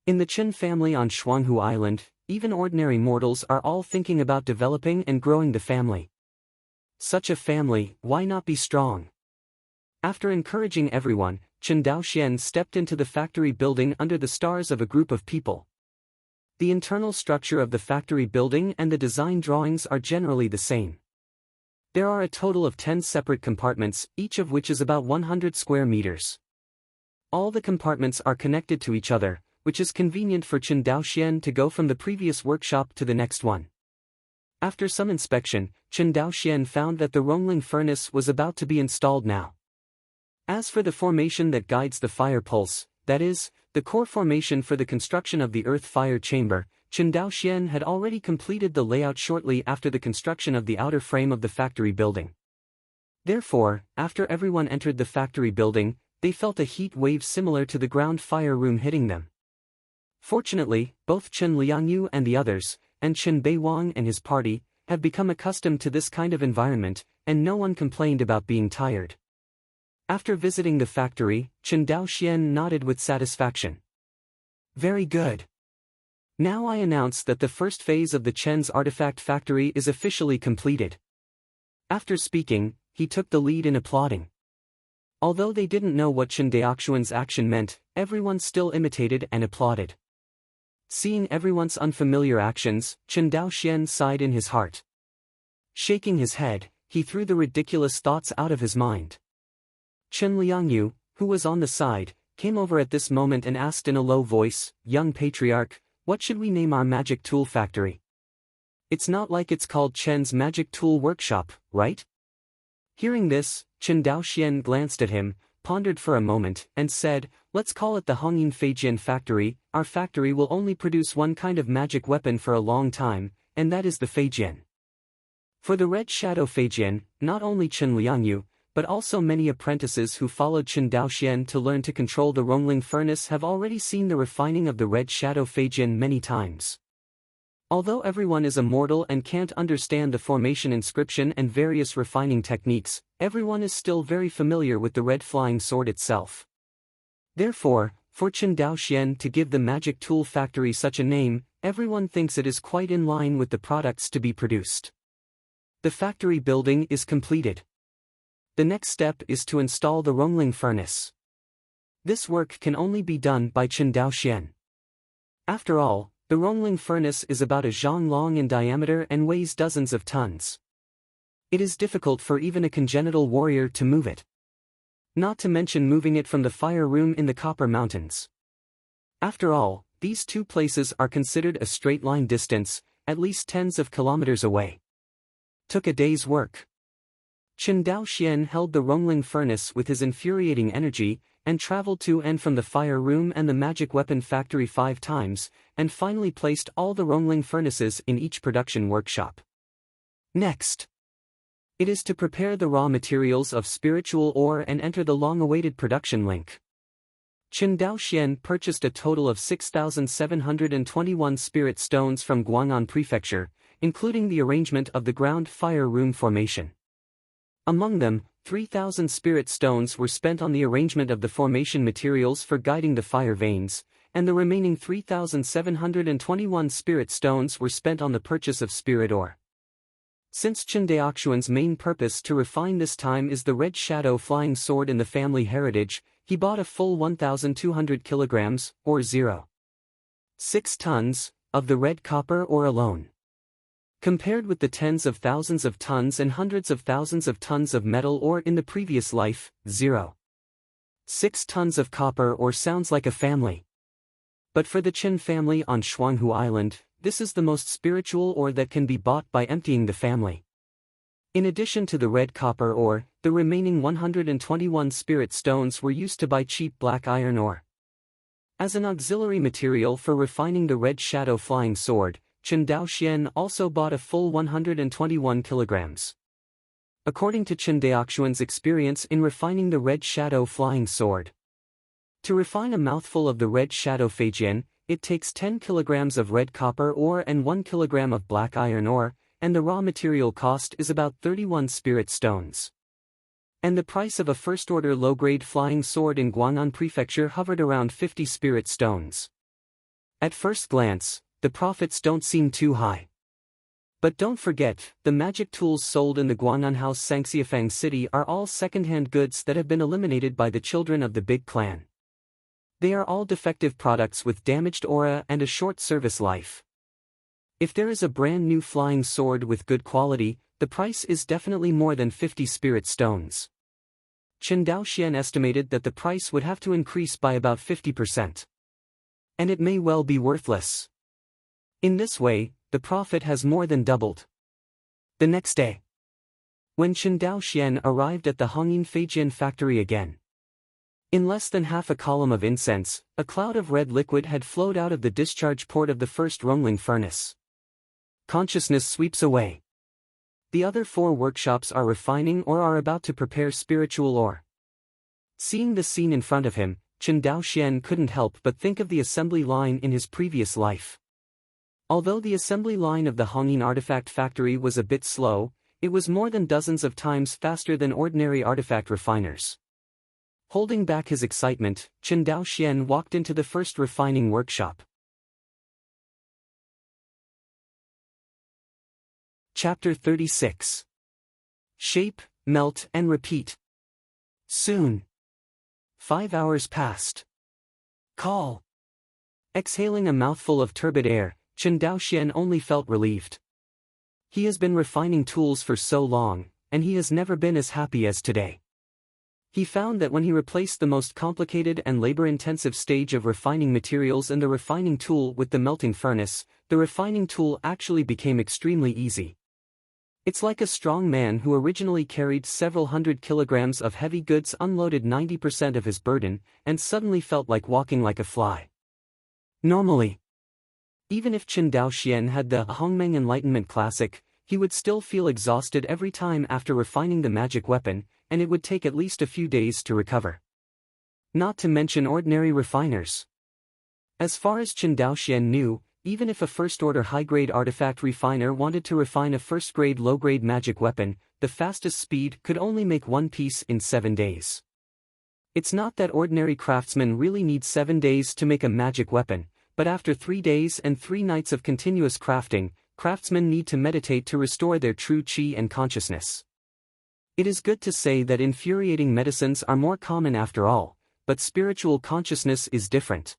In the Qin family on Shuanghu Island, even ordinary mortals are all thinking about developing and growing the family. Such a family, why not be strong? After encouraging everyone, Qin Daoxian stepped into the factory building under the stars of a group of people. The internal structure of the factory building and the design drawings are generally the same. There are a total of 10 separate compartments, each of which is about 100 square meters. All the compartments are connected to each other, which is convenient for Qin Daoxian to go from the previous workshop to the next one. After some inspection, Qin Daoxian found that the Rongling furnace was about to be installed now. As for the formation that guides the fire pulse, that is, the core formation for the construction of the earth fire chamber, Qin Daoxian had already completed the layout shortly after the construction of the outer frame of the factory building. Therefore, after everyone entered the factory building, they felt a heat wave similar to the ground fire room hitting them. Fortunately, both Chen Liangyu and the others, and Qin Beiwang and his party, have become accustomed to this kind of environment, and no one complained about being tired. After visiting the factory, Qin Daoxian nodded with satisfaction. Very good. Now I announce that the first phase of the Chen's artifact factory is officially completed. After speaking, he took the lead in applauding. Although they didn't know what Qin Daoxian's action meant, everyone still imitated and applauded. Seeing everyone's unfamiliar actions, Qin Daoxian sighed in his heart. Shaking his head, he threw the ridiculous thoughts out of his mind. Chen Liangyu, who was on the side, came over at this moment and asked in a low voice, "Young patriarch, what should we name our magic tool factory? It's not like it's called Chen's Magic Tool Workshop, right?" Hearing this, Qin Daoxian glanced at him, pondered for a moment, and said, "Let's call it the Hongyin Feijian factory. Our factory will only produce one kind of magic weapon for a long time, and that is the Feijian." For the Red Shadow Feijian, not only Chen Liangyu, but also many apprentices who followed Chen Daoxian to learn to control the Rongling furnace have already seen the refining of the Red Shadow Feijian many times. Although everyone is a mortal and can't understand the formation inscription and various refining techniques, everyone is still very familiar with the red flying sword itself. Therefore, for Chen Daoxian to give the magic tool factory such a name, everyone thinks it is quite in line with the products to be produced. The factory building is completed. The next step is to install the Rongling furnace. This work can only be done by Chen Daoxian. After all, the Rongling furnace is about a zhang long in diameter and weighs dozens of tons. It is difficult for even a congenital warrior to move it. Not to mention moving it from the fire room in the Copper Mountains. After all, these two places are considered a straight-line distance, at least tens of kilometers away. Took a day's work. Chen Daoxian held the Rongling furnace with his infuriating energy, and traveled to and from the fire room and the magic weapon factory 5 times, and finally placed all the Rongling furnaces in each production workshop. Next, it is to prepare the raw materials of spiritual ore and enter the long-awaited production link. Chen Daoxian purchased a total of 6,721 spirit stones from Guang'an Prefecture, including the arrangement of the ground fire room formation. Among them, 3,000 spirit stones were spent on the arrangement of the formation materials for guiding the fire veins, and the remaining 3,721 spirit stones were spent on the purchase of spirit ore. Since Chen Daoxian's main purpose to refine this time is the Red Shadow flying sword in the family heritage, he bought a full 1,200 kilograms, or 0.6 tons, of the red copper ore alone. Compared with the tens of thousands of tons and hundreds of thousands of tons of metal ore in the previous life, 0.6 tons of copper ore sounds like a family. But for the Chen family on Shuanghu Island, this is the most spiritual ore that can be bought by emptying the family. In addition to the red copper ore, the remaining 121 spirit stones were used to buy cheap black iron ore. As an auxiliary material for refining the Red Shadow flying sword, Chen Daoxian also bought a full 121 kilograms. According to Chen Daoxian's experience in refining the Red Shadow flying sword, to refine a mouthful of the Red Shadow Feijian, it takes 10 kilograms of red copper ore and 1 kilogram of black iron ore, and the raw material cost is about 31 spirit stones. And the price of a first-order low-grade flying sword in Guang'an Prefecture hovered around 50 spirit stones. At first glance, the profits don't seem too high. But don't forget, the magic tools sold in the Guang'an House Sangxiafang City are all second-hand goods that have been eliminated by the children of the big clan. They are all defective products with damaged aura and a short service life. If there is a brand new flying sword with good quality, the price is definitely more than 50 spirit stones. Chen Daoxian estimated that the price would have to increase by about 50%. And it may well be worthless. In this way, the profit has more than doubled. The next day, when Chen Daoxian arrived at the Hongyin Feijian factory again, in less than half a column of incense, a cloud of red liquid had flowed out of the discharge port of the first Rongling furnace. Consciousness sweeps away. The other 4 workshops are refining or are about to prepare spiritual ore. Seeing the scene in front of him, Chen Daoxian couldn't help but think of the assembly line in his previous life. Although the assembly line of the Hongyin artifact factory was a bit slow, it was more than dozens of times faster than ordinary artifact refiners. Holding back his excitement, Chen Daoxian walked into the first refining workshop. Chapter 36. Shape, Melt and Repeat. Soon. 5 hours passed. Call. Exhaling a mouthful of turbid air, Chen Daoxian only felt relieved. He has been refining tools for so long, and he has never been as happy as today. He found that when he replaced the most complicated and labor-intensive stage of refining materials in the refining tool with the melting furnace, the refining tool actually became extremely easy. It's like a strong man who originally carried several hundred kilograms of heavy goods unloaded 90% of his burden, and suddenly felt like walking like a fly. Normally, even if Qin Daoxian had the Hongmeng Enlightenment Classic, he would still feel exhausted every time after refining the magic weapon, and it would take at least a few days to recover. Not to mention ordinary refiners. As far as Qin Daoxian knew, even if a first-order high-grade artifact refiner wanted to refine a first-grade low-grade magic weapon, the fastest speed could only make one piece in 7 days. It's not that ordinary craftsmen really need 7 days to make a magic weapon, but after 3 days and 3 nights of continuous crafting, craftsmen need to meditate to restore their true qi and consciousness. It is good to say that infuriating medicines are more common after all, but spiritual consciousness is different.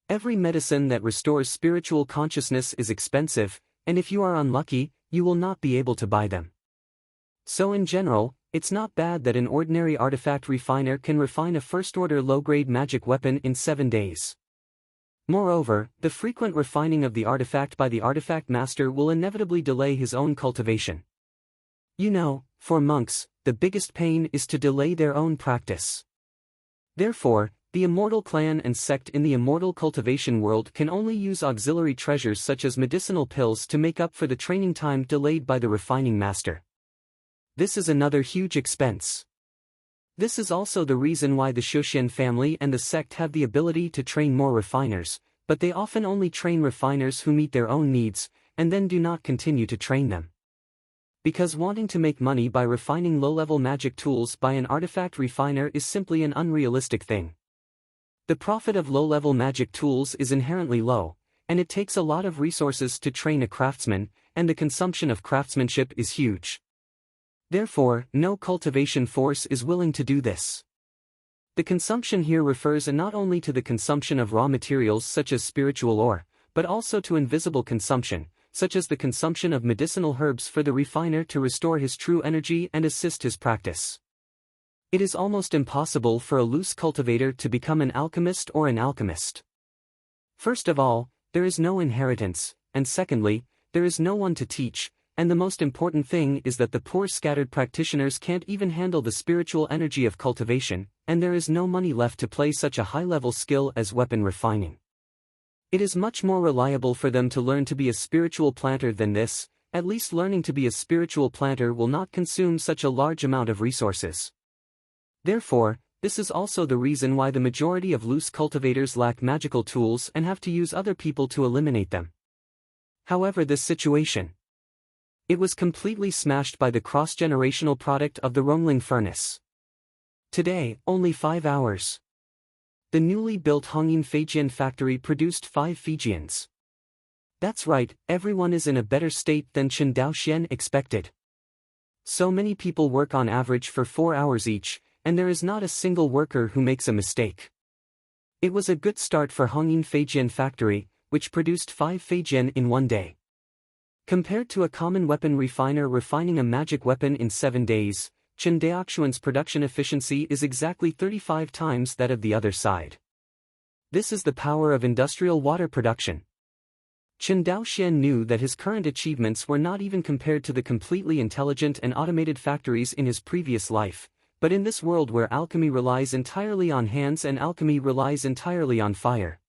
Every medicine that restores spiritual consciousness is expensive, and if you are unlucky, you will not be able to buy them. So in general, it's not bad that an ordinary artifact refiner can refine a first-order low-grade magic weapon in 7 days. Moreover, the frequent refining of the artifact by the artifact master will inevitably delay his own cultivation. You know, for monks, the biggest pain is to delay their own practice. Therefore, the immortal clan and sect in the immortal cultivation world can only use auxiliary treasures such as medicinal pills to make up for the training time delayed by the refining master. This is another huge expense. This is also the reason why the Shouxian family and the sect have the ability to train more refiners, but they often only train refiners who meet their own needs, and then do not continue to train them. Because wanting to make money by refining low-level magic tools by an artifact refiner is simply an unrealistic thing. The profit of low-level magic tools is inherently low, and it takes a lot of resources to train a craftsman, and the consumption of craftsmanship is huge. Therefore, no cultivation force is willing to do this. The consumption here refers not only to the consumption of raw materials such as spiritual ore, but also to invisible consumption, such as the consumption of medicinal herbs for the refiner to restore his true energy and assist his practice. It is almost impossible for a loose cultivator to become an alchemist or an alchemist. First of all, there is no inheritance, and secondly, there is no one to teach, and the most important thing is that the poor scattered practitioners can't even handle the spiritual energy of cultivation, and there is no money left to play such a high-level skill as weapon refining. It is much more reliable for them to learn to be a spiritual planter than this. At least learning to be a spiritual planter will not consume such a large amount of resources. Therefore, this is also the reason why the majority of loose cultivators lack magical tools and have to use other people to eliminate them. However, this situation, it was completely smashed by the cross-generational product of the Rongling furnace. Today, only 5 hours. The newly built Hongyin Feijian factory produced 5 Feijians. That's right, everyone is in a better state than Qin Daoxian expected. So many people work on average for 4 hours each, and there is not a single worker who makes a mistake. It was a good start for Hongyin Feijian factory, which produced 5 Feijian in 1 day. Compared to a common weapon refiner refining a magic weapon in 7 days, Qin Daoxian's production efficiency is exactly 35 times that of the other side. This is the power of industrial water production. Qin Daoxian knew that his current achievements were not even compared to the completely intelligent and automated factories in his previous life, but in this world where alchemy relies entirely on hands and alchemy relies entirely on fire,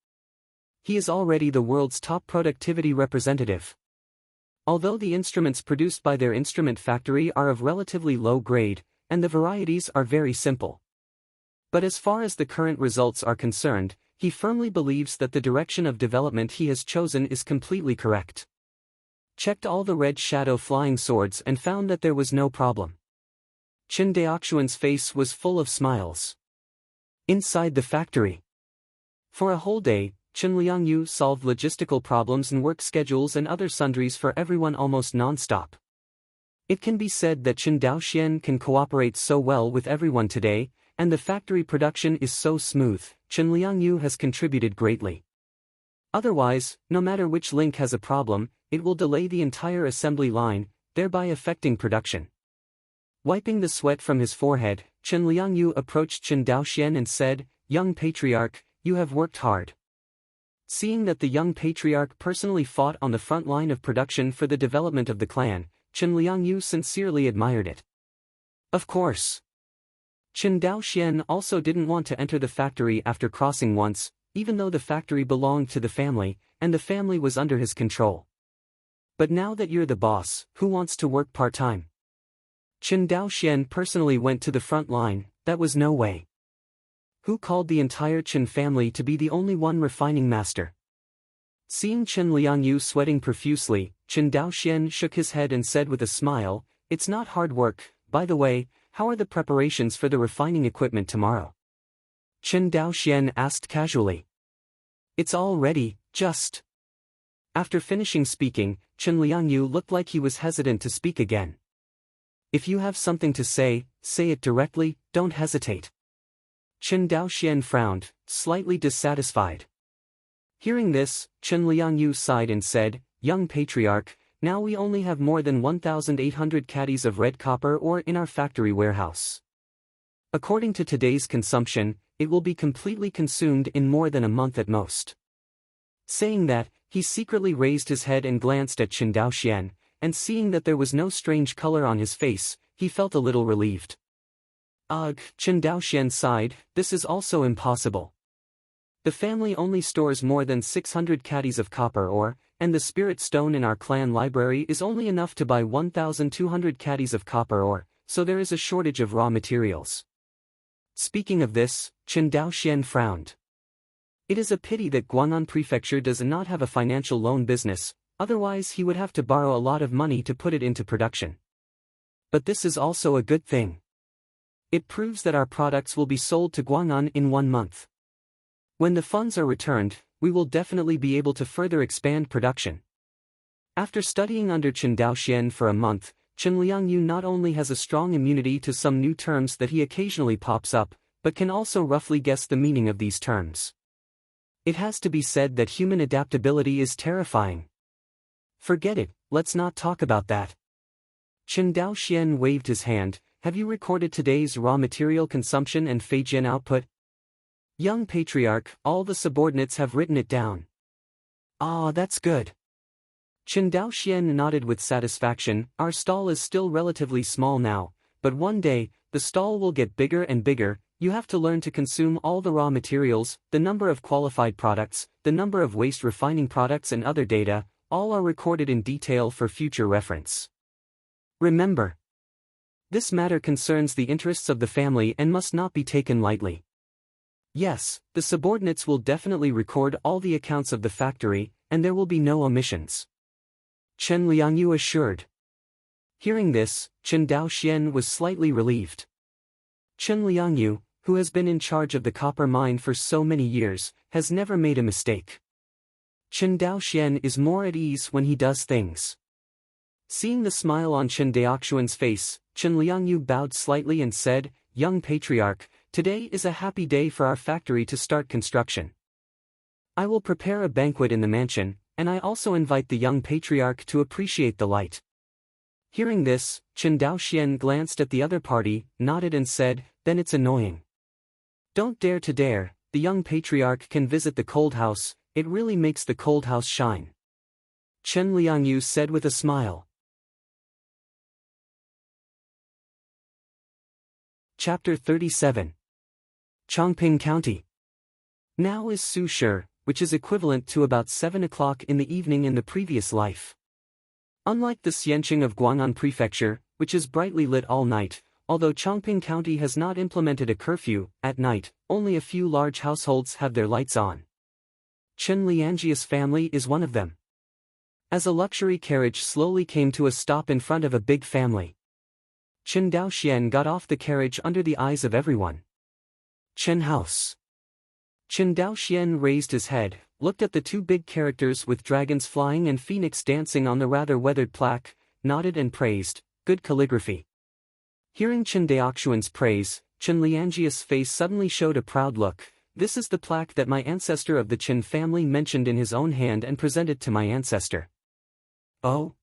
he is already the world's top productivity representative. Although the instruments produced by their instrument factory are of relatively low grade, and the varieties are very simple. But as far as the current results are concerned, he firmly believes that the direction of development he has chosen is completely correct. Checked all the red shadow flying swords and found that there was no problem. Qin Daoxian's face was full of smiles. Inside the factory, for a whole day, Qin Liangyu solved logistical problems and work schedules and other sundries for everyone almost non-stop. It can be said that Qin Daoxian can cooperate so well with everyone today, and the factory production is so smooth. Qin Liangyu has contributed greatly. Otherwise, no matter which link has a problem, it will delay the entire assembly line, thereby affecting production. Wiping the sweat from his forehead, Qin Liangyu approached Qin Daoxian and said, "Young patriarch, you have worked hard." Seeing that the young patriarch personally fought on the front line of production for the development of the clan, Chen Liangyu sincerely admired it. Of course. Chen Daoxian also didn't want to enter the factory after crossing once, even though the factory belonged to the family, and the family was under his control. But now that you're the boss, who wants to work part-time? Chen Daoxian personally went to the front line. That was no way. Who called the entire Chen family to be the only one refining master? Seeing Chen Liangyu sweating profusely, Chen Daoxian shook his head and said with a smile, "It's not hard work. By the way, how are the preparations for the refining equipment tomorrow?" Chen Daoxian asked casually. "It's all ready, just..." After finishing speaking, Chen Liangyu looked like he was hesitant to speak again. "If you have something to say it directly, don't hesitate." Chen Daoxian frowned, slightly dissatisfied. Hearing this, Chen Liangyu sighed and said, "Young patriarch, now we only have more than 1,800 caddies of red copper ore in our factory warehouse. According to today's consumption, it will be completely consumed in more than a month at most." Saying that, he secretly raised his head and glanced at Chen Daoxian, and seeing that there was no strange color on his face, he felt a little relieved. "Ugh," Chen Daoxian sighed, "this is also impossible. The family only stores more than 600 caddies of copper ore, and the spirit stone in our clan library is only enough to buy 1,200 caddies of copper ore, so there is a shortage of raw materials." Speaking of this, Chen Daoxian frowned. It is a pity that Guang'an Prefecture does not have a financial loan business, otherwise he would have to borrow a lot of money to put it into production. But this is also a good thing. It proves that our products will be sold to Guang'an in 1 month. When the funds are returned, we will definitely be able to further expand production. After studying under Chen Daoxian for a month, Chen Liangyu not only has a strong immunity to some new terms that he occasionally pops up, but can also roughly guess the meaning of these terms. It has to be said that human adaptability is terrifying. Forget it, let's not talk about that. Chen Daoxian waved his hand. "Have you recorded today's raw material consumption and Feijian output?" "Young patriarch, all the subordinates have written it down." "Ah, that's good." Chen Daoxian nodded with satisfaction. "Our stall is still relatively small now, but one day, the stall will get bigger and bigger. You have to learn to consume all the raw materials, the number of qualified products, the number of waste refining products and other data, all are recorded in detail for future reference. Remember, this matter concerns the interests of the family and must not be taken lightly." "Yes, the subordinates will definitely record all the accounts of the factory, and there will be no omissions," Chen Liangyu assured. Hearing this, Chen Daoxian was slightly relieved. Chen Liangyu, who has been in charge of the copper mine for so many years, has never made a mistake. Chen Daoxian is more at ease when he does things. Seeing the smile on Chen Daoxian's face, Chen Liangyu bowed slightly and said, "Young patriarch, today is a happy day for our factory to start construction. I will prepare a banquet in the mansion, and I also invite the young patriarch to appreciate the light." Hearing this, Chen Daoxian glanced at the other party, nodded and said, "Then it's annoying. Don't dare to dare, the young patriarch can visit the cold house, it really makes the cold house shine," Chen Liangyu said with a smile. Chapter 37. Chongping County. Now is Su-Shi, which is equivalent to about 7 o'clock in the evening in the previous life. Unlike the Xianqing of Guang'an Prefecture, which is brightly lit all night, although Chongping County has not implemented a curfew, at night, only a few large households have their lights on. Chen Liangji's family is one of them. As a luxury carriage slowly came to a stop in front of a big family, Chen Daoxian got off the carriage under the eyes of everyone. "Chen House." Chen Daoxian raised his head, looked at the 2 big characters with dragons flying and phoenix dancing on the rather weathered plaque, nodded and praised, "Good calligraphy." Hearing Chen Daoxian's praise, Chen Liangji's face suddenly showed a proud look. "This is the plaque that my ancestor of the Chen family mentioned in his own hand and presented to my ancestor." "Oh?"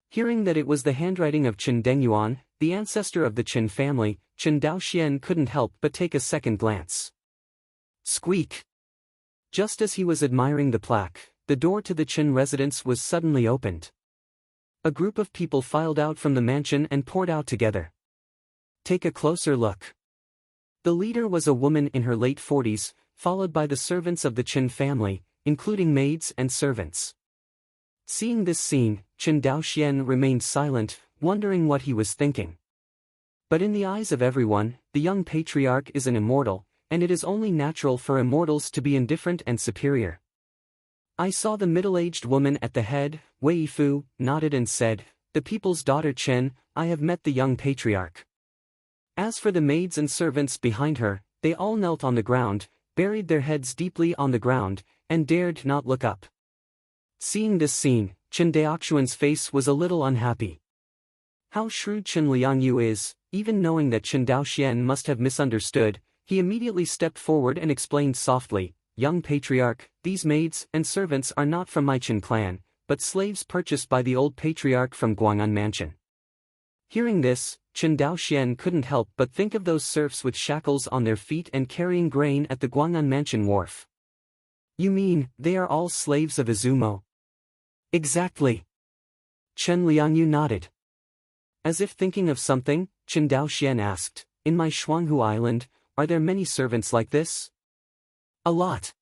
Hearing that it was the handwriting of Chen Dengyuan, the ancestor of the Chen family, Chen Daoxian couldn't help but take a second glance. Squeak! Just as he was admiring the plaque, the door to the Chen residence was suddenly opened. A group of people filed out from the mansion and poured out together. Take a closer look. The leader was a woman in her late 40s, followed by the servants of the Chen family, including maids and servants. Seeing this scene, Chen Daoxian remained silent, wondering what he was thinking. But in the eyes of everyone, the young patriarch is an immortal, and it is only natural for immortals to be indifferent and superior. I saw the middle-aged woman at the head, Wei Fu, nodded and said, "The people's daughter Chen, I have met the young patriarch." As for the maids and servants behind her, they all knelt on the ground, buried their heads deeply on the ground, and dared not look up. Seeing this scene, Chen Daoxuan's face was a little unhappy. How shrewd Chen Liangyu is, even knowing that Chen Daoxian must have misunderstood, he immediately stepped forward and explained softly, "Young patriarch, these maids and servants are not from my Chen clan, but slaves purchased by the old patriarch from Guang'an Mansion." Hearing this, Chen Daoxian couldn't help but think of those serfs with shackles on their feet and carrying grain at the Guang'an Mansion wharf. "You mean, they are all slaves of Izumo?" "Exactly." Chen Liangyu nodded. As if thinking of something, Chen Daoxian asked, "In my Shuanghu Island, are there many servants like this?" "A lot."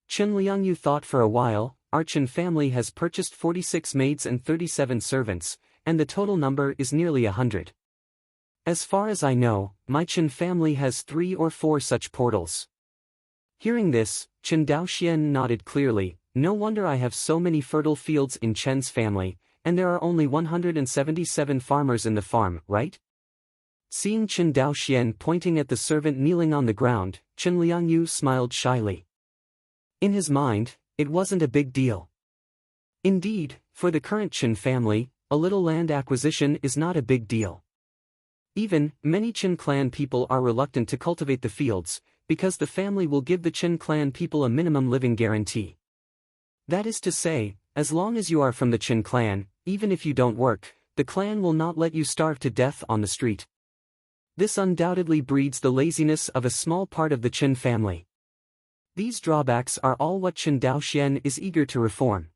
Chen Liangyu thought for a while. "Our Chen family has purchased 46 maids and 37 servants, and the total number is nearly 100. As far as I know, my Chen family has 3 or 4 such portals." Hearing this, Chen Daoxian nodded clearly. "No wonder I have so many fertile fields in Chen's family, and there are only 177 farmers in the farm, right?" Seeing Chen Daoxian pointing at the servant kneeling on the ground, Chen Liangyu smiled shyly. In his mind, it wasn't a big deal. Indeed, for the current Chen family, a little land acquisition is not a big deal. Even, many Chen clan people are reluctant to cultivate the fields, because the family will give the Chen clan people a minimum living guarantee. That is to say, as long as you are from the Chen clan, even if you don't work, the clan will not let you starve to death on the street. This undoubtedly breeds the laziness of a small part of the Chen family. These drawbacks are all what Chen Daoxian is eager to reform.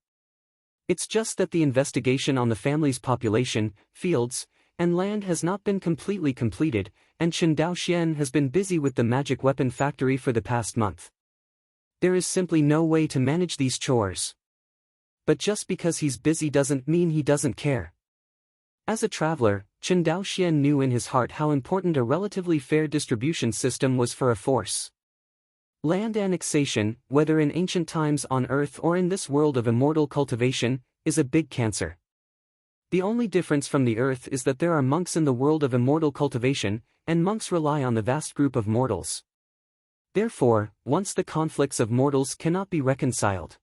It's just that the investigation on the family's population, fields, and land has not been completely completed, and Chen Daoxian has been busy with the magic weapon factory for the past month. There is simply no way to manage these chores. But just because he's busy doesn't mean he doesn't care. As a traveler, Chen Daoxian knew in his heart how important a relatively fair distribution system was for a force. Land annexation, whether in ancient times on Earth or in this world of immortal cultivation, is a big cancer. The only difference from the Earth is that there are monks in the world of immortal cultivation, and monks rely on the vast group of mortals. Therefore, once the conflicts of mortals cannot be reconciled,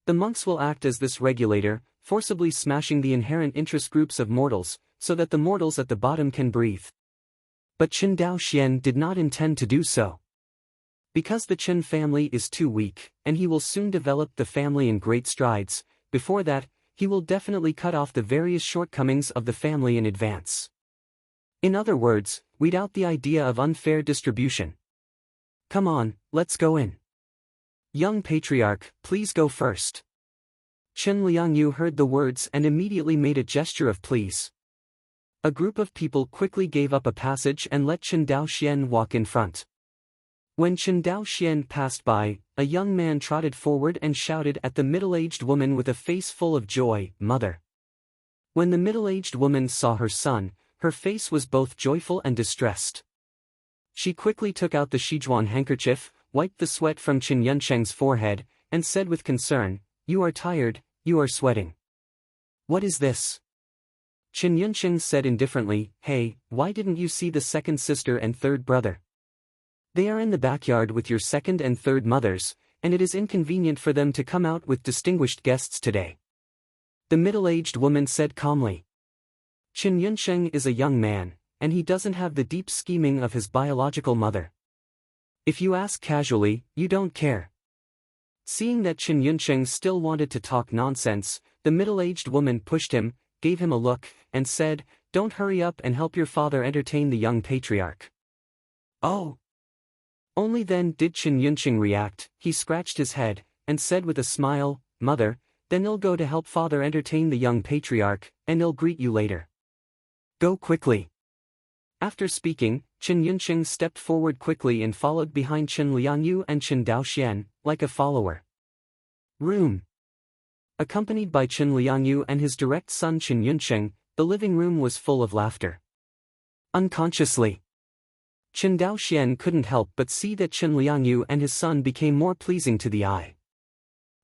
the monks will act as this regulator, forcibly smashing the inherent interest groups of mortals, so that the mortals at the bottom can breathe. But Chen Daoxian did not intend to do so. Because the Chen family is too weak, and he will soon develop the family in great strides, before that, he will definitely cut off the various shortcomings of the family in advance. In other words, weed out the idea of unfair distribution. Come on, let's go in. Young patriarch, please go first. Chen Liangyu heard the words and immediately made a gesture of please. A group of people quickly gave up a passage and let Chen Daoxian walk in front. When Chen Daoxian passed by, a young man trotted forward and shouted at the middle-aged woman with a face full of joy, "Mother." When the middle-aged woman saw her son, her face was both joyful and distressed. She quickly took out the Shijuan handkerchief, wiped the sweat from Chen Yunsheng's forehead, and said with concern, "You are tired, you are sweating. What is this?" Chen Yunsheng said indifferently, "Hey, why didn't you see the second sister and third brother? They are in the backyard with your second and third mothers, and it is inconvenient for them to come out with distinguished guests today." The middle-aged woman said calmly. Chen Yunsheng is a young man, and he doesn't have the deep scheming of his biological mother. If you ask casually, you don't care. Seeing that Chen Yunsheng still wanted to talk nonsense, the middle-aged woman pushed him, gave him a look, and said, "Don't hurry up and help your father entertain the young patriarch." "Oh." Only then did Chen Yunsheng react. He scratched his head, and said with a smile, "Mother, then I'll go to help father entertain the young patriarch, and I'll greet you later. Go quickly. After speaking, Chen Yunsheng stepped forward quickly and followed behind Chen Liangyu and Chen Daoxian, like a follower. Room. Accompanied by Chen Liangyu and his direct son Chen Yunsheng, the living room was full of laughter. Unconsciously, Chen Daoxian couldn't help but see that Chen Liangyu and his son became more pleasing to the eye.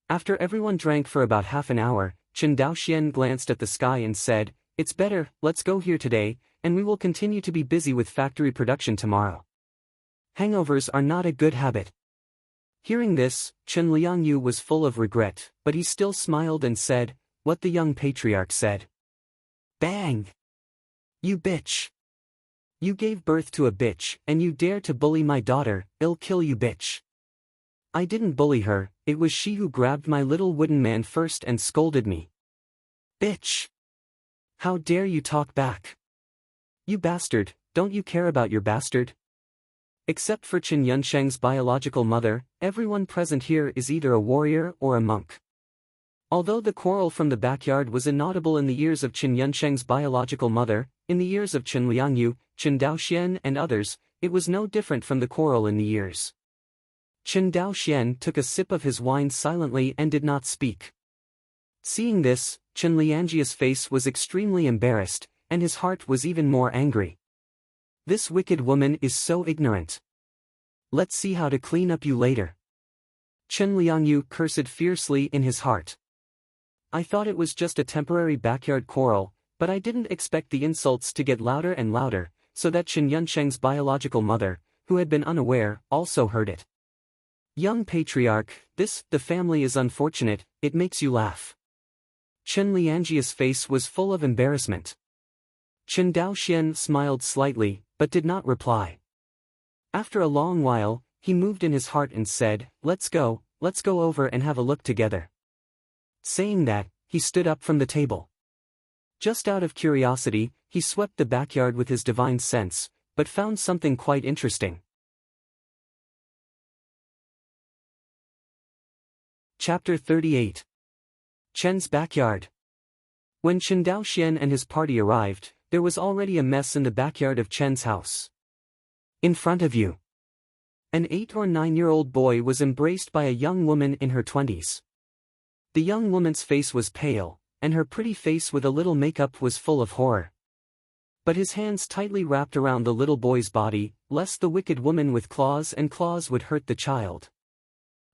After everyone drank for about half an hour, Chen Daoxian glanced at the sky and said, "It's better, let's go here today, and we will continue to be busy with factory production tomorrow. Hangovers are not a good habit." Hearing this, Chen Liangyu was full of regret, but he still smiled and said, what the young patriarch said. Bang! You bitch! You gave birth to a bitch, and you dare to bully my daughter, I'll kill you bitch. I didn't bully her, it was she who grabbed my little wooden man first and scolded me. Bitch! How dare you talk back? You bastard, don't you care about your bastard? Except for Chen Yunsheng's biological mother, everyone present here is either a warrior or a monk. Although the quarrel from the backyard was inaudible in the ears of Chen Yunsheng's biological mother, in the ears of Chen Liangyu, Chen Daoxian and others, it was no different from the quarrel in the ears. Chen Daoxian took a sip of his wine silently and did not speak. Seeing this, Chen Liangji's face was extremely embarrassed, and his heart was even more angry. This wicked woman is so ignorant. Let's see how to clean up you later. Chen Liangyu cursed fiercely in his heart. I thought it was just a temporary backyard quarrel, but I didn't expect the insults to get louder and louder, so that Chen Yunsheng's biological mother, who had been unaware, also heard it. Young patriarch, the family is unfortunate, it makes you laugh. Chen Liangji's face was full of embarrassment. Chen Daoxian smiled slightly, but did not reply. After a long while, he moved in his heart and said, let's go over and have a look together. Saying that, he stood up from the table. Just out of curiosity, he swept the backyard with his divine sense, but found something quite interesting. Chapter 38. Chen's Backyard. When Chen Daoxian and his party arrived, there was already a mess in the backyard of Chen's house. In front of you, an 8 or 9-year-old boy was embraced by a young woman in her 20s. The young woman's face was pale, and her pretty face with a little makeup was full of horror. But his hands tightly wrapped around the little boy's body, lest the wicked woman with claws would hurt the child.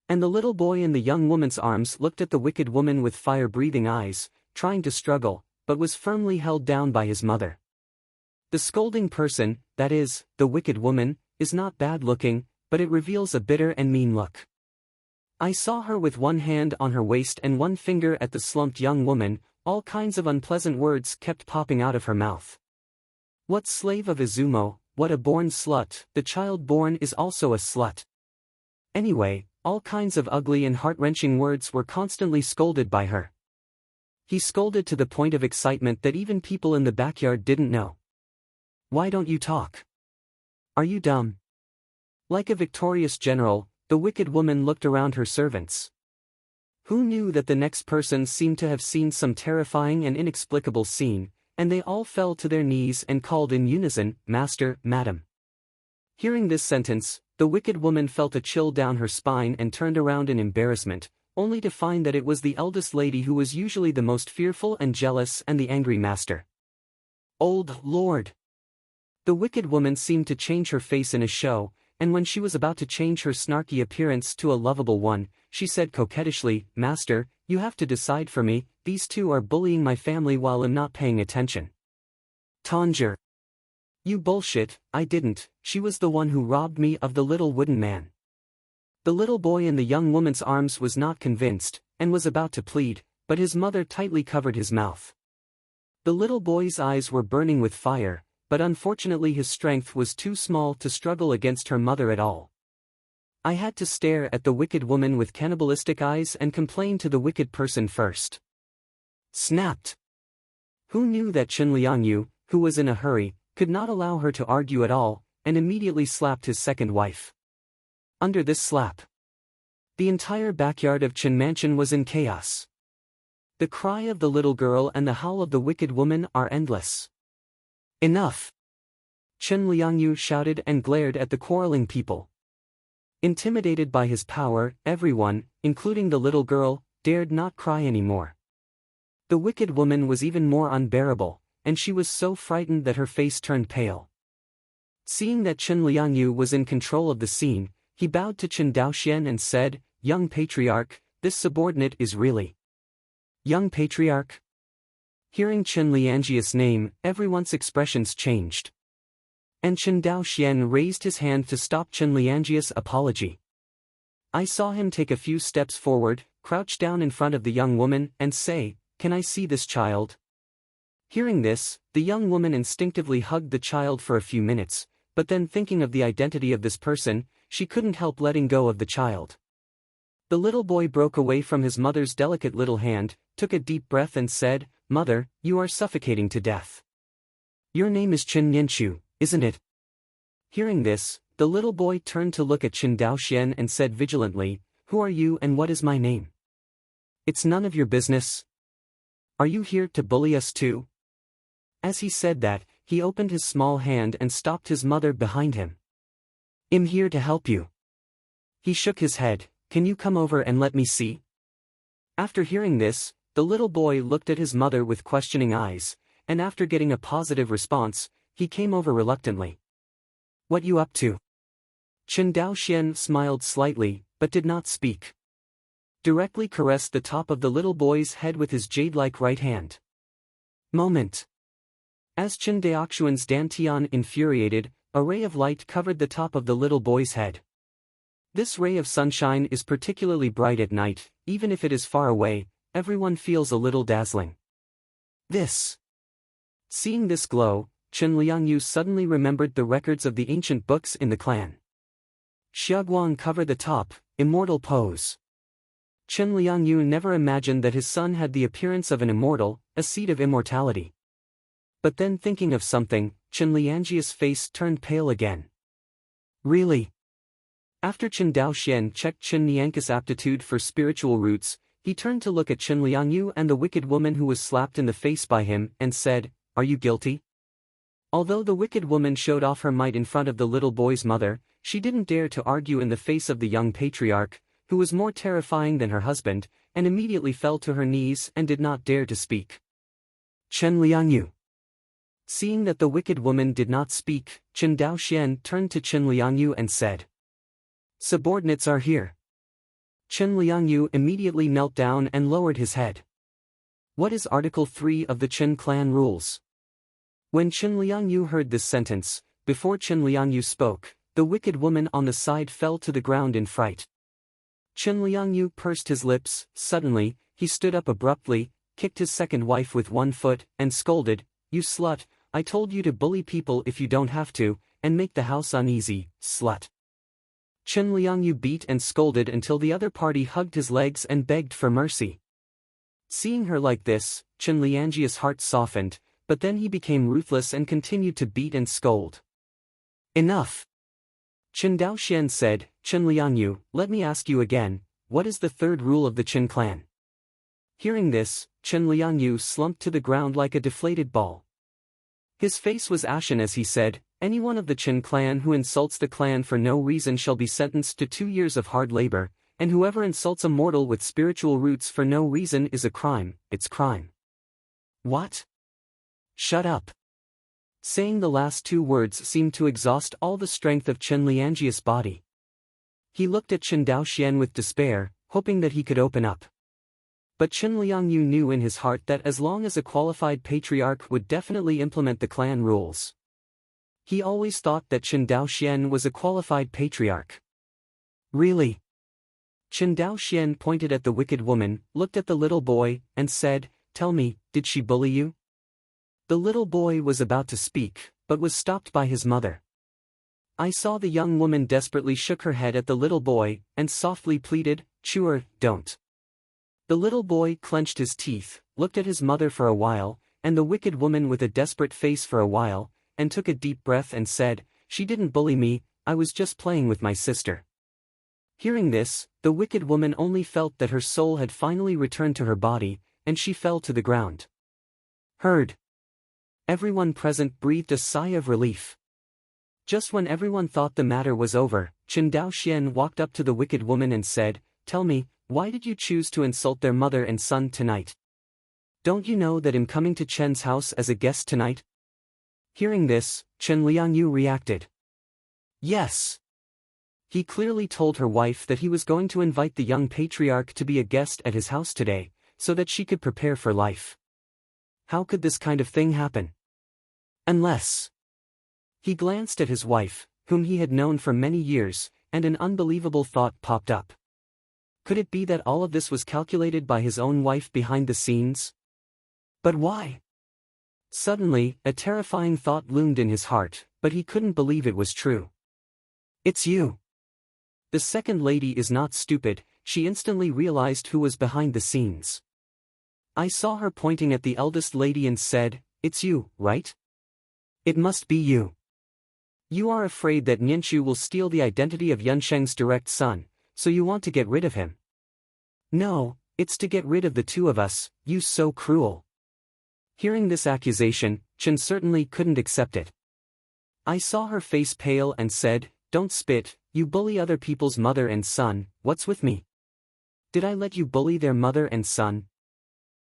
And the little boy in the young woman's arms looked at the wicked woman with fire-breathing eyes, trying to struggle, but was firmly held down by his mother. The scolding person, that is, the wicked woman, is not bad-looking, but it reveals a bitter and mean look. I saw her with one hand on her waist and one finger at the slumped young woman, all kinds of unpleasant words kept popping out of her mouth. What slave of Izumo, what a born slut, the child born is also a slut. Anyway, all kinds of ugly and heart-wrenching words were constantly scolded by her. He scolded to the point of excitement that even people in the backyard didn't know. Why don't you talk? Are you dumb? Like a victorious general, the wicked woman looked around her servants. Who knew that the next person seemed to have seen some terrifying and inexplicable scene, and they all fell to their knees and called in unison, Master, Madam. Hearing this sentence, the wicked woman felt a chill down her spine and turned around in embarrassment, only to find that it was the eldest lady who was usually the most fearful and jealous and the angry master. Old Lord! The wicked woman seemed to change her face in a show, and when she was about to change her snarky appearance to a lovable one, she said coquettishly, Master, you have to decide for me, these two are bullying my family while I'm not paying attention. Tanger. You bullshit, I didn't, she was the one who robbed me of the little wooden man. The little boy in the young woman's arms was not convinced, and was about to plead, but his mother tightly covered his mouth. The little boy's eyes were burning with fire, but unfortunately his strength was too small to struggle against her mother at all. I had to stare at the wicked woman with cannibalistic eyes and complain to the wicked person first. Snapped. Who knew that Chen Liangyu, who was in a hurry, could not allow her to argue at all, and immediately slapped his second wife. Under this slap, the entire backyard of Chen Mansion was in chaos. The cry of the little girl and the howl of the wicked woman are endless. Enough! Chen Liangyu shouted and glared at the quarreling people. Intimidated by his power, everyone, including the little girl, dared not cry anymore. The wicked woman was even more unbearable, and she was so frightened that her face turned pale. Seeing that Chen Liangyu was in control of the scene, he bowed to Chen Daoxian and said, "Young patriarch, this subordinate is really..." "Young patriarch?" Hearing Chen Liangyi's name, everyone's expressions changed. And Chen Daoxian raised his hand to stop Chen Liangyi's apology. I saw him take a few steps forward, crouch down in front of the young woman, and say, "Can I see this child?" Hearing this, the young woman instinctively hugged the child for a few minutes, but then thinking of the identity of this person, she couldn't help letting go of the child. The little boy broke away from his mother's delicate little hand, took a deep breath and said, "Mother, you are suffocating to death. Your name is Chen Nianqiu, isn't it?" Hearing this, the little boy turned to look at Chen Daoxian and said vigilantly, "Who are you and what is my name? It's none of your business. Are you here to bully us too?" As he said that, he opened his small hand and stopped his mother behind him. "I'm here to help you." He shook his head, "Can you come over and let me see?" After hearing this, the little boy looked at his mother with questioning eyes, and after getting a positive response, he came over reluctantly. "What you up to?" Chen Daoxian smiled slightly, but did not speak. Directly caressed the top of the little boy's head with his jade-like right hand. Moment. As Chen Daoxian's dantian infuriated, a ray of light covered the top of the little boy's head. This ray of sunshine is particularly bright at night, even if it is far away, everyone feels a little dazzling. Seeing this glow, Chen Liangyu suddenly remembered the records of the ancient books in the clan. Xiaoguang cover the top, immortal pose. Chen Liangyu never imagined that his son had the appearance of an immortal, a seed of immortality. But then thinking of something, Chen Liangyi's face turned pale again. Really? After Chen Daoxian checked Chen Nianqi's aptitude for spiritual roots, he turned to look at Chen Liangyu and the wicked woman who was slapped in the face by him, and said, "Are you guilty?" Although the wicked woman showed off her might in front of the little boy's mother, she didn't dare to argue in the face of the young patriarch, who was more terrifying than her husband, and immediately fell to her knees and did not dare to speak. Chen Liangyu. Seeing that the wicked woman did not speak, Chen Daoxian turned to Chen Liangyu and said, "Subordinates are here." Chen Liangyu immediately knelt down and lowered his head. What is Article 3 of the Chen clan rules? When Chen Liangyu heard this sentence, before Chen Liangyu spoke, the wicked woman on the side fell to the ground in fright. Chen Liangyu pursed his lips. Suddenly, he stood up abruptly, kicked his second wife with one foot, and scolded, "You slut, I told you to bully people if you don't have to, and make the house uneasy, slut." Chen Liangyu beat and scolded until the other party hugged his legs and begged for mercy. Seeing her like this, Chen Liangyi's heart softened, but then he became ruthless and continued to beat and scold. "Enough!" Chen Daoxian said, "Chen Liangyu, let me ask you again, what is the third rule of the Chen clan?" Hearing this, Chen Liangyu slumped to the ground like a deflated ball. His face was ashen as he said, "Anyone of the Chen clan who insults the clan for no reason shall be sentenced to 2 years of hard labor, and whoever insults a mortal with spiritual roots for no reason is a crime, it's crime." What? Shut up. Saying the last 2 words seemed to exhaust all the strength of Chen Liangyi's body. He looked at Chen Daoxian with despair, hoping that he could open up. But Chen Liangyu knew in his heart that as long as a qualified patriarch would definitely implement the clan rules. He always thought that Chen Daoxian was a qualified patriarch. Really? Chen Daoxian pointed at the wicked woman, looked at the little boy, and said, "Tell me, did she bully you?" The little boy was about to speak, but was stopped by his mother. I saw the young woman desperately shook her head at the little boy, and softly pleaded, "Chewer, don't." The little boy clenched his teeth, looked at his mother for a while, and the wicked woman with a desperate face for a while, and took a deep breath and said, "She didn't bully me, I was just playing with my sister." Hearing this, the wicked woman only felt that her soul had finally returned to her body, and she fell to the ground. Heard. Everyone present breathed a sigh of relief. Just when everyone thought the matter was over, Qin Daoxian walked up to the wicked woman and said, "Tell me, why did you choose to insult their mother and son tonight? Don't you know that I'm coming to Chen's house as a guest tonight?" Hearing this, Chen Liangyu reacted. Yes. He clearly told her wife that he was going to invite the young patriarch to be a guest at his house today, so that she could prepare for life. How could this kind of thing happen? Unless... He glanced at his wife, whom he had known for many years, and an unbelievable thought popped up. Could it be that all of this was calculated by his own wife behind the scenes? But why? Suddenly, a terrifying thought loomed in his heart, but he couldn't believe it was true. It's you. The second lady is not stupid, she instantly realized who was behind the scenes. I saw her pointing at the eldest lady and said, "It's you, right? It must be you. You are afraid that Nianshu will steal the identity of Yunsheng's direct son, so you want to get rid of him." "No, it's to get rid of the two of us, you so cruel." Hearing this accusation, Chen certainly couldn't accept it. I saw her face pale and said, "Don't spit, you bully other people's mother and son, what's with me? Did I let you bully their mother and son?"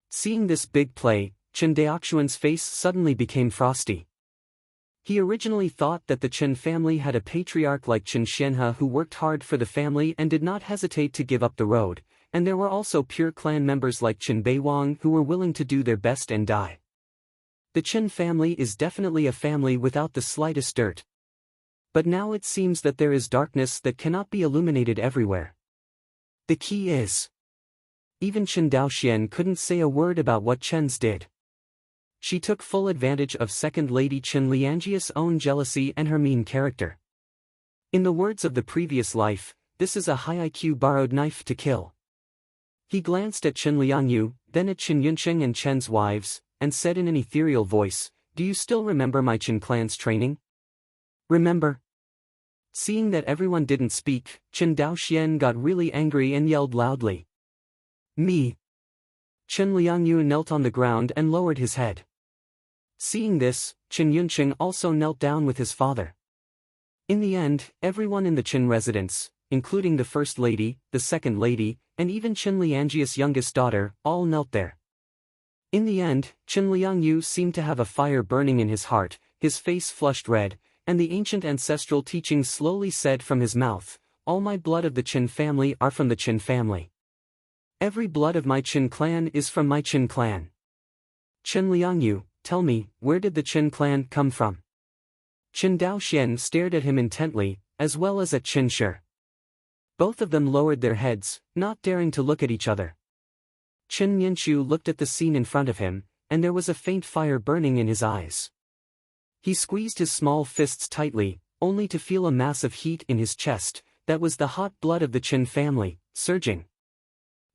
Seeing this big play, Chen Daoxuan's face suddenly became frosty. He originally thought that the Chen family had a patriarch like Chen Xianhe who worked hard for the family and did not hesitate to give up the road, and there were also pure clan members like Chen Beiwang who were willing to do their best and die. The Chen family is definitely a family without the slightest dirt. But now it seems that there is darkness that cannot be illuminated everywhere. The key is... Even Chen Daoxian couldn't say a word about what Chen's did. She took full advantage of second lady Chen Liangjia's own jealousy and her mean character. In the words of the previous life, this is a high IQ borrowed knife to kill. He glanced at Chen Liangyu, then at Chen Yunsheng and Chen's wives, and said in an ethereal voice, "Do you still remember my Chen clan's training? Remember?" Seeing that everyone didn't speak, Chen Daoxian got really angry and yelled loudly. "Me!" Chen Liangyu knelt on the ground and lowered his head. Seeing this, Chen Yunsheng also knelt down with his father. In the end, everyone in the Chen residence, including the first lady, the second lady, and even Chen Liangjia's youngest daughter, all knelt there. In the end, Chen Liangyu seemed to have a fire burning in his heart, his face flushed red, and the ancient ancestral teachings slowly said from his mouth, "All my blood of the Chen family are from the Chen family. Every blood of my Chen clan is from my Chen clan. Chen Liangyu, tell me, where did the Chen clan come from?" Chen Daoxian stared at him intently, as well as at Chen Shi. Both of them lowered their heads, not daring to look at each other. Chen Nianshu looked at the scene in front of him, and there was a faint fire burning in his eyes. He squeezed his small fists tightly, only to feel a mass of heat in his chest. That was the hot blood of the Chen family, surging.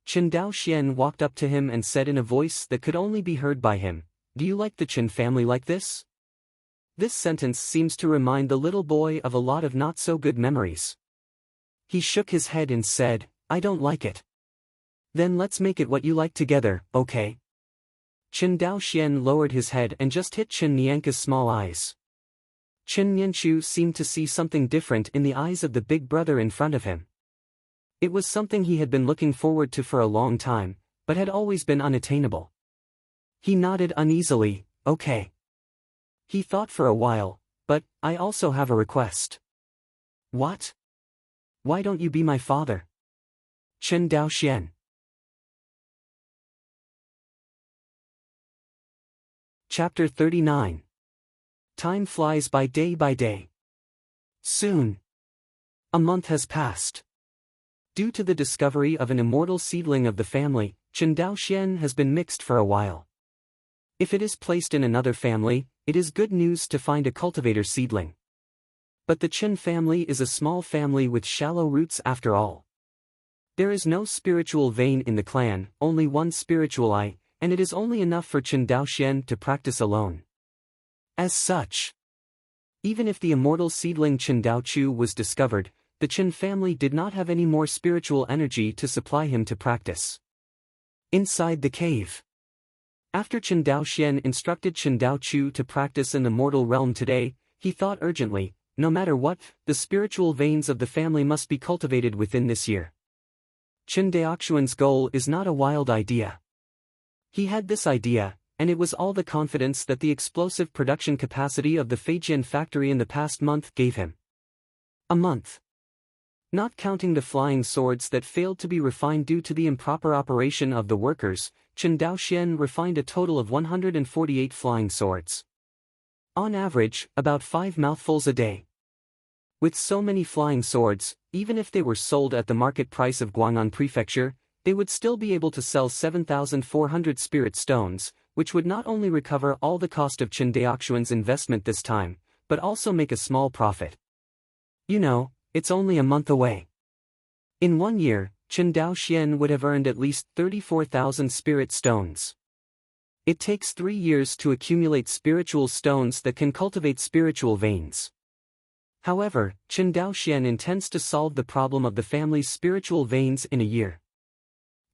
Chen Daoxian walked up to him and said in a voice that could only be heard by him, "Do you like the Chen family like this?" This sentence seems to remind the little boy of a lot of not-so-good memories. He shook his head and said, "I don't like it." "Then let's make it what you like together, okay?" Chen Daoxian lowered his head and just hit Chen Nianka's small eyes. Chen Nianshu seemed to see something different in the eyes of the big brother in front of him. It was something he had been looking forward to for a long time, but had always been unattainable. He nodded uneasily, "Okay." He thought for a while, "But, I also have a request." "What?" "Why don't you be my father?" Chen Daoxian. Chapter 39. Time flies by day. Soon. A month has passed. Due to the discovery of an immortal seedling of the family, Chen Daoxian has been mixed for a while. If it is placed in another family, it is good news to find a cultivator seedling. But the Chen family is a small family with shallow roots after all. There is no spiritual vein in the clan, only one spiritual eye, and it is only enough for Chen Daoxian to practice alone. As such, even if the immortal seedling Chen Daochu was discovered, the Chen family did not have any more spiritual energy to supply him to practice. Inside the cave, After Chen Daoxian instructed Chen Daochu to practice in the mortal realm today, he thought urgently, no matter what, the spiritual veins of the family must be cultivated within this year. Chen Daoxuan's goal is not a wild idea. He had this idea, and it was all the confidence that the explosive production capacity of the Feijian factory in the past month gave him. A month. Not counting the flying swords that failed to be refined due to the improper operation of the workers, Chen Daoxian refined a total of 148 flying swords. On average, about 5 mouthfuls a day. With so many flying swords, even if they were sold at the market price of Guang'an Prefecture, they would still be able to sell 7,400 spirit stones, which would not only recover all the cost of Chen Daoxuan's investment this time, but also make a small profit. You know, it's only a month away. In 1 year, Chen Daoxian would have earned at least 34,000 spirit stones. It takes 3 years to accumulate spiritual stones that can cultivate spiritual veins. However, Chen Daoxian intends to solve the problem of the family's spiritual veins in a year.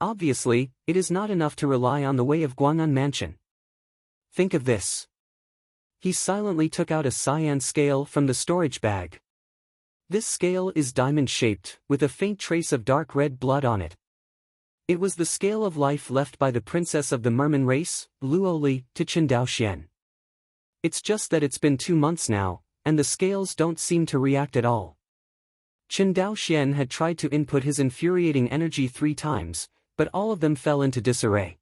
Obviously, it is not enough to rely on the way of Guang'an Mansion. Think of this. He silently took out a cyan scale from the storage bag. This scale is diamond-shaped, with a faint trace of dark red blood on it. It was the scale of life left by the princess of the merman race, Luoli, to Chen Daoxian. It's just that it's been 2 months now, and the scales don't seem to react at all. Chen Daoxian had tried to input his infuriating energy 3 times, but all of them fell into disarray.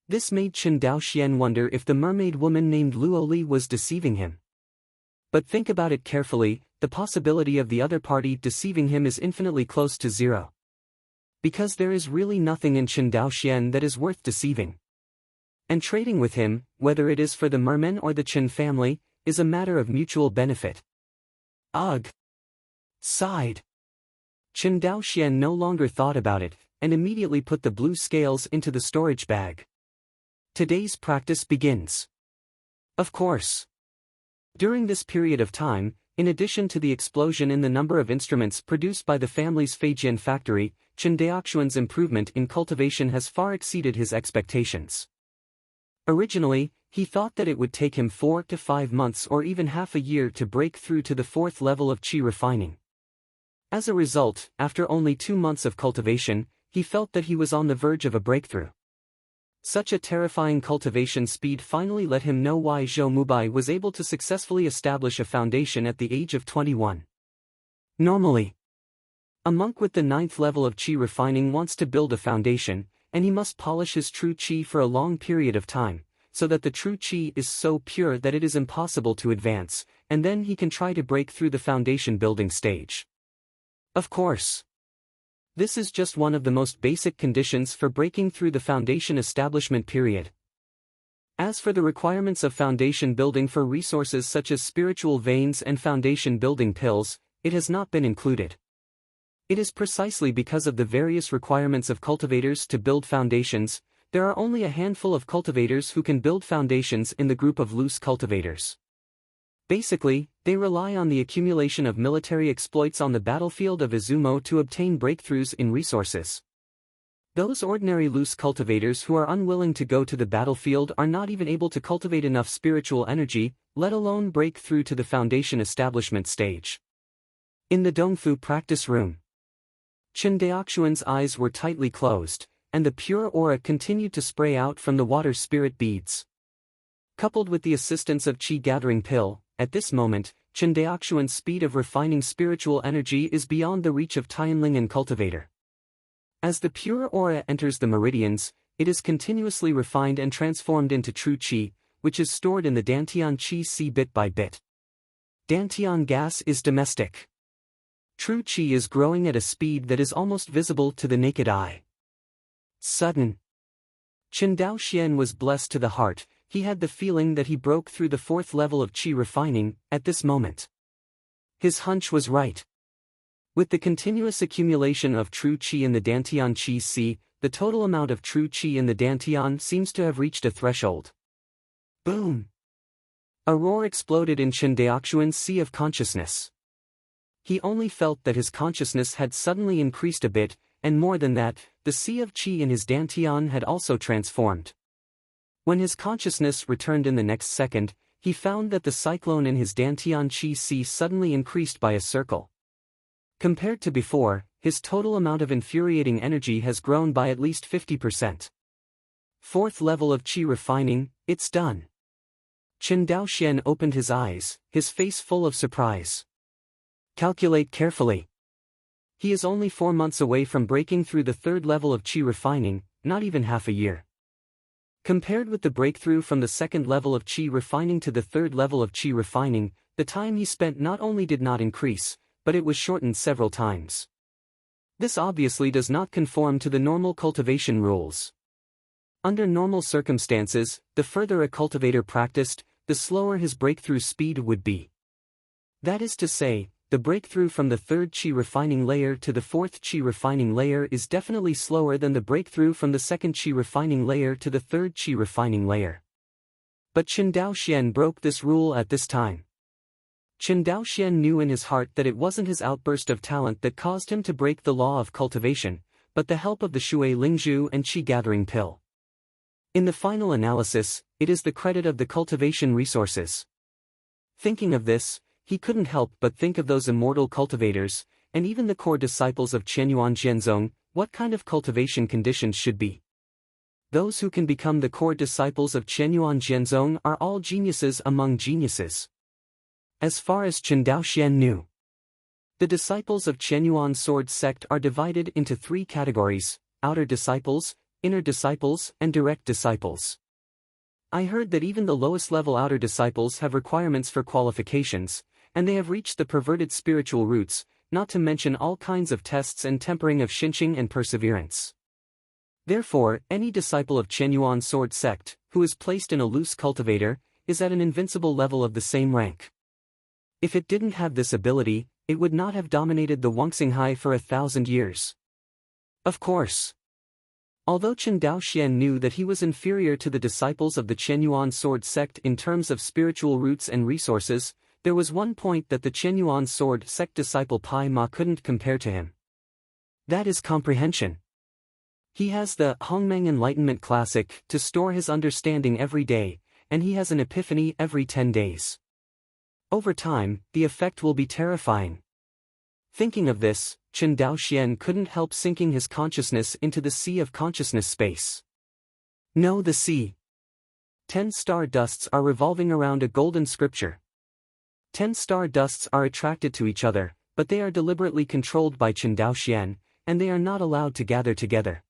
This made Chen Daoxian wonder if the mermaid woman named Luoli was deceiving him. But think about it carefully, the possibility of the other party deceiving him is infinitely close to 0. Because there is really nothing in Chen Daoxian that is worth deceiving. And trading with him, whether it is for the mermen or the Chen family, is a matter of mutual benefit. Ugh! Sighed. Chen Daoxian no longer thought about it, and immediately put the blue scales into the storage bag. Today's practice begins. Of course. During this period of time, in addition to the explosion in the number of instruments produced by the family's Feijian factory, Chen Daoxuan's improvement in cultivation has far exceeded his expectations. Originally, he thought that it would take him 4 to 5 months or even half a year to break through to the 4th level of qi refining. As a result, after only 2 months of cultivation, he felt that he was on the verge of a breakthrough. Such a terrifying cultivation speed finally let him know why Zhou Mubai was able to successfully establish a foundation at the age of 21. Normally, a monk with the 9th level of qi refining wants to build a foundation, and he must polish his true qi for a long period of time, so that the true qi is so pure that it is impossible to advance, and then he can try to break through the foundation building stage. Of course, this is just one of the most basic conditions for breaking through the foundation establishment period. As for the requirements of foundation building for resources such as spiritual veins and foundation building pills, it has not been included. It is precisely because of the various requirements of cultivators to build foundations, there are only a handful of cultivators who can build foundations in the group of loose cultivators. Basically, they rely on the accumulation of military exploits on the battlefield of Izumo to obtain breakthroughs in resources. Those ordinary loose cultivators who are unwilling to go to the battlefield are not even able to cultivate enough spiritual energy, let alone break through to the foundation establishment stage. In the Dongfu practice room, Chen Daoxuan's eyes were tightly closed, and the pure aura continued to spray out from the water spirit beads. Coupled with the assistance of qi gathering pill, at this moment, Chen Daoxuan's speed of refining spiritual energy is beyond the reach of Tianling and cultivator. As the pure aura enters the meridians, it is continuously refined and transformed into true qi, which is stored in the Dantian qi si bit by bit. Dantian gas is domestic. True qi is growing at a speed that is almost visible to the naked eye. Sudden. Chen Daoxian was blessed to the heart. He had the feeling that he broke through the 4th level of qi refining, at this moment. His hunch was right. With the continuous accumulation of true qi in the Dantian qi si, the total amount of true qi in the Dantian seems to have reached a threshold. Boom! A roar exploded in Chen Daoxuan's sea of consciousness. He only felt that his consciousness had suddenly increased a bit, and more than that, the sea of qi in his Dantian had also transformed. When his consciousness returned in the next second, he found that the cyclone in his Dantian Chi Si suddenly increased by a circle. Compared to before, his total amount of infuriating energy has grown by at least 50%. Fourth level of Qi refining, it's done. Chen Daoxian opened his eyes, his face full of surprise. Calculate carefully. He is only 4 months away from breaking through the third level of Qi refining, not even half a year. Compared with the breakthrough from the second level of Qi refining to the third level of Qi refining, the time he spent not only did not increase, but it was shortened several times. This obviously does not conform to the normal cultivation rules. Under normal circumstances, the further a cultivator practiced, the slower his breakthrough speed would be. That is to say, the breakthrough from the third Qi refining layer to the fourth Qi refining layer is definitely slower than the breakthrough from the second Qi refining layer to the third Qi refining layer. But Chen Daoxian broke this rule at this time. Chen Daoxian knew in his heart that it wasn't his outburst of talent that caused him to break the law of cultivation, but the help of the Shui Lingzhu and Qi gathering pill. In the final analysis, it is the credit of the cultivation resources. Thinking of this, he couldn't help but think of those immortal cultivators, and even the core disciples of Qianyuan Jianzong. What kind of cultivation conditions should be? Those who can become the core disciples of Qianyuan Jianzong are all geniuses among geniuses. As far as Chen Daoxian knew, the disciples of Qianyuan sword sect are divided into 3 categories: outer disciples, inner disciples, and direct disciples. I heard that even the lowest level outer disciples have requirements for qualifications, and they have reached the perverted spiritual roots, not to mention all kinds of tests and tempering of Xinqing and perseverance. Therefore, any disciple of Qianyuan sword sect, who is placed in a loose cultivator, is at an invincible level of the same rank. If it didn't have this ability, it would not have dominated the Wangxinghai for 1,000 years. Of course. Although Chen Daoxian knew that he was inferior to the disciples of the Qianyuan sword sect in terms of spiritual roots and resources, there was one point that the Qianyuan sword sect disciple Pai Ma couldn't compare to him. That is comprehension. He has the Hongmeng Enlightenment Classic to store his understanding every day, and he has an epiphany every 10 days. Over time, the effect will be terrifying. Thinking of this, Chen Daoxian couldn't help sinking his consciousness into the sea of consciousness space. Know the sea. 10 star dusts are revolving around a golden scripture. 10 star dusts are attracted to each other, but they are deliberately controlled by Chen Daoxian, and they are not allowed to gather together.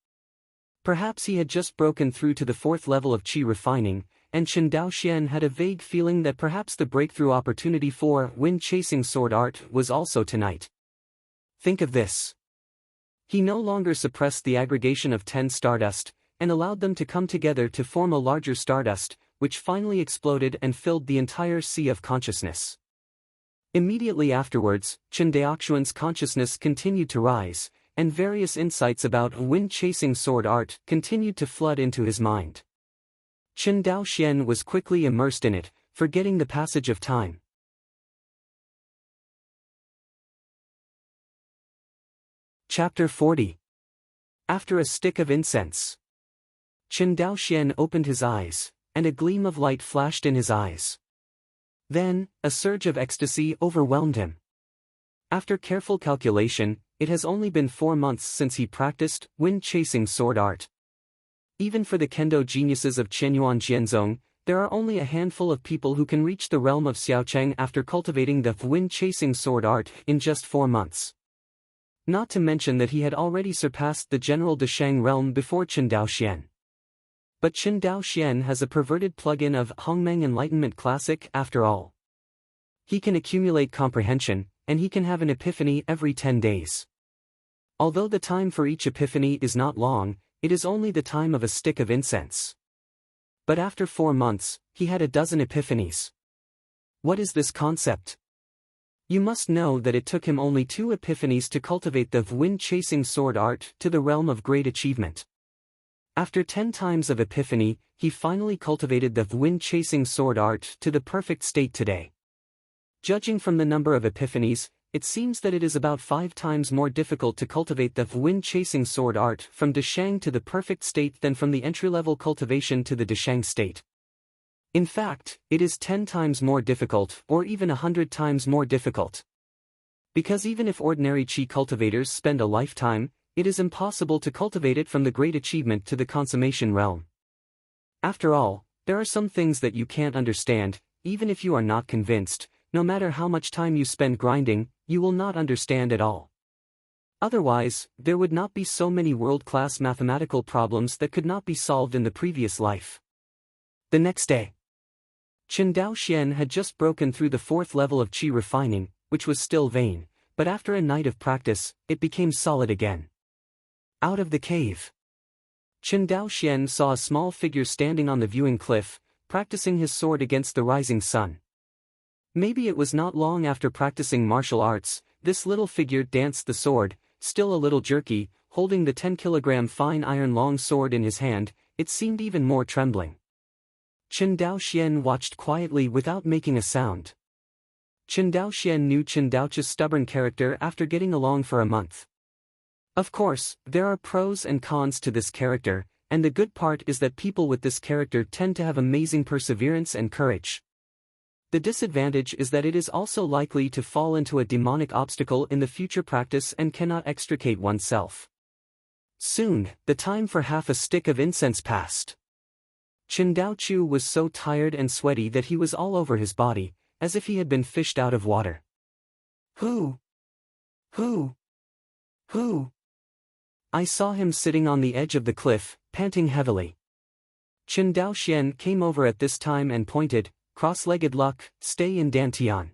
Perhaps he had just broken through to the 4th level of Qi refining, and Chen Daoxian had a vague feeling that perhaps the breakthrough opportunity for wind-chasing sword art was also tonight. Think of this. He no longer suppressed the aggregation of 10 stardust, and allowed them to come together to form a larger stardust, which finally exploded and filled the entire sea of consciousness. Immediately afterwards, Chen Daoxian's consciousness continued to rise, and various insights about wind-chasing sword art continued to flood into his mind. Chen Daoxian was quickly immersed in it, forgetting the passage of time. Chapter 40. After a stick of incense. Chen Daoxian opened his eyes, and a gleam of light flashed in his eyes. Then, a surge of ecstasy overwhelmed him. After careful calculation, it has only been 4 months since he practiced wind-chasing sword art. Even for the kendo geniuses of Qianyuan Jianzong, there are only a handful of people who can reach the realm of Xiaocheng after cultivating the wind-chasing sword art in just 4 months. Not to mention that he had already surpassed the general Deshang realm before Chen Daoxian. But Chen Daoxian has a perverted plug-in of Hongmeng Enlightenment Classic after all. He can accumulate comprehension, and he can have an epiphany every 10 days. Although the time for each epiphany is not long, it is only the time of a stick of incense. But after 4 months, he had a dozen epiphanies. What is this concept? You must know that it took him only 2 epiphanies to cultivate the wind-chasing sword art to the realm of great achievement. After 10 times of epiphany, he finally cultivated the wind-chasing sword art to the perfect state today. Judging from the number of epiphanies, it seems that it is about 5 times more difficult to cultivate the wind-chasing sword art from Deshang to the perfect state than from the entry-level cultivation to the Deshang state. In fact, it is 10 times more difficult, or even 100 times more difficult. Because even if ordinary Qi cultivators spend a lifetime, it is impossible to cultivate it from the great achievement to the consummation realm. After all, there are some things that you can't understand, even if you are not convinced. No matter how much time you spend grinding, you will not understand at all. Otherwise, there would not be so many world-class mathematical problems that could not be solved in the previous life. The next day, Chen Daoxian had just broken through the 4th level of Qi refining, which was still vain, but after a night of practice, it became solid again. Out of the cave, Chen Daoxian saw a small figure standing on the viewing cliff, practicing his sword against the rising sun. Maybe it was not long after practicing martial arts, this little figure danced the sword, still a little jerky, holding the 10-kilogram fine iron long sword in his hand. It seemed even more trembling. Chen Daoxian watched quietly without making a sound. Chen Daoxian knew Chen Daoqi's stubborn character after getting along for a month. Of course, there are pros and cons to this character, and the good part is that people with this character tend to have amazing perseverance and courage. The disadvantage is that it is also likely to fall into a demonic obstacle in the future practice and cannot extricate oneself. Soon, the time for half a stick of incense passed. Chen Daoqiu was so tired and sweaty that he was all over his body, as if he had been fished out of water. Who? I saw him sitting on the edge of the cliff, panting heavily. Chen Daoxian came over at this time and pointed, "Cross-legged luck, stay in Dantian."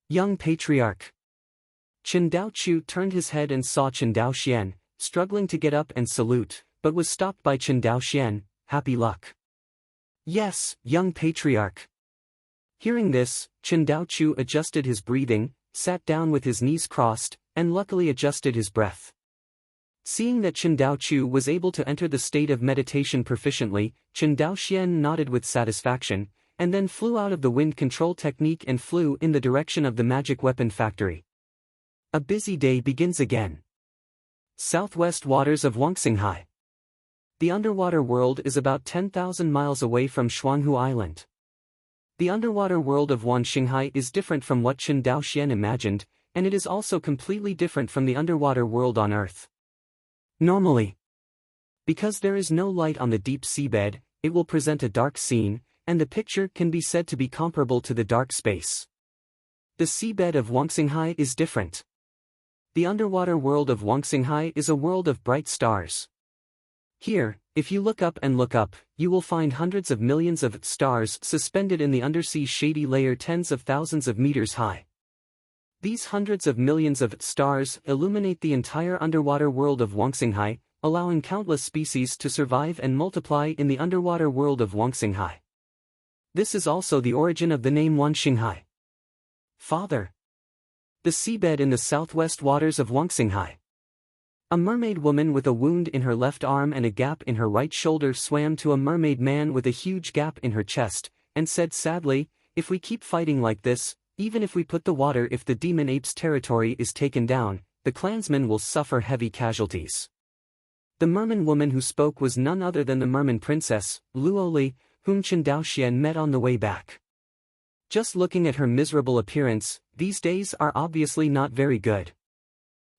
Young patriarch. Chen Daoqiu turned his head and saw Chen Daoxian, struggling to get up and salute, but was stopped by Chen Daoxian, "Happy luck." "Yes, young patriarch." Hearing this, Chen Daoqiu adjusted his breathing, sat down with his knees crossed, and luckily adjusted his breath. Seeing that Chen Daoqiu was able to enter the state of meditation proficiently, Chen Daoxian nodded with satisfaction, and then flew out of the wind control technique and flew in the direction of the magic weapon factory. A busy day begins again. Southwest waters of Wangxinghai. The underwater world is about 10,000 miles away from Shuanghu Island. The underwater world of Wangxinghai is different from what Chen Daoxian imagined, and it is also completely different from the underwater world on Earth. Normally, because there is no light on the deep seabed, it will present a dark scene, and the picture can be said to be comparable to the dark space. The seabed of Wangxinghai is different. The underwater world of Wangxinghai is a world of bright stars. Here, if you look up and look up, you will find hundreds of millions of stars suspended in the undersea shady layer tens of thousands of meters high. These hundreds of millions of stars illuminate the entire underwater world of Wangxinghai, allowing countless species to survive and multiply in the underwater world of Wangxinghai. This is also the origin of the name Wangxinghai. Father. The seabed in the southwest waters of Wangxinghai. A mermaid woman with a wound in her left arm and a gap in her right shoulder swam to a mermaid man with a huge gap in her chest, and said sadly, "If we keep fighting like this, even if we put the water if the demon ape's territory is taken down, the clansmen will suffer heavy casualties." The merman woman who spoke was none other than the merman princess, Luoli, whom Chen Daoxian met on the way back. Just looking at her miserable appearance, these days are obviously not very good.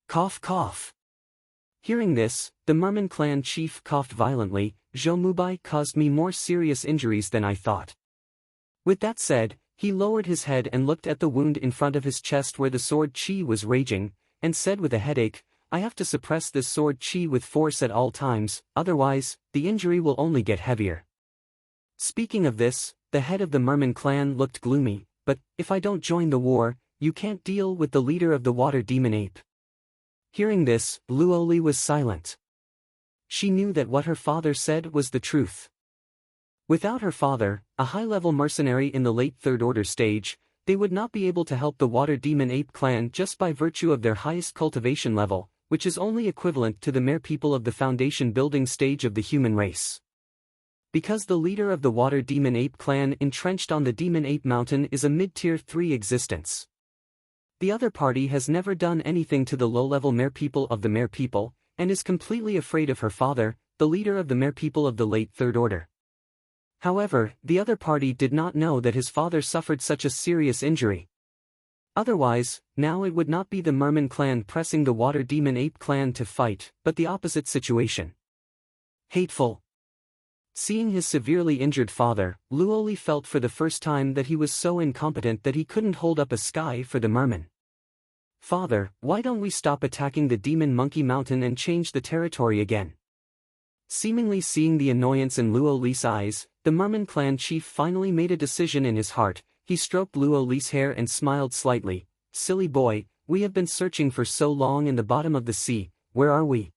Cough cough. Hearing this, the merman clan chief coughed violently. "Zhou Mubai caused me more serious injuries than I thought." With that said, he lowered his head and looked at the wound in front of his chest where the sword qi was raging, and said with a headache, "I have to suppress this sword qi with force at all times, otherwise, the injury will only get heavier." Speaking of this, the head of the merman clan looked gloomy, "But, if I don't join the war, you can't deal with the leader of the water demon ape." Hearing this, Luoli was silent. She knew that what her father said was the truth. Without her father, a high-level mercenary in the late Third Order stage, they would not be able to help the water demon ape clan just by virtue of their highest cultivation level, which is only equivalent to the mere people of the foundation building stage of the human race. Because the leader of the water demon ape clan entrenched on the demon ape mountain is a mid-tier 3 existence. The other party has never done anything to the low-level merpeople of the merpeople, and is completely afraid of her father, the leader of the merpeople of the late Third Order. However, the other party did not know that his father suffered such a serious injury. Otherwise, now it would not be the Merman clan pressing the Water Demon Ape clan to fight, but the opposite situation. Hateful. Seeing his severely injured father, Luoli felt for the first time that he was so incompetent that he couldn't hold up a sky for the Merman. Father, why don't we stop attacking the Demon Monkey Mountain and change the territory again? Seemingly seeing the annoyance in Luoli's eyes, the Merman clan chief finally made a decision in his heart. He stroked Luoli's hair and smiled slightly. Silly boy, we have been searching for so long in the bottom of the sea, where are we?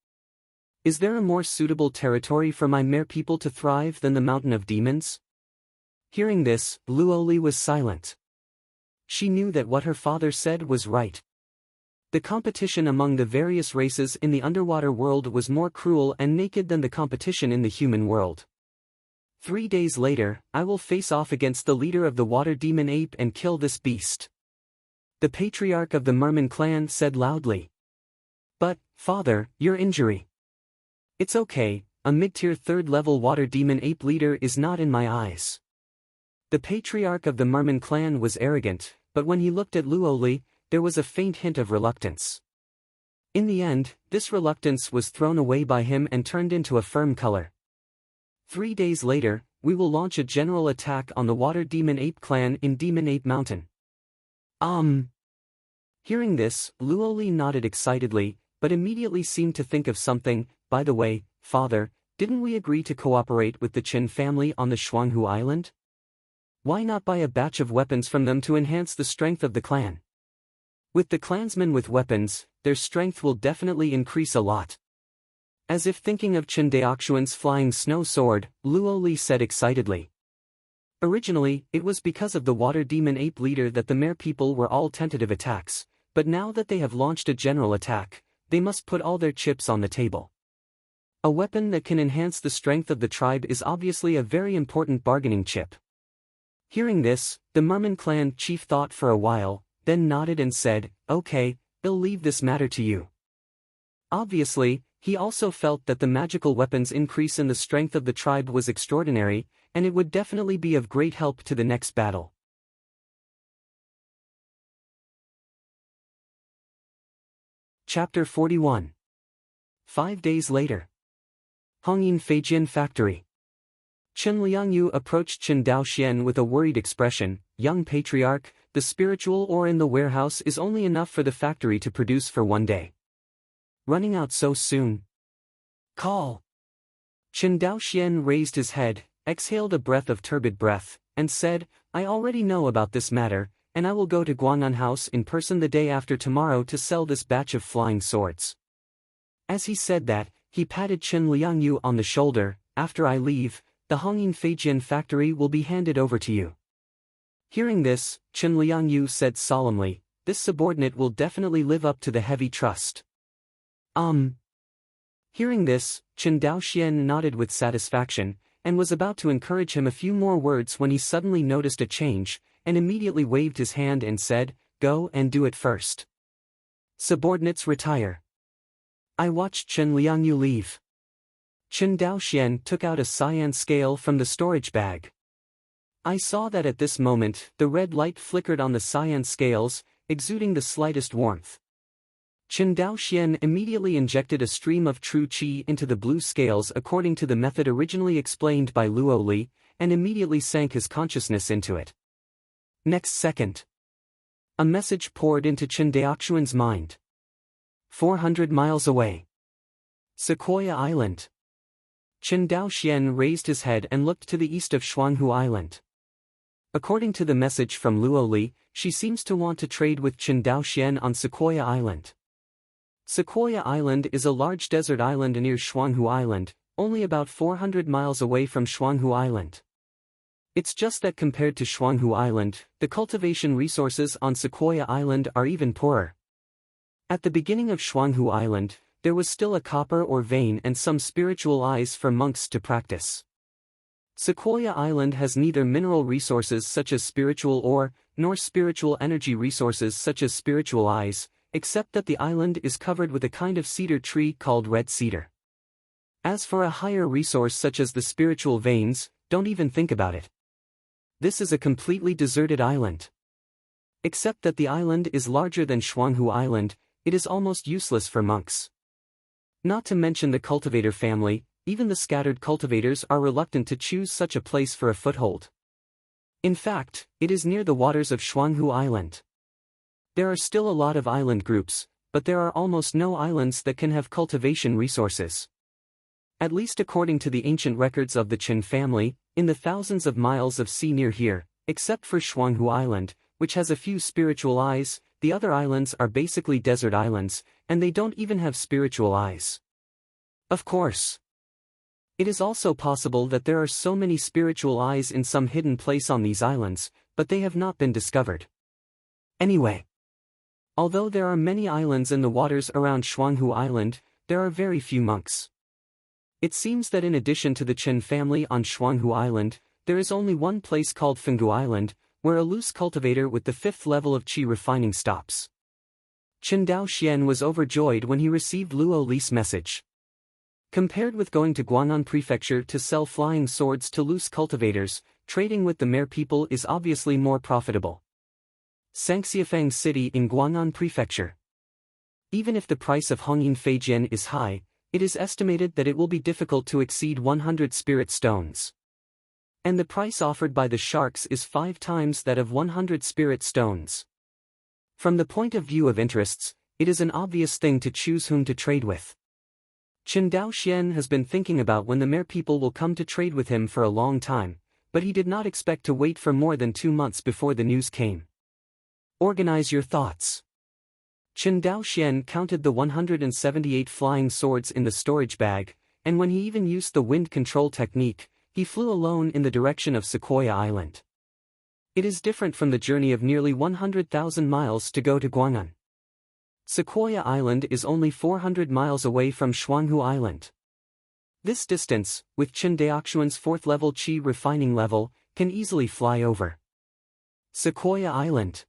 Is there a more suitable territory for my merpeople to thrive than the Mountain of Demons? Hearing this, Luoli was silent. She knew that what her father said was right. The competition among the various races in the underwater world was more cruel and naked than the competition in the human world. 3 days later, I will face off against the leader of the Water Demon Ape and kill this beast. The patriarch of the Merman clan said loudly. But, father, your injury. It's okay, a mid-tier third-level Water Demon Ape leader is not in my eyes. The patriarch of the Merman clan was arrogant, but when he looked at Luoli, there was a faint hint of reluctance. In the end, this reluctance was thrown away by him and turned into a firm color. 3 days later, we will launch a general attack on the Water Demon Ape clan in Demon Ape Mountain. Hearing this, Luoli nodded excitedly, but immediately seemed to think of something. By the way, father, didn't we agree to cooperate with the Qin family on the Shuanghu Island? Why not buy a batch of weapons from them to enhance the strength of the clan? With the clansmen with weapons, their strength will definitely increase a lot. As if thinking of Qin Daoxuan's flying snow sword, Luoli said excitedly. Originally, it was because of the Water Demon Ape leader that the merpeople were all tentative attacks, but now that they have launched a general attack, they must put all their chips on the table. A weapon that can enhance the strength of the tribe is obviously a very important bargaining chip. Hearing this, the Merman clan chief thought for a while, then nodded and said, okay, I'll leave this matter to you. Obviously, he also felt that the magical weapon's increase in the strength of the tribe was extraordinary, and it would definitely be of great help to the next battle. Chapter 41. 5 days later. Hongyin Feijian Factory. Chen Liangyu approached Chen Daoxian with a worried expression. Young patriarch, the spiritual ore in the warehouse is only enough for the factory to produce for 1 day. Running out so soon? Call. Chen Daoxian raised his head, exhaled a breath of turbid breath, and said, I already know about this matter, and I will go to Guang'an House in person the day after tomorrow to sell this batch of flying swords. As he said that, he patted Chen Liangyu on the shoulder. After I leave, the Hongyin Feijian factory will be handed over to you. Hearing this, Chen Liangyu said solemnly, this subordinate will definitely live up to the heavy trust. Hearing this, Chen Daoxian nodded with satisfaction, and was about to encourage him a few more words when he suddenly noticed a change, and immediately waved his hand and said, go and do it first. Subordinates retire. I watched Chen Liangyu leave. Chen Daoxian took out a cyan scale from the storage bag. I saw that at this moment, the red light flickered on the cyan scales, exuding the slightest warmth. Chen Daoxian immediately injected a stream of true qi into the blue scales according to the method originally explained by Luoli, and immediately sank his consciousness into it. Next second, a message poured into Chen Daoxuan's mind. 400 miles away. Sequoia Island. Chen Daoxian raised his head and looked to the east of Shuanghu Island. According to the message from Luoli, she seems to want to trade with Chen Daoxian on Sequoia Island. Sequoia Island is a large desert island near Shuanghu Island, only about 400 miles away from Shuanghu Island. It's just that compared to Shuanghu Island, the cultivation resources on Sequoia Island are even poorer. At the beginning of Shuanghu Island, there was still a copper ore vein and some spiritual eyes for monks to practice. Sequoia Island has neither mineral resources such as spiritual ore, nor spiritual energy resources such as spiritual eyes, except that the island is covered with a kind of cedar tree called red cedar. As for a higher resource such as the spiritual veins, don't even think about it. This is a completely deserted island. Except that the island is larger than Xuanghu Island, it is almost useless for monks. Not to mention the cultivator family, even the scattered cultivators are reluctant to choose such a place for a foothold. In fact, it is near the waters of Xuanghu Island. There are still a lot of island groups, but there are almost no islands that can have cultivation resources. At least according to the ancient records of the Qin family, in the thousands of miles of sea near here, except for Xuanghu Island, which has a few spiritual eyes, the other islands are basically desert islands, and they don't even have spiritual eyes. Of course. It is also possible that there are so many spiritual eyes in some hidden place on these islands, but they have not been discovered. Anyway. Although there are many islands in the waters around Xuanghu Island, there are very few monks. It seems that in addition to the Chen family on Xuanghu Island, there is only one place called Fenggu Island, where a loose cultivator with the 5th level of qi refining stops. Chen Daoxian was overjoyed when he received Luo Li's message. Compared with going to Guang'an Prefecture to sell flying swords to loose cultivators, trading with the Mer people is obviously more profitable. Sangxiafang City in Guang'an Prefecture. Even if the price of Hongyin Feijian is high, it is estimated that it will be difficult to exceed 100 spirit stones. And the price offered by the sharks is 5 times that of 100 spirit stones. From the point of view of interests, it is an obvious thing to choose whom to trade with. Chen Daoxian has been thinking about when the Mer people will come to trade with him for a long time, but he did not expect to wait for more than 2 months before the news came. Organize your thoughts. Chen Daoxian counted the 178 flying swords in the storage bag, and when he even used the wind control technique, he flew alone in the direction of Sequoia Island. It is different from the journey of nearly 100,000 miles to go to Guang'an. Sequoia Island is only 400 miles away from Xuanghu Island. This distance, with Chen Daoxian's 4th level qi refining level, can easily fly over. Sequoia Island.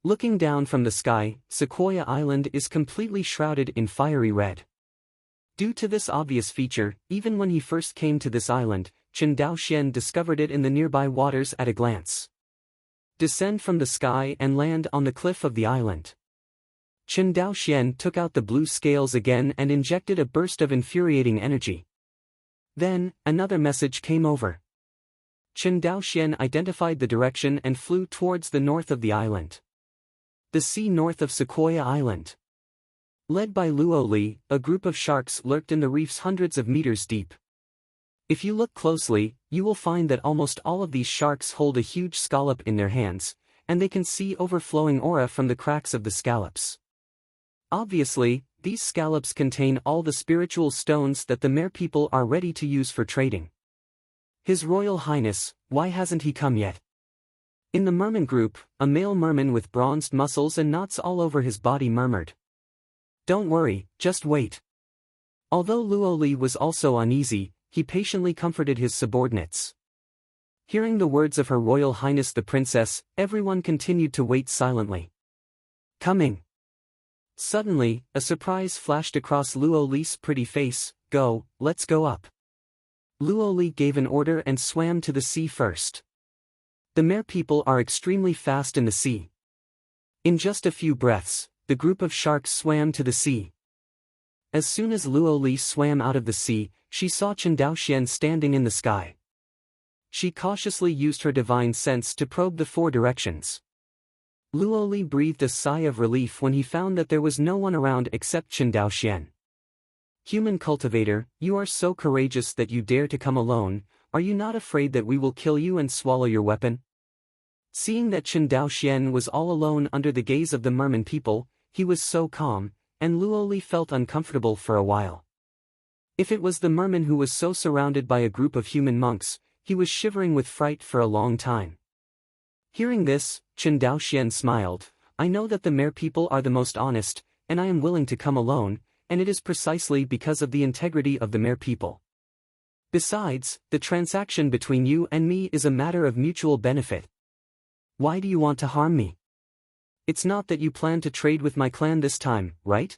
Looking down from the sky, Sequoia Island is completely shrouded in fiery red. Due to this obvious feature, even when he first came to this island, Chen Daoxian discovered it in the nearby waters at a glance. Descend from the sky and land on the cliff of the island. Chen Daoxian took out the blue scales again and injected a burst of infuriating energy. Then, another message came over. Chen Daoxian identified the direction and flew towards the north of the island. The sea north of Sequoia Island. Led by Luo Li, a group of sharks lurked in the reefs hundreds of meters deep. If you look closely, you will find that almost all of these sharks hold a huge scallop in their hands, and they can see overflowing aura from the cracks of the scallops. Obviously, these scallops contain all the spiritual stones that the Mer people are ready to use for trading. His Royal Highness, why hasn't he come yet? In the merman group, a male merman with bronzed muscles and knots all over his body murmured. Don't worry, just wait. Although Luo Li was also uneasy, he patiently comforted his subordinates. Hearing the words of Her Royal Highness the Princess, everyone continued to wait silently. Coming. Suddenly, a surprise flashed across Luo Li's pretty face. Go, let's go up. Luo Li gave an order and swam to the sea first. The Mer people are extremely fast in the sea. In just a few breaths, the group of sharks swam to the sea. As soon as Luo Li swam out of the sea, she saw Chen Daoxian standing in the sky. She cautiously used her divine sense to probe the 4 directions. Luo Li breathed a sigh of relief when he found that there was no one around except Chen Daoxian. Human cultivator, you are so courageous that you dare to come alone. Are you not afraid that we will kill you and swallow your weapon? Seeing that Chen Daoxian was all alone under the gaze of the merman people, he was so calm, and Luo Li felt uncomfortable for a while. If it was the merman who was so surrounded by a group of human monks, he was shivering with fright for a long time. Hearing this, Chen Daoxian smiled. I know that the Mer people are the most honest, and I am willing to come alone, and it is precisely because of the integrity of the Mer people. Besides, the transaction between you and me is a matter of mutual benefit. Why do you want to harm me? It's not that you plan to trade with my clan this time, right?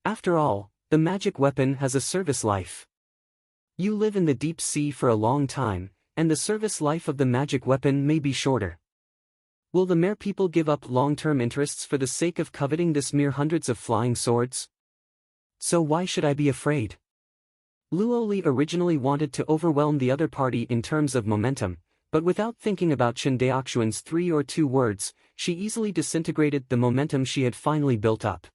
After all, the magic weapon has a service life. You live in the deep sea for a long time, and the service life of the magic weapon may be shorter. Will the mere people give up long-term interests for the sake of coveting this mere hundreds of flying swords? So why should I be afraid? Luo Li originally wanted to overwhelm the other party in terms of momentum, but without thinking about Chen Daoxuan's 3 or 2 words, she easily disintegrated the momentum she had finally built up.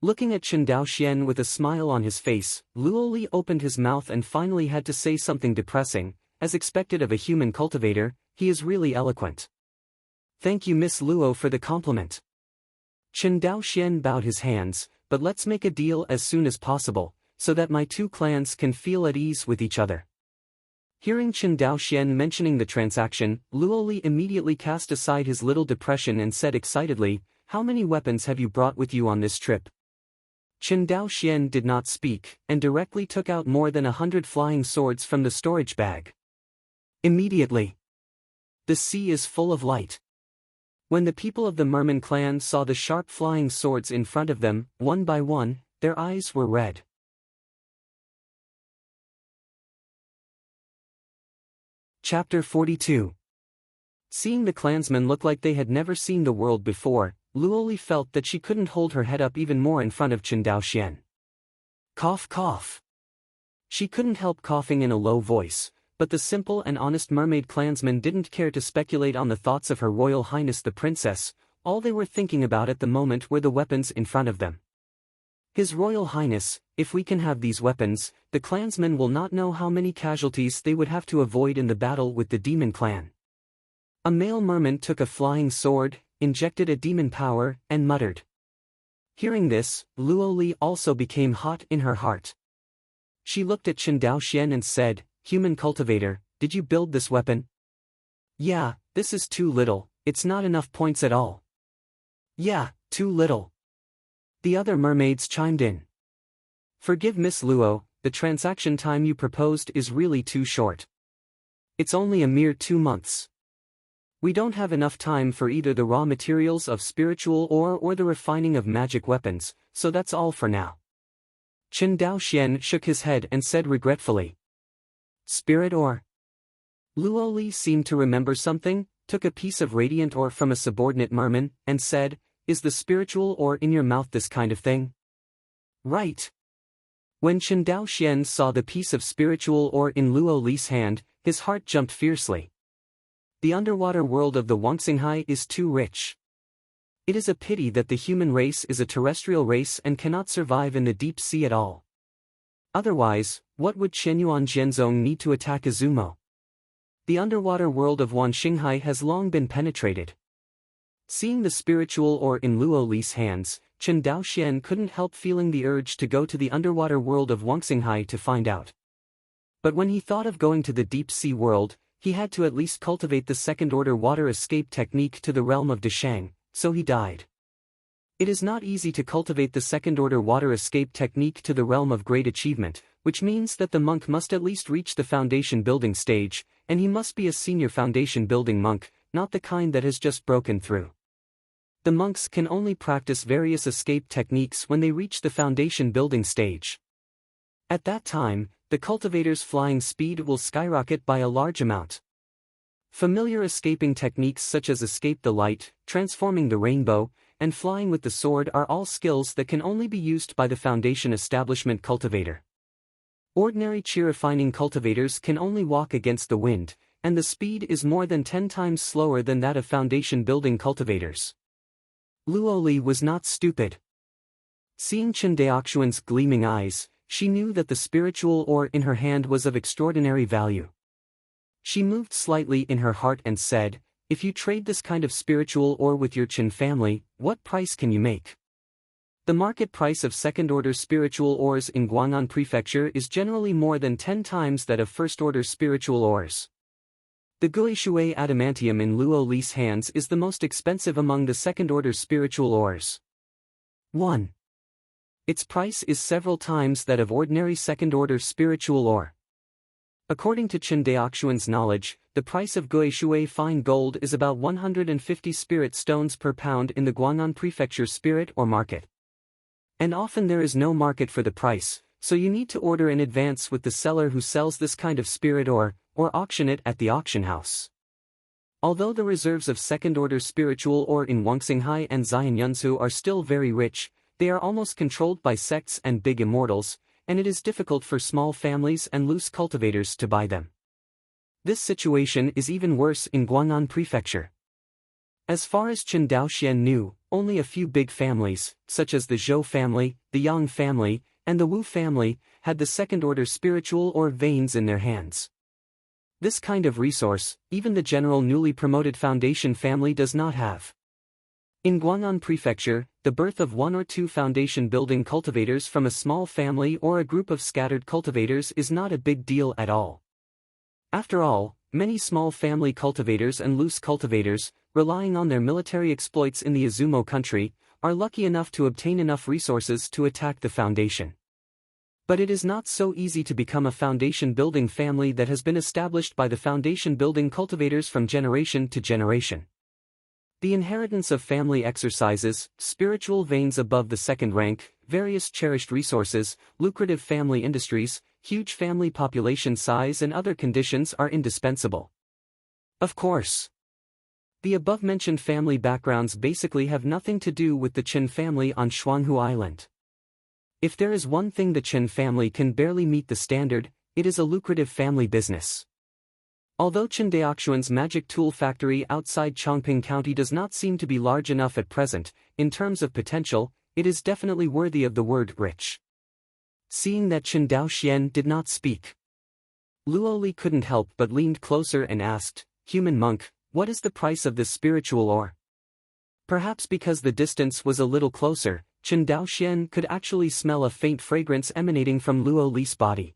Looking at Chen Daoxian with a smile on his face, Luo Li opened his mouth and finally had to say something depressing. As expected of a human cultivator, he is really eloquent. Thank you, Miss Luo, for the compliment. Chen Daoxian bowed his hands, but let's make a deal as soon as possible, so that my 2 clans can feel at ease with each other. Hearing Chen Daoxian mentioning the transaction, Luo Li immediately cast aside his little depression and said excitedly, "How many weapons have you brought with you on this trip?" Chen Daoxian did not speak, and directly took out more than 100 flying swords from the storage bag. Immediately, the sea is full of light. When the people of the Merman clan saw the sharp flying swords in front of them, one by one, their eyes were red. Chapter 42. Seeing the clansmen look like they had never seen the world before, Luo Li felt that she couldn't hold her head up even more in front of Chen Daoxian. Cough cough. She couldn't help coughing in a low voice, but the simple and honest mermaid clansmen didn't care to speculate on the thoughts of Her Royal Highness the Princess. All they were thinking about at the moment were the weapons in front of them. His Royal Highness, if we can have these weapons, the clansmen will not know how many casualties they would have to avoid in the battle with the demon clan. A male merman took a flying sword, injected a demon power, and muttered. Hearing this, Luo Li also became hot in her heart. She looked at Chen Daoxian and said, "Human cultivator, did you build this weapon?" "Yeah, this is too little, it's not enough points at all." "Yeah, too little." The other mermaids chimed in. "Forgive Miss Luo, the transaction time you proposed is really too short. It's only a mere 2 months. We don't have enough time for either the raw materials of spiritual ore or the refining of magic weapons, so that's all for now." Chen Daoxian shook his head and said regretfully. "Spirit ore?" Luo Li seemed to remember something, took a piece of radiant ore from a subordinate merman, and said, "Is the spiritual ore in your mouth this kind of thing?" "Right." When Chen Daoxian saw the piece of spiritual ore in Luo Li's hand, his heart jumped fiercely. The underwater world of the Wangxinghai is too rich. It is a pity that the human race is a terrestrial race and cannot survive in the deep sea at all. Otherwise, what would Chenyuan Jianzong need to attack Izumo? The underwater world of Wangxinghai has long been penetrated. Seeing the spiritual ore in Luo Li's hands, Chen Daoxian couldn't help feeling the urge to go to the underwater world of Wangxinghai to find out. But when he thought of going to the deep sea world, he had to at least cultivate the second-order water escape technique to the realm of Deshang, so he died. It is not easy to cultivate the second-order water escape technique to the realm of great achievement, which means that the monk must at least reach the foundation building stage, and he must be a senior foundation building monk, not the kind that has just broken through. The monks can only practice various escape techniques when they reach the foundation building stage. At that time, the cultivator's flying speed will skyrocket by a large amount. Familiar escaping techniques such as escape the light, transforming the rainbow, and flying with the sword are all skills that can only be used by the foundation establishment cultivator. Ordinary chi refining cultivators can only walk against the wind, and the speed is more than 10 times slower than that of foundation building cultivators. Luo Li was not stupid. Seeing Chen Daoxuan's gleaming eyes, she knew that the spiritual ore in her hand was of extraordinary value. She moved slightly in her heart and said, "If you trade this kind of spiritual ore with your Chen family, what price can you make?" The market price of second-order spiritual ores in Guang'an Prefecture is generally more than 10 times that of first-order spiritual ores. The Guishui adamantium in Luo Li's hands is the most expensive among the second-order spiritual ores. 1. Its price is several times that of ordinary second-order spiritual ore. According to Chen Daoxuan's knowledge, the price of Guishui fine gold is about 150 spirit stones per pound in the Guang'an Prefecture spirit or market. And often there is no market for the price, so you need to order in advance with the seller who sells this kind of spirit ore, or auction it at the auction house. Although the reserves of second-order spiritual ore in Wangxinghai and Xianyunsu are still very rich, they are almost controlled by sects and big immortals, and it is difficult for small families and loose cultivators to buy them. This situation is even worse in Guang'an Prefecture. As far as Chen Daoxian knew, only a few big families, such as the Zhou family, the Yang family, and the Wu family, had the second-order spiritual ore veins in their hands. This kind of resource, even the general newly promoted foundation family does not have. In Guang'an Prefecture, the birth of one or two foundation building cultivators from a small family or a group of scattered cultivators is not a big deal at all. After all, many small family cultivators and loose cultivators, relying on their military exploits in the Izumo country, are lucky enough to obtain enough resources to attack the foundation. But it is not so easy to become a foundation building family that has been established by the foundation building cultivators from generation to generation. The inheritance of family exercises, spiritual veins above the second rank, various cherished resources, lucrative family industries, huge family population size and other conditions are indispensable. Of course, the above-mentioned family backgrounds basically have nothing to do with the Chen family on Shuanghu Island. If there is one thing the Chen family can barely meet the standard, it is a lucrative family business. Although Chen Daoxuan's magic tool factory outside Chongping County does not seem to be large enough at present, in terms of potential, it is definitely worthy of the word rich. Seeing that Chen Daoxian did not speak, Luo Li couldn't help but leaned closer and asked, "Human monk, what is the price of this spiritual ore?" Perhaps because the distance was a little closer, Chen Daoxian could actually smell a faint fragrance emanating from Luo Li's body.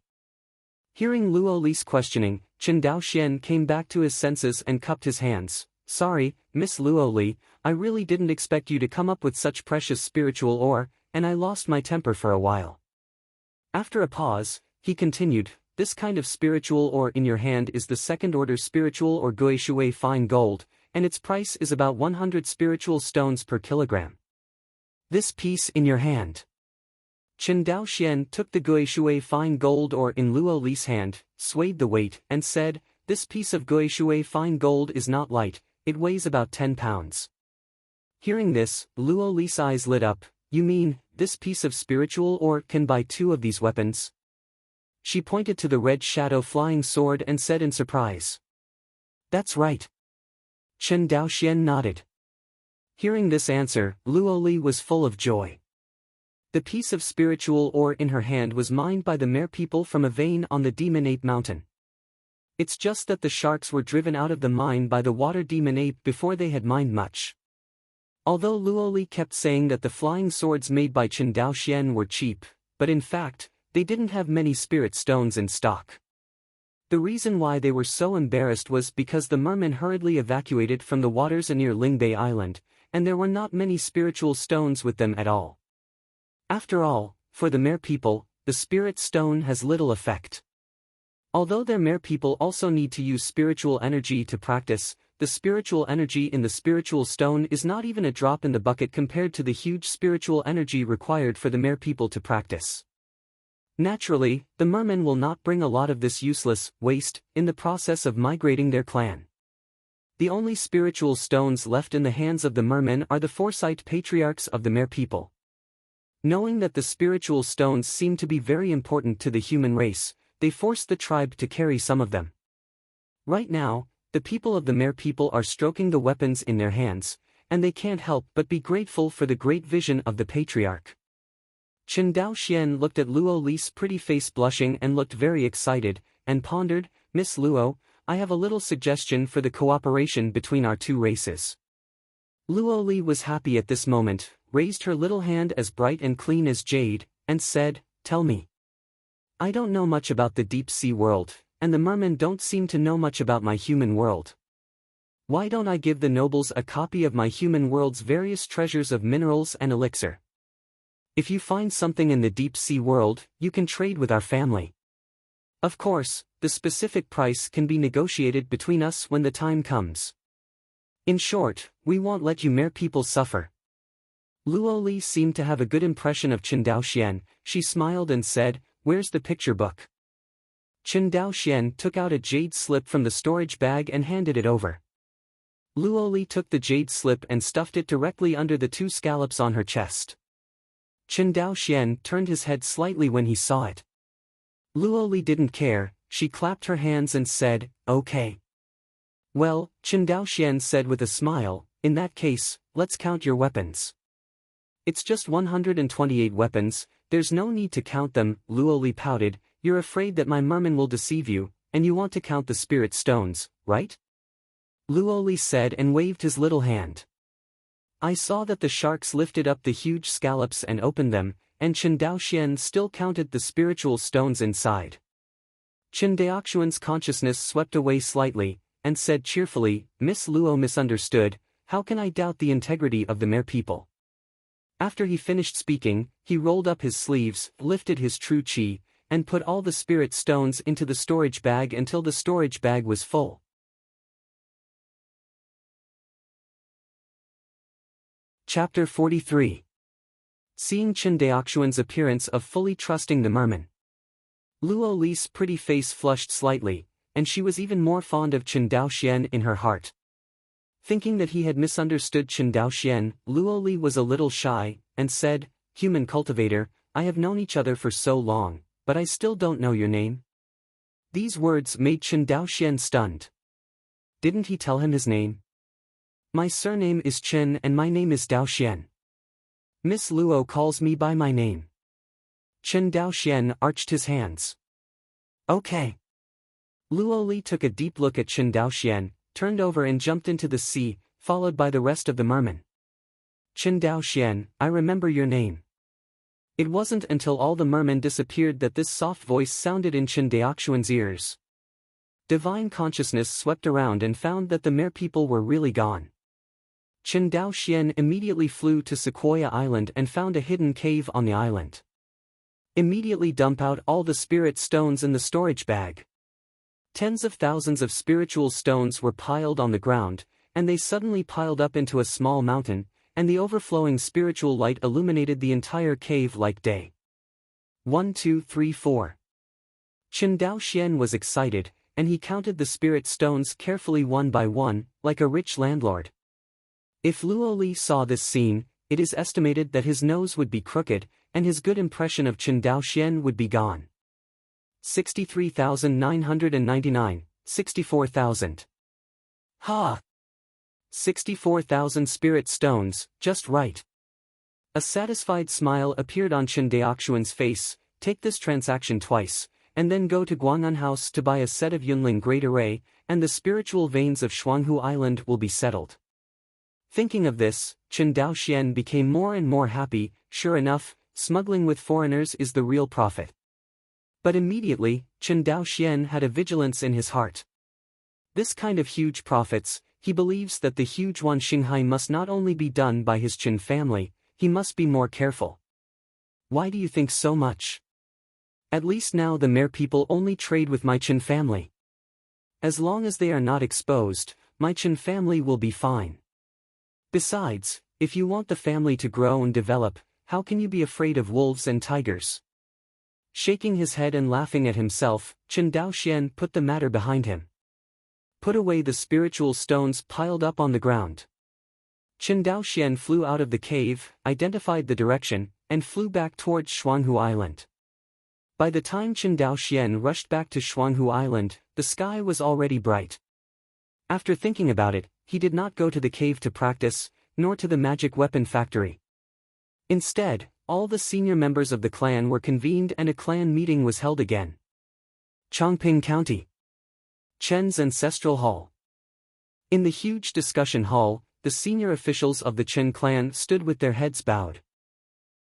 Hearing Luo Li's questioning, Chen Daoxian came back to his senses and cupped his hands. "Sorry, Miss Luo Li, I really didn't expect you to come up with such precious spiritual ore, and I lost my temper for a while." After a pause, he continued, "This kind of spiritual ore in your hand is the second-order spiritual or Guishui fine gold, and its price is about 100 spiritual stones per kilogram. This piece in your hand." Chen Daoxian took the Guishui fine gold ore in Luo Li's hand, swayed the weight, and said, "This piece of Guishui fine gold is not light, it weighs about 10 pounds. Hearing this, Luo Li's eyes lit up. "You mean, this piece of spiritual ore can buy 2 of these weapons?" She pointed to the red shadow flying sword and said in surprise. "That's right." Chen Daoxian nodded. Hearing this answer, Luo Li was full of joy. The piece of spiritual ore in her hand was mined by the Mer people from a vein on the Demon Ape Mountain. It's just that the sharks were driven out of the mine by the water demon ape before they had mined much. Although Luo Li kept saying that the flying swords made by Chen Daoxian were cheap, but in fact, they didn't have many spirit stones in stock. The reason why they were so embarrassed was because the mermen hurriedly evacuated from the waters near Lingbei Island, and there were not many spiritual stones with them at all. After all, for the Mer people, the spirit stone has little effect. Although their Mer people also need to use spiritual energy to practice, the spiritual energy in the spiritual stone is not even a drop in the bucket compared to the huge spiritual energy required for the Mer people to practice. Naturally, the mermen will not bring a lot of this useless waste in the process of migrating their clan. The only spiritual stones left in the hands of the mermen are the foresight patriarchs of the Mer people. Knowing that the spiritual stones seem to be very important to the human race, they forced the tribe to carry some of them. Right now, the people of the Mer people are stroking the weapons in their hands, and they can't help but be grateful for the great vision of the patriarch. Chen Daoxian looked at Luo Li's pretty face blushing and looked very excited, and pondered, "Miss Luo, I have a little suggestion for the cooperation between our two races." Luo Li was happy at this moment, raised her little hand as bright and clean as jade, and said, "Tell me. I don't know much about the deep sea world, and the mermen don't seem to know much about my human world. Why don't I give the nobles a copy of my human world's various treasures of minerals and elixir? If you find something in the deep sea world, you can trade with our family." Of course, the specific price can be negotiated between us when the time comes. In short, we won't let you mere people suffer. Luo Li seemed to have a good impression of Chen Daoxian. She smiled and said, "Where's the picture book?" Chen Daoxian took out a jade slip from the storage bag and handed it over. Luo Li took the jade slip and stuffed it directly under the 2 scallops on her chest. Chen Daoxian turned his head slightly when he saw it. Luo Li didn't care. She clapped her hands and said, "Okay." "Well," Chen Daoxian said with a smile, "in that case, let's count your weapons." "It's just 128 weapons, there's no need to count them," Luo Li pouted. "You're afraid that my merman will deceive you, and you want to count the spirit stones, right?" Luo Li said and waved his little hand. I saw that the sharks lifted up the huge scallops and opened them, and Chen Daoxian still counted the spiritual stones inside. Chen Daoxian's consciousness swept away slightly, and said cheerfully, "Miss Luo misunderstood, how can I doubt the integrity of the mere people?" After he finished speaking, he rolled up his sleeves, lifted his true qi, and put all the spirit stones into the storage bag until the storage bag was full. Chapter 43. Seeing Chen Daoxian's appearance of fully trusting the merman. Luo Li's pretty face flushed slightly, and she was even more fond of Chen Daoxian in her heart. Thinking that he had misunderstood Chen Daoxian, Luo Li was a little shy, and said, "Human cultivator, I have known each other for so long, but I still don't know your name." These words made Chen Daoxian stunned. Didn't he tell him his name? "My surname is Chen and my name is Daoxian. Miss Luo calls me by my name." Chen Daoxian arched his hands. "Okay." Luo Li took a deep look at Chen Daoxian, turned over and jumped into the sea, followed by the rest of the mermen. "Chen Daoxian, I remember your name." It wasn't until all the mermen disappeared that this soft voice sounded in Chen Daoxian's ears. Divine consciousness swept around and found that the mere people were really gone. Chen Daoxian immediately flew to Sequoia Island and found a hidden cave on the island. Immediately dump out all the spirit stones in the storage bag. Tens of thousands of spiritual stones were piled on the ground, and they suddenly piled up into a small mountain, and the overflowing spiritual light illuminated the entire cave like day. 1, 2, 3, 4. Chen Daoxian was excited, and he counted the spirit stones carefully one by one, like a rich landlord. If Luo Li saw this scene, it is estimated that his nose would be crooked, and his good impression of Chen Daoxian would be gone. 63,999, 64,000. Ha! 64,000 spirit stones, just right. A satisfied smile appeared on Chen Daoxian's face. "Take this transaction twice, and then go to Guang'an House to buy a set of Yunling Great Array, and the spiritual veins of Shuanghu Island will be settled." Thinking of this, Chen Daoxian became more and more happy. Sure enough, smuggling with foreigners is the real profit. But immediately, Chen Daoxian had a vigilance in his heart. This kind of huge profits, he believes that the huge Wan Xinghai must not only be done by his Chen family, he must be more careful. "Why do you think so much? At least now the mere people only trade with my Chen family. As long as they are not exposed, my Chen family will be fine. Besides, if you want the family to grow and develop, how can you be afraid of wolves and tigers?" Shaking his head and laughing at himself, Chen Daoxian put the matter behind him. Put away the spiritual stones piled up on the ground. Chen Daoxian flew out of the cave, identified the direction, and flew back towards Shuanghu Island. By the time Chen Daoxian rushed back to Shuanghu Island, the sky was already bright. After thinking about it, he did not go to the cave to practice, nor to the magic weapon factory. Instead, all the senior members of the clan were convened and a clan meeting was held again. Chongping County. Chen's Ancestral Hall. In the huge discussion hall, the senior officials of the Chen clan stood with their heads bowed.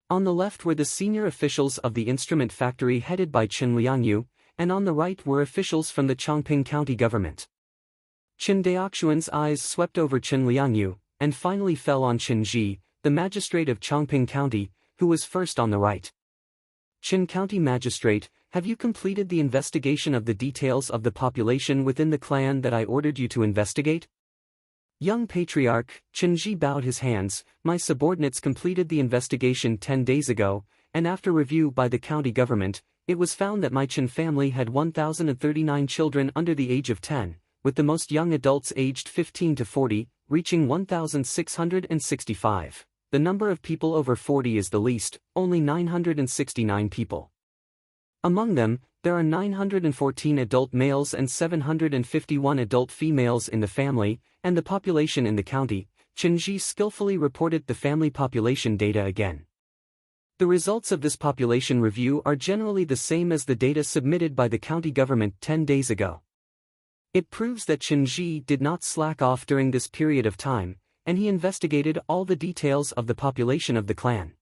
On the left were the senior officials of the instrument factory headed by Chen Liangyu, and on the right were officials from the Chongping County government. Chen Daoxian's eyes swept over Chen Liangyu, and finally fell on Chen Ji, the magistrate of Chongping County, who was first on the right. Chen County Magistrate, have you completed the investigation of the details of the population within the clan that I ordered you to investigate? Young Patriarch, Chenji bowed his hands. My subordinates completed the investigation 10 days ago, and after review by the county government, it was found that my Chen family had 1,039 children under the age of 10, with the most young adults aged 15 to 40, reaching 1,665. The number of people over 40 is the least, only 969 people. Among them, there are 914 adult males and 751 adult females in the family, and the population in the county. Chenji skillfully reported the family population data again. The results of this population review are generally the same as the data submitted by the county government 10 days ago. It proves that Chenji did not slack off during this period of time, and he investigated all the details of the population of the clan.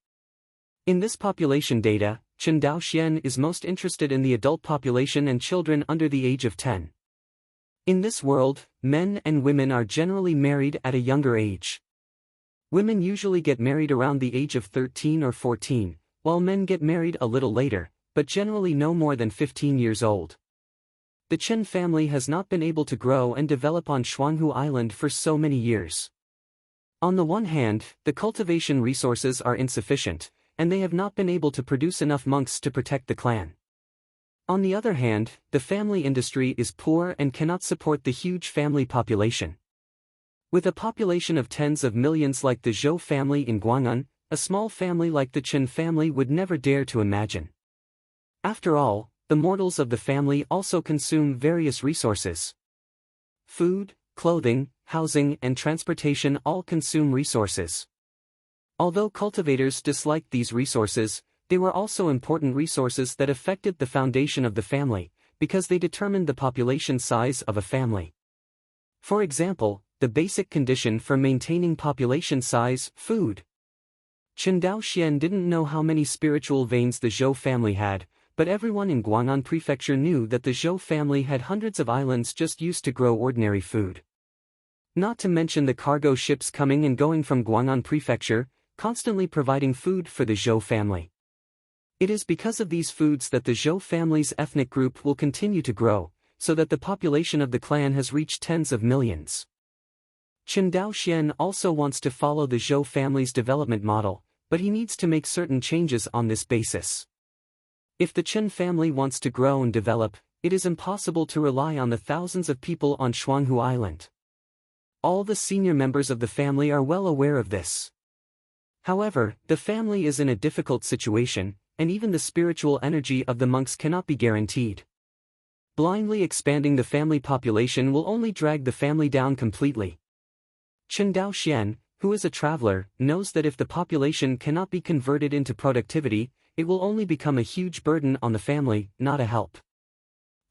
In this population data, Chen Daoxian is most interested in the adult population and children under the age of 10. In this world, men and women are generally married at a younger age. Women usually get married around the age of 13 or 14, while men get married a little later, but generally no more than 15 years old. The Chen family has not been able to grow and develop on Shuanghu Island for so many years. On the one hand, the cultivation resources are insufficient, and they have not been able to produce enough monks to protect the clan. On the other hand, the family industry is poor and cannot support the huge family population. With a population of tens of millions like the Zhou family in Guang'an, a small family like the Chen family would never dare to imagine. After all, the mortals of the family also consume various resources. Food, clothing, housing, and transportation all consume resources. Although cultivators disliked these resources, they were also important resources that affected the foundation of the family, because they determined the population size of a family. For example, the basic condition for maintaining population size, food. Chen Daoxian didn't know how many spiritual veins the Zhou family had, but everyone in Guang'an Prefecture knew that the Zhou family had hundreds of islands just used to grow ordinary food. Not to mention the cargo ships coming and going from Guang'an Prefecture, constantly providing food for the Zhou family. It is because of these foods that the Zhou family's ethnic group will continue to grow, so that the population of the clan has reached tens of millions. Chen Daoxian also wants to follow the Zhou family's development model, but he needs to make certain changes on this basis. If the Chen family wants to grow and develop, it is impossible to rely on the thousands of people on Shuanghu Island. All the senior members of the family are well aware of this. However, the family is in a difficult situation, and even the spiritual energy of the monks cannot be guaranteed. Blindly expanding the family population will only drag the family down completely. Chen Daoxian, who is a traveler, knows that if the population cannot be converted into productivity, it will only become a huge burden on the family, not a help.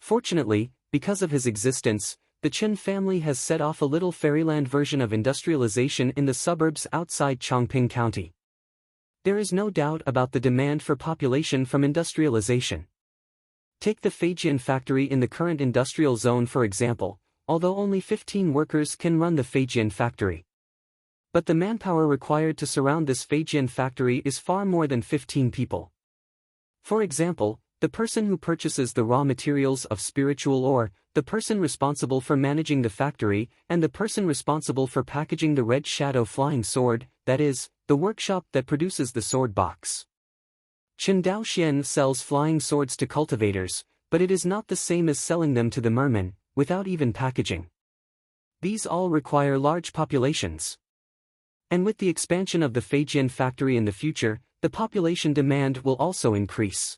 Fortunately, because of his existence, the Chen family has set off a little fairyland version of industrialization in the suburbs outside Chongping County. There is no doubt about the demand for population from industrialization. Take the Feijian factory in the current industrial zone for example, although only 15 workers can run the Feijian factory. But the manpower required to surround this Feijian factory is far more than 15 people. For example, the person who purchases the raw materials of spiritual ore, the person responsible for managing the factory, and the person responsible for packaging the Red Shadow flying sword, that is, the workshop that produces the sword box. Chen Daoxian sells flying swords to cultivators, but it is not the same as selling them to the mermen, without even packaging. These all require large populations. And with the expansion of the Feijian factory in the future, the population demand will also increase.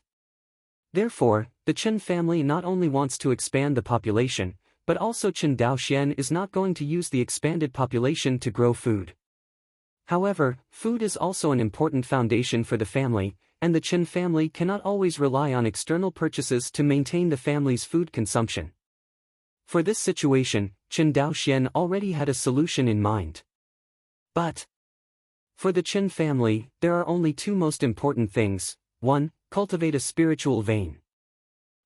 Therefore, the Chen family not only wants to expand the population, but also Chen Daoxian is not going to use the expanded population to grow food. However, food is also an important foundation for the family, and the Chen family cannot always rely on external purchases to maintain the family's food consumption. For this situation, Chen Daoxian already had a solution in mind. But for the Chen family, there are only two most important things. 1. Cultivate a spiritual vein.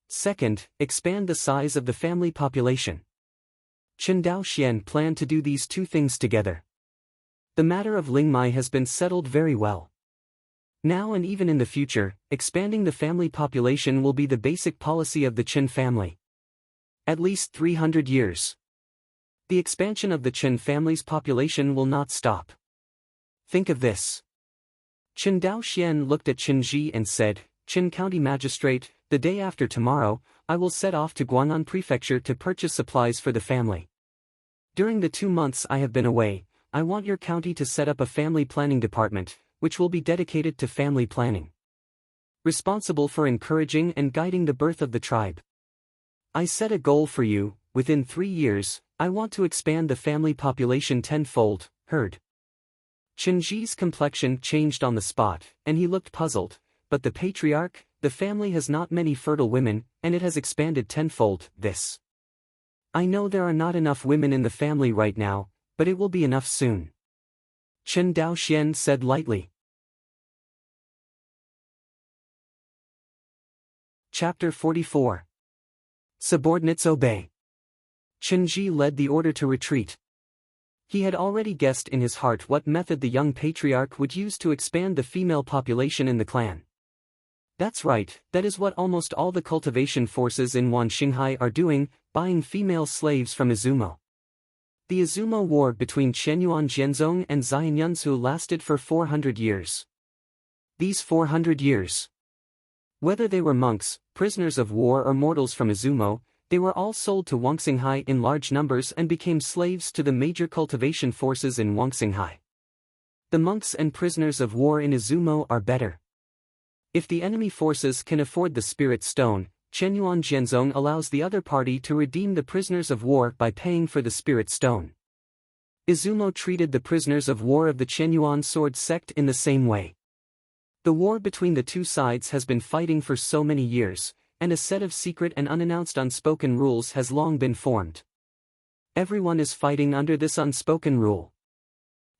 2. Expand the size of the family population. Chen Daoxian planned to do these two things together. The matter of Lingmai has been settled very well. Now and even in the future, expanding the family population will be the basic policy of the Qin family. At least 300 years. The expansion of the Qin family's population will not stop. Think of this. Qin Daoxian looked at Qin Ji and said, "Qin County Magistrate, the day after tomorrow, I will set off to Guang'an Prefecture to purchase supplies for the family. During the 2 months I have been away, I want your county to set up a family planning department, which will be dedicated to family planning. Responsible for encouraging and guiding the birth of the tribe. I set a goal for you, within 3 years, I want to expand the family population tenfold." Heard. Qin Ji's complexion changed on the spot, and he looked puzzled, but the patriarch, the family has not many fertile women, and it has expanded tenfold, this. I know there are not enough women in the family right now, but it will be enough soon. Qin Daoxian said lightly. Chapter 44. Subordinates obey. Qin Ji led the order to retreat. He had already guessed in his heart what method the young patriarch would use to expand the female population in the clan. That's right, that is what almost all the cultivation forces in Wanxinghai are doing, buying female slaves from Izumo. The Izumo War between Qianyuan Jianzong and Xian Yunzu lasted for 400 years. These 400 years. Whether they were monks, prisoners of war or mortals from Izumo, they were all sold to Wanxinghai in large numbers and became slaves to the major cultivation forces in Wanxinghai. The monks and prisoners of war in Izumo are better. If the enemy forces can afford the spirit stone, Qianyuan Jianzong allows the other party to redeem the prisoners of war by paying for the spirit stone. Izumo treated the prisoners of war of the Qianyuan sword sect in the same way. The war between the two sides has been fighting for so many years, and a set of secret and unannounced unspoken rules has long been formed. Everyone is fighting under this unspoken rule.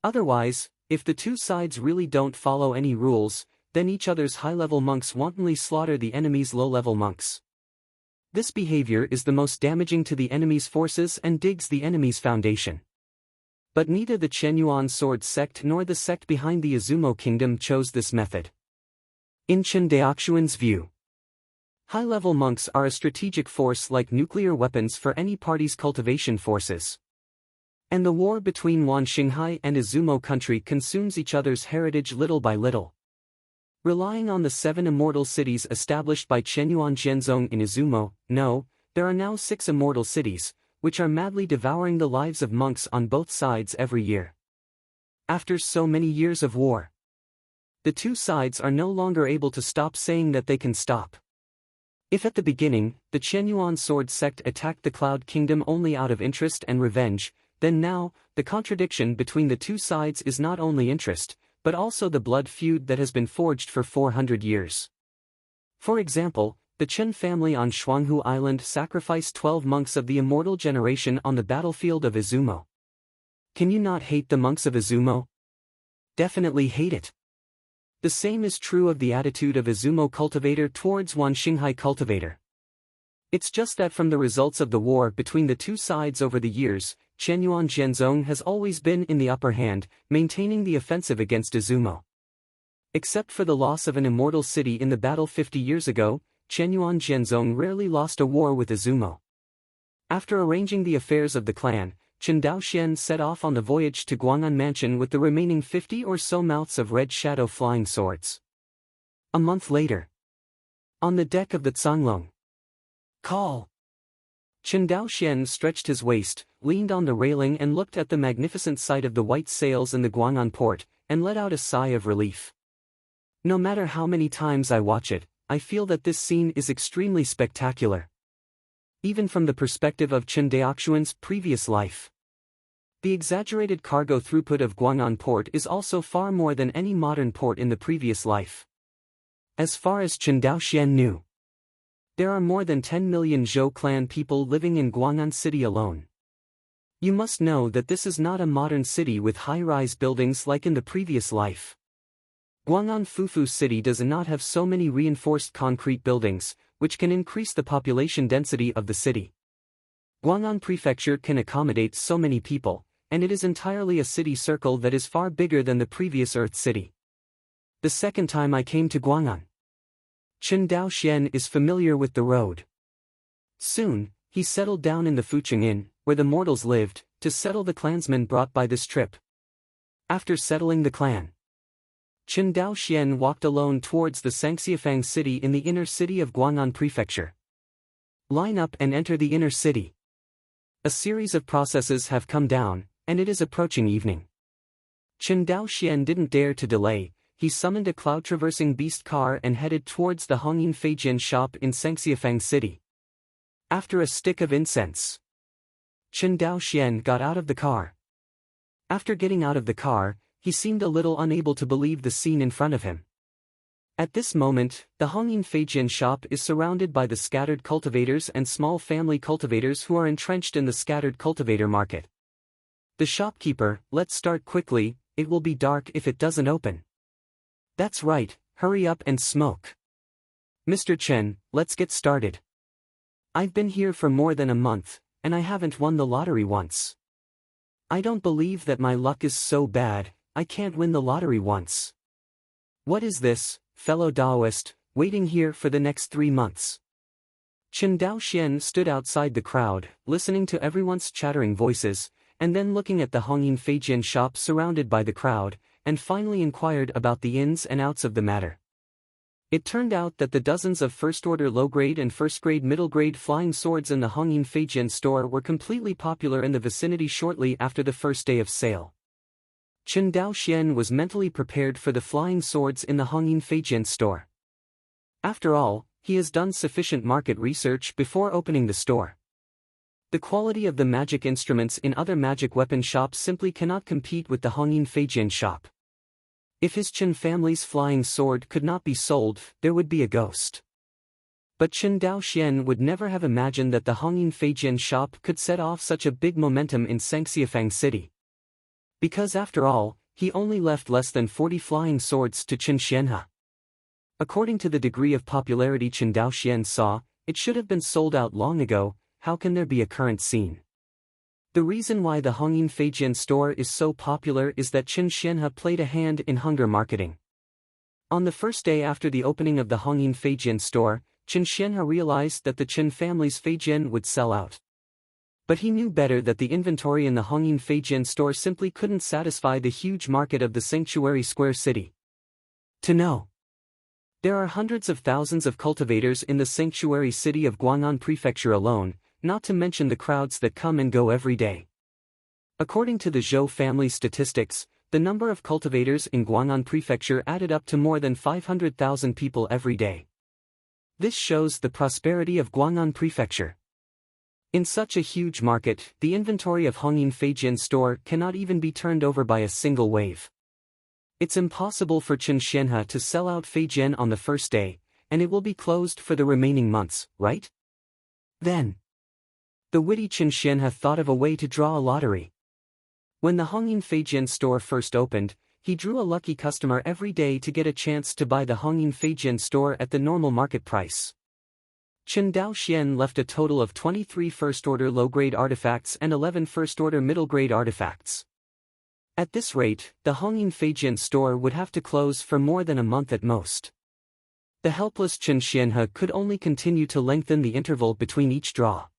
Otherwise, if the two sides really don't follow any rules, then each other's high-level monks wantonly slaughter the enemy's low-level monks. This behavior is the most damaging to the enemy's forces and digs the enemy's foundation. But neither the Qianyuan sword sect nor the sect behind the Izumo kingdom chose this method. In Qin Daoxuan's view, high-level monks are a strategic force like nuclear weapons for any party's cultivation forces. And the war between Wanxinghai and Izumo country consumes each other's heritage little by little. Relying on the 7 immortal cities established by Qianyuan Jianzong in Izumo, no, there are now 6 immortal cities, which are madly devouring the lives of monks on both sides every year. After so many years of war, the two sides are no longer able to stop saying that they can stop. If at the beginning, the Qianyuan sword sect attacked the Cloud Kingdom only out of interest and revenge, then now, the contradiction between the two sides is not only interest, but also the blood feud that has been forged for 400 years. For example, the Chen family on Shuanghu Island sacrificed 12 monks of the immortal generation on the battlefield of Izumo. Can you not hate the monks of Izumo? Definitely hate it. The same is true of the attitude of Izumo cultivator towards Wanxinghai cultivator. It's just that from the results of the war between the two sides over the years, Qianyuan Jianzong has always been in the upper hand, maintaining the offensive against Izumo. Except for the loss of an immortal city in the battle 50 years ago, Qianyuan Jianzong rarely lost a war with Izumo. After arranging the affairs of the clan, Qin Daoxian set off on the voyage to Guang'an Mansion with the remaining 50 or so mouths of red shadow flying swords. A month later, on the deck of the Canglong, call! Qin Daoxian stretched his waist, leaned on the railing and looked at the magnificent sight of the white sails in the Guang'an port, and let out a sigh of relief. No matter how many times I watch it, I feel that this scene is extremely spectacular. Even from the perspective of Qin Daoxuan's previous life. The exaggerated cargo throughput of Guang'an port is also far more than any modern port in the previous life. As far as Qin Daoxian knew, there are more than 10 million Zhou clan people living in Guang'an City alone. You must know that this is not a modern city with high-rise buildings like in the previous life. Guang'an Fufu City does not have so many reinforced concrete buildings, which can increase the population density of the city. Guang'an Prefecture can accommodate so many people, and it is entirely a city circle that is far bigger than the previous Earth city. The second time I came to Guang'an. Chen Daoxian is familiar with the road. Soon, he settled down in the Fucheng Inn, where the mortals lived, to settle the clansmen brought by this trip. After settling the clan, Chen Daoxian walked alone towards the Sangxiafang city in the inner city of Guang'an Prefecture. Line up and enter the inner city. A series of processes have come down, and it is approaching evening. Chen Daoxian didn't dare to delay. He summoned a cloud-traversing beast car and headed towards the Hongyin Feijian shop in Sangxiafang city. After a stick of incense, Chen Daoxian got out of the car. After getting out of the car, he seemed a little unable to believe the scene in front of him. At this moment, the Hongyin Feijian shop is surrounded by the scattered cultivators and small family cultivators who are entrenched in the scattered cultivator market. The shopkeeper, let's start quickly, it will be dark if it doesn't open. That's right, hurry up and smoke. Mr. Chen, let's get started. I've been here for more than a month, and I haven't won the lottery once. I don't believe that my luck is so bad, I can't win the lottery once. What is this, fellow Daoist, waiting here for the next 3 months? Chen Daoxian stood outside the crowd, listening to everyone's chattering voices, and then looking at the Hongyin Feijian shop surrounded by the crowd, and finally inquired about the ins and outs of the matter. It turned out that the dozens of first-order low-grade and first-grade middle-grade flying swords in the Hongyin Feijian store were completely popular in the vicinity shortly after the first day of sale. Chen Daoxian was mentally prepared for the flying swords in the Hongyin Feijian store. After all, he has done sufficient market research before opening the store. The quality of the magic instruments in other magic weapon shops simply cannot compete with the Hongyin Feijian shop. If his Chen family's flying sword could not be sold, there would be a ghost. But Chen Daoxian would never have imagined that the Hongyin Feijian shop could set off such a big momentum in Sangxiafang city. Because after all, he only left less than 40 flying swords to Chen Xianhe. According to the degree of popularity Chen Daoxian saw, it should have been sold out long ago. How can there be a current scene? The reason why the Hongyin Feijian store is so popular is that Chen Xianhe played a hand in hunger marketing. On the first day after the opening of the Hongyin Feijian store, Chen Xianhe realized that the Chen family's Feijian would sell out. But he knew better that the inventory in the Hongyin Feijian store simply couldn't satisfy the huge market of the Sanctuary Square city. To know. There are hundreds of thousands of cultivators in the sanctuary city of Guang'an Prefecture alone, not to mention the crowds that come and go every day. According to the Zhou family statistics, the number of cultivators in Guang'an Prefecture added up to more than 500,000 people every day. This shows the prosperity of Guang'an Prefecture. In such a huge market, the inventory of Hongyin Feijian store cannot even be turned over by a single wave. It's impossible for Chen Xianhe to sell out Feijian on the first day, and it will be closed for the remaining months, right? Then, the witty Chen Xianhe thought of a way to draw a lottery. When the Hongyin Feijian store first opened, he drew a lucky customer every day to get a chance to buy the Hongyin Feijian store at the normal market price. Chen Daoxian left a total of 23 first-order low-grade artifacts and 11 first-order middle-grade artifacts. At this rate, the Hongyin Feijian store would have to close for more than a month at most. The helpless Chen Xianhe could only continue to lengthen the interval between each draw.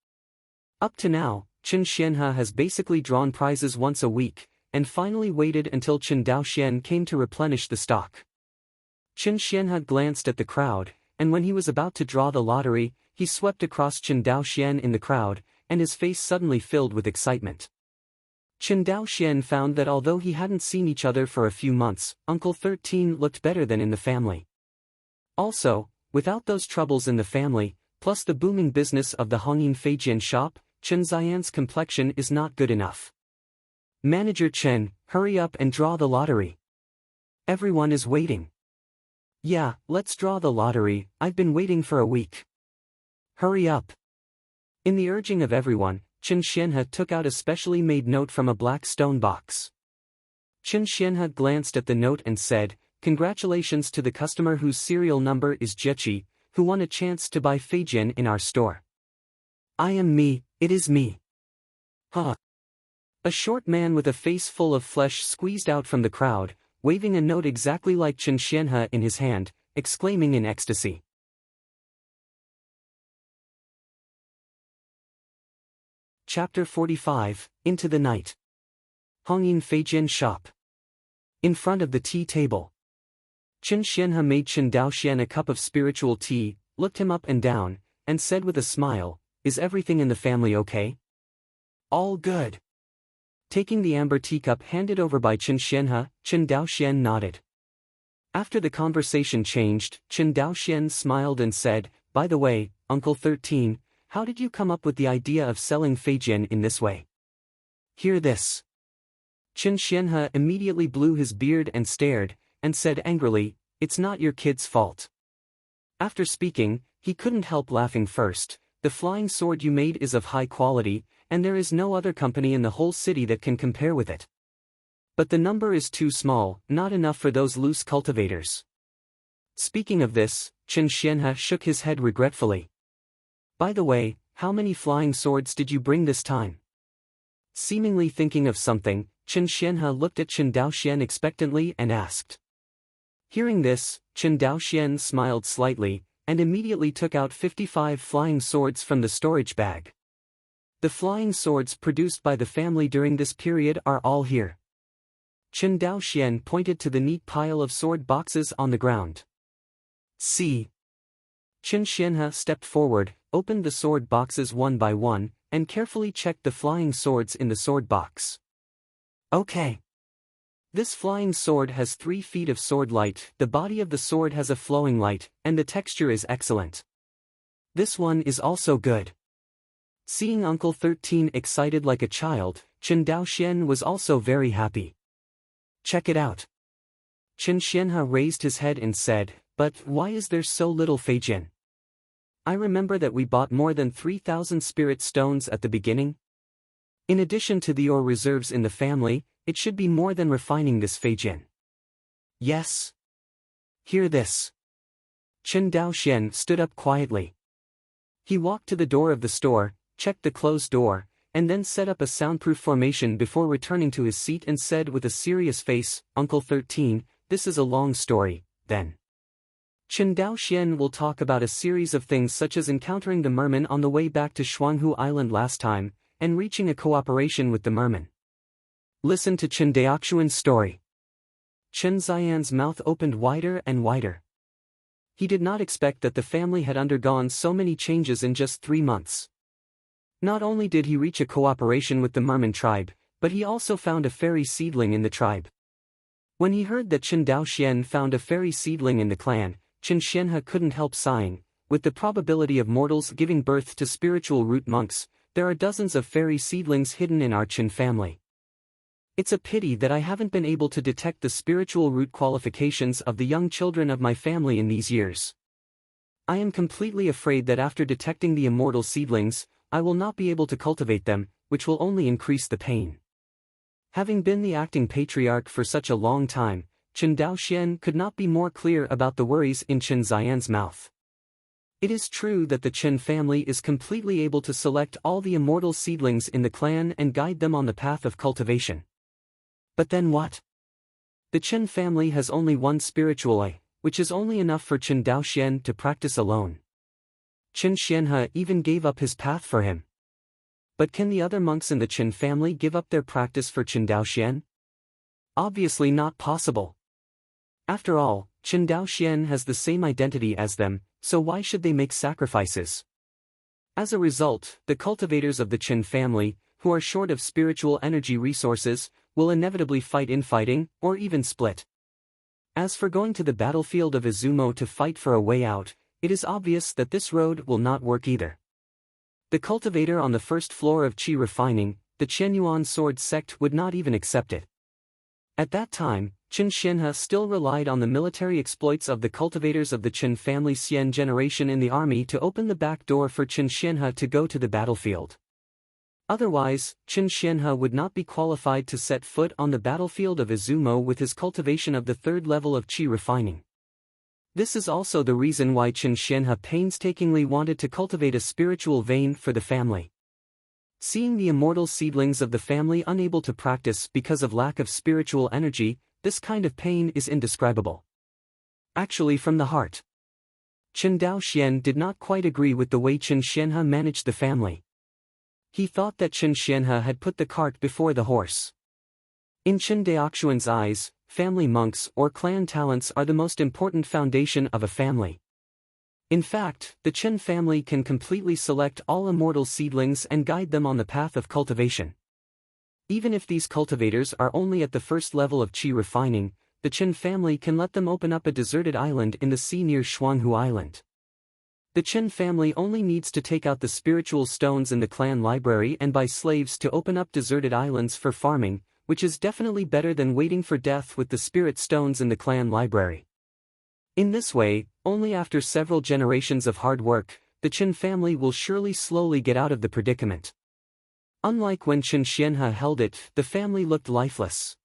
Up to now, Chen Xianhe has basically drawn prizes once a week, and finally waited until Chen Daoxian came to replenish the stock. Chen Xianhe glanced at the crowd, and when he was about to draw the lottery, he swept across Chen Daoxian in the crowd, and his face suddenly filled with excitement. Chen Daoxian found that although he hadn't seen each other for a few months, Uncle 13 looked better than in the family. Also, without those troubles in the family, plus the booming business of the Hongyin Feijian shop, Chen Xian's complexion is not good enough. Manager Chen, hurry up and draw the lottery. Everyone is waiting. Yeah, let's draw the lottery, I've been waiting for a week. Hurry up. In the urging of everyone, Chen Xianhe took out a specially made note from a black stone box. Chen Xianhe glanced at the note and said, "Congratulations to the customer whose serial number is Jiechi, who won a chance to buy Feijian in our store." "I am me, it is me." Huh. A short man with a face full of flesh squeezed out from the crowd, waving a note exactly like Chen Xianhe in his hand, exclaiming in ecstasy. Chapter 45, Into the Night. Hongyin Feijian Shop. In front of the tea table, Chen Xianhe made Chen Daoxian a cup of spiritual tea, looked him up and down, and said with a smile, "Is everything in the family okay?" "All good." Taking the amber teacup handed over by Chen Xianhe, Chen Daoxian nodded. After the conversation changed, Chen Daoxian smiled and said, "By the way, Uncle 13, how did you come up with the idea of selling Feijian in this way?" "Hear this." Chen Xianhe immediately blew his beard and stared, and said angrily, "It's not your kid's fault." After speaking, he couldn't help laughing first. "The flying sword you made is of high quality, and there is no other company in the whole city that can compare with it. But the number is too small, not enough for those loose cultivators." Speaking of this, Chen Xianhe shook his head regretfully. "By the way, how many flying swords did you bring this time?" Seemingly thinking of something, Chen Xianhe looked at Chen Daoxian expectantly and asked. Hearing this, Chen Daoxian smiled slightly, and immediately took out 55 flying swords from the storage bag. "The flying swords produced by the family during this period are all here." Chen Daoxian pointed to the neat pile of sword boxes on the ground. "See." Chen Xianhe stepped forward, opened the sword boxes one by one, and carefully checked the flying swords in the sword box. "Okay. This flying sword has 3 feet of sword light, the body of the sword has a flowing light, and the texture is excellent. This one is also good." Seeing Uncle 13 excited like a child, Chen Daoxian was also very happy. "Check it out." Chen Xianhe raised his head and said, "But why is there so little Feijian? I remember that we bought more than 3,000 spirit stones at the beginning. In addition to the ore reserves in the family, it should be more than refining this Feijian." "Yes." "Hear this." Chen Daoxian stood up quietly. He walked to the door of the store, checked the closed door, and then set up a soundproof formation before returning to his seat and said with a serious face, "Uncle 13, this is a long story, then. Chen Daoxian will talk about a series of things such as encountering the merman on the way back to Shuanghu Island last time, and reaching a cooperation with the merman. Listen to Chen Daoxian's story." Chen Xian's mouth opened wider and wider. He did not expect that the family had undergone so many changes in just 3 months. Not only did he reach a cooperation with the merman tribe, but he also found a fairy seedling in the tribe. When he heard that Chen Daoxian found a fairy seedling in the clan, Chen Xianhe couldn't help sighing. With the probability of mortals giving birth to spiritual root monks, there are dozens of fairy seedlings hidden in our Chen family. It's a pity that I haven't been able to detect the spiritual root qualifications of the young children of my family in these years. I am completely afraid that after detecting the immortal seedlings, I will not be able to cultivate them, which will only increase the pain. Having been the acting patriarch for such a long time, Chen Daoxian could not be more clear about the worries in Chen Xian's mouth. It is true that the Chen family is completely able to select all the immortal seedlings in the clan and guide them on the path of cultivation. But then what? The Chen family has only one spiritual eye, which is only enough for Chen Daoxian to practice alone. Chen Xianhe even gave up his path for him. But can the other monks in the Chen family give up their practice for Chen Daoxian? Obviously not possible. After all, Chen Daoxian has the same identity as them, so why should they make sacrifices? As a result, the cultivators of the Chen family, who are short of spiritual energy resources, will inevitably fight infighting, or even split. As for going to the battlefield of Izumo to fight for a way out, it is obvious that this road will not work either. The cultivator on the first floor of Qi refining, the Chenyuan sword sect, would not even accept it. At that time, Chen Xianhe still relied on the military exploits of the cultivators of the Chen family Xian generation in the army to open the back door for Chen Xianhe to go to the battlefield. Otherwise, Chen Xianhe would not be qualified to set foot on the battlefield of Izumo with his cultivation of the 3rd level of Qi refining. This is also the reason why Chen Xianhe painstakingly wanted to cultivate a spiritual vein for the family. Seeing the immortal seedlings of the family unable to practice because of lack of spiritual energy, this kind of pain is indescribable. Actually from the heart. Chen Daoxian did not quite agree with the way Chen Xianhe managed the family. He thought that Chen Xianhe had put the cart before the horse. In Chen Daoxian's eyes, family monks or clan talents are the most important foundation of a family. In fact, the Chen family can completely select all immortal seedlings and guide them on the path of cultivation. Even if these cultivators are only at the first level of qi refining, the Chen family can let them open up a deserted island in the sea near Shuanghu Island. The Chen family only needs to take out the spiritual stones in the clan library and buy slaves to open up deserted islands for farming, which is definitely better than waiting for death with the spirit stones in the clan library. In this way, only after several generations of hard work, the Chen family will surely slowly get out of the predicament. Unlike when Chen Xianhe held it, the family looked lifeless.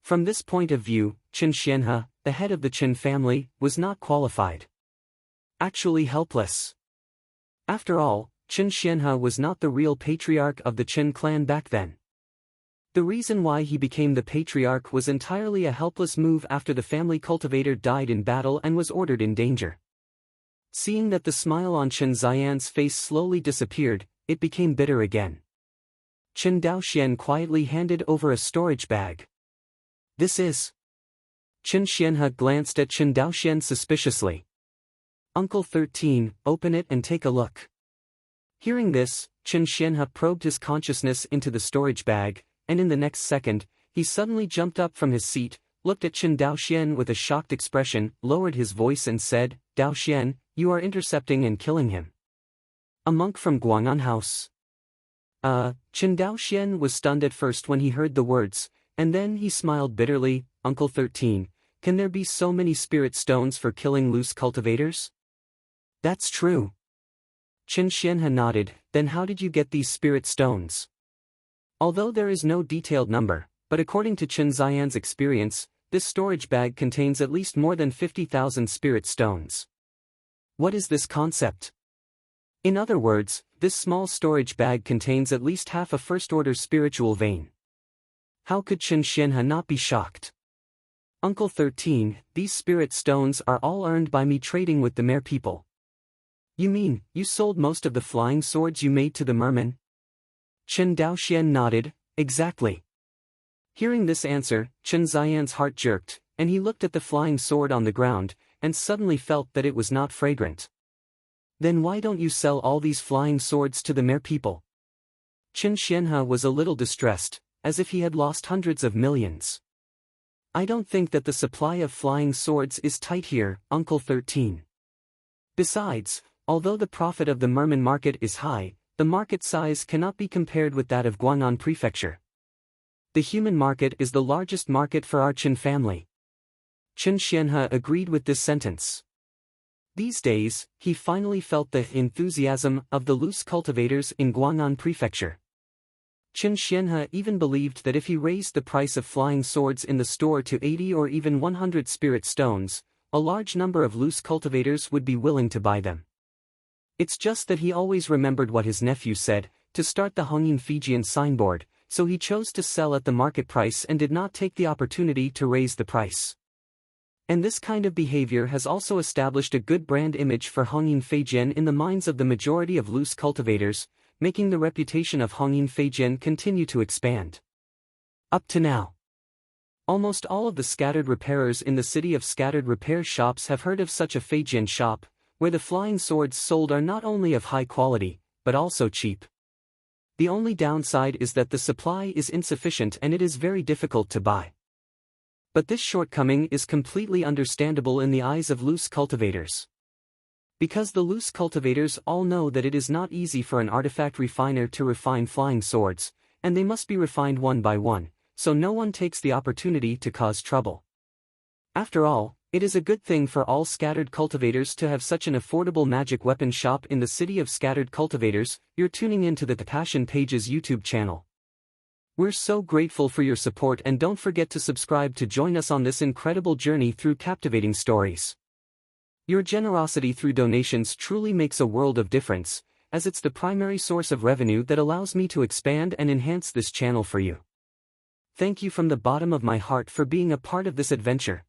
From this point of view, Chen Xianhe, the head of the Chen family, was not qualified. Actually helpless. After all, Chen Xianhe was not the real patriarch of the Chen clan back then. The reason why he became the patriarch was entirely a helpless move after the family cultivator died in battle and was ordered in danger. Seeing that the smile on Chen Xian's face slowly disappeared, it became bitter again. Chen Daoxian quietly handed over a storage bag. This is... Chen Xianhe glanced at Chen Daoxian suspiciously. Uncle 13, open it and take a look. Hearing this, Chen Xianhe probed his consciousness into the storage bag, and in the next second, he suddenly jumped up from his seat, looked at Chen Daoxian with a shocked expression, lowered his voice and said, "Daoxian, you are intercepting and killing him." A monk from Guang'an House. Chen Daoxian was stunned at first when he heard the words, and then he smiled bitterly. Uncle 13, can there be so many spirit stones for killing loose cultivators? That's true. Chen Xianhe nodded. Then how did you get these spirit stones? Although there is no detailed number, but according to Chen Xian's experience, this storage bag contains at least more than 50,000 spirit stones. What is this concept? In other words, this small storage bag contains at least half a first-order spiritual vein. How could Chen Xianhe not be shocked? Uncle 13, these spirit stones are all earned by me trading with the Mer people. You mean, you sold most of the flying swords you made to the mermen? Chen Daoxian nodded, exactly. Hearing this answer, Chen Xian's heart jerked, and he looked at the flying sword on the ground, and suddenly felt that it was not fragrant. Then why don't you sell all these flying swords to the Mer people? Chen Xianhe was a little distressed, as if he had lost hundreds of millions. I don't think that the supply of flying swords is tight here, Uncle 13. Besides, although the profit of the merman market is high, the market size cannot be compared with that of Guang'an Prefecture. The human market is the largest market for our Chen family. Chen Xianhe agreed with this sentence. These days, he finally felt the enthusiasm of the loose cultivators in Guang'an Prefecture. Chen Xianhe even believed that if he raised the price of flying swords in the store to 80 or even 100 spirit stones, a large number of loose cultivators would be willing to buy them. It's just that he always remembered what his nephew said, to start the Hongyin Fijian signboard, so he chose to sell at the market price and did not take the opportunity to raise the price. And this kind of behavior has also established a good brand image for Hongyin Fijian in the minds of the majority of loose cultivators, making the reputation of Hongyin Fijian continue to expand. Up to now, almost all of the scattered repairers in the city of scattered repair shops have heard of such a Fijian shop, where the flying swords sold are not only of high quality, but also cheap. The only downside is that the supply is insufficient and it is very difficult to buy. But this shortcoming is completely understandable in the eyes of loose cultivators. Because the loose cultivators all know that it is not easy for an artifact refiner to refine flying swords, and they must be refined one by one, so no one takes the opportunity to cause trouble. After all, it is a good thing for all scattered cultivators to have such an affordable magic weapon shop in the city of scattered cultivators. You're tuning into the Passion Pages YouTube channel. We're so grateful for your support, and don't forget to subscribe to join us on this incredible journey through captivating stories. Your generosity through donations truly makes a world of difference, as it's the primary source of revenue that allows me to expand and enhance this channel for you. Thank you from the bottom of my heart for being a part of this adventure.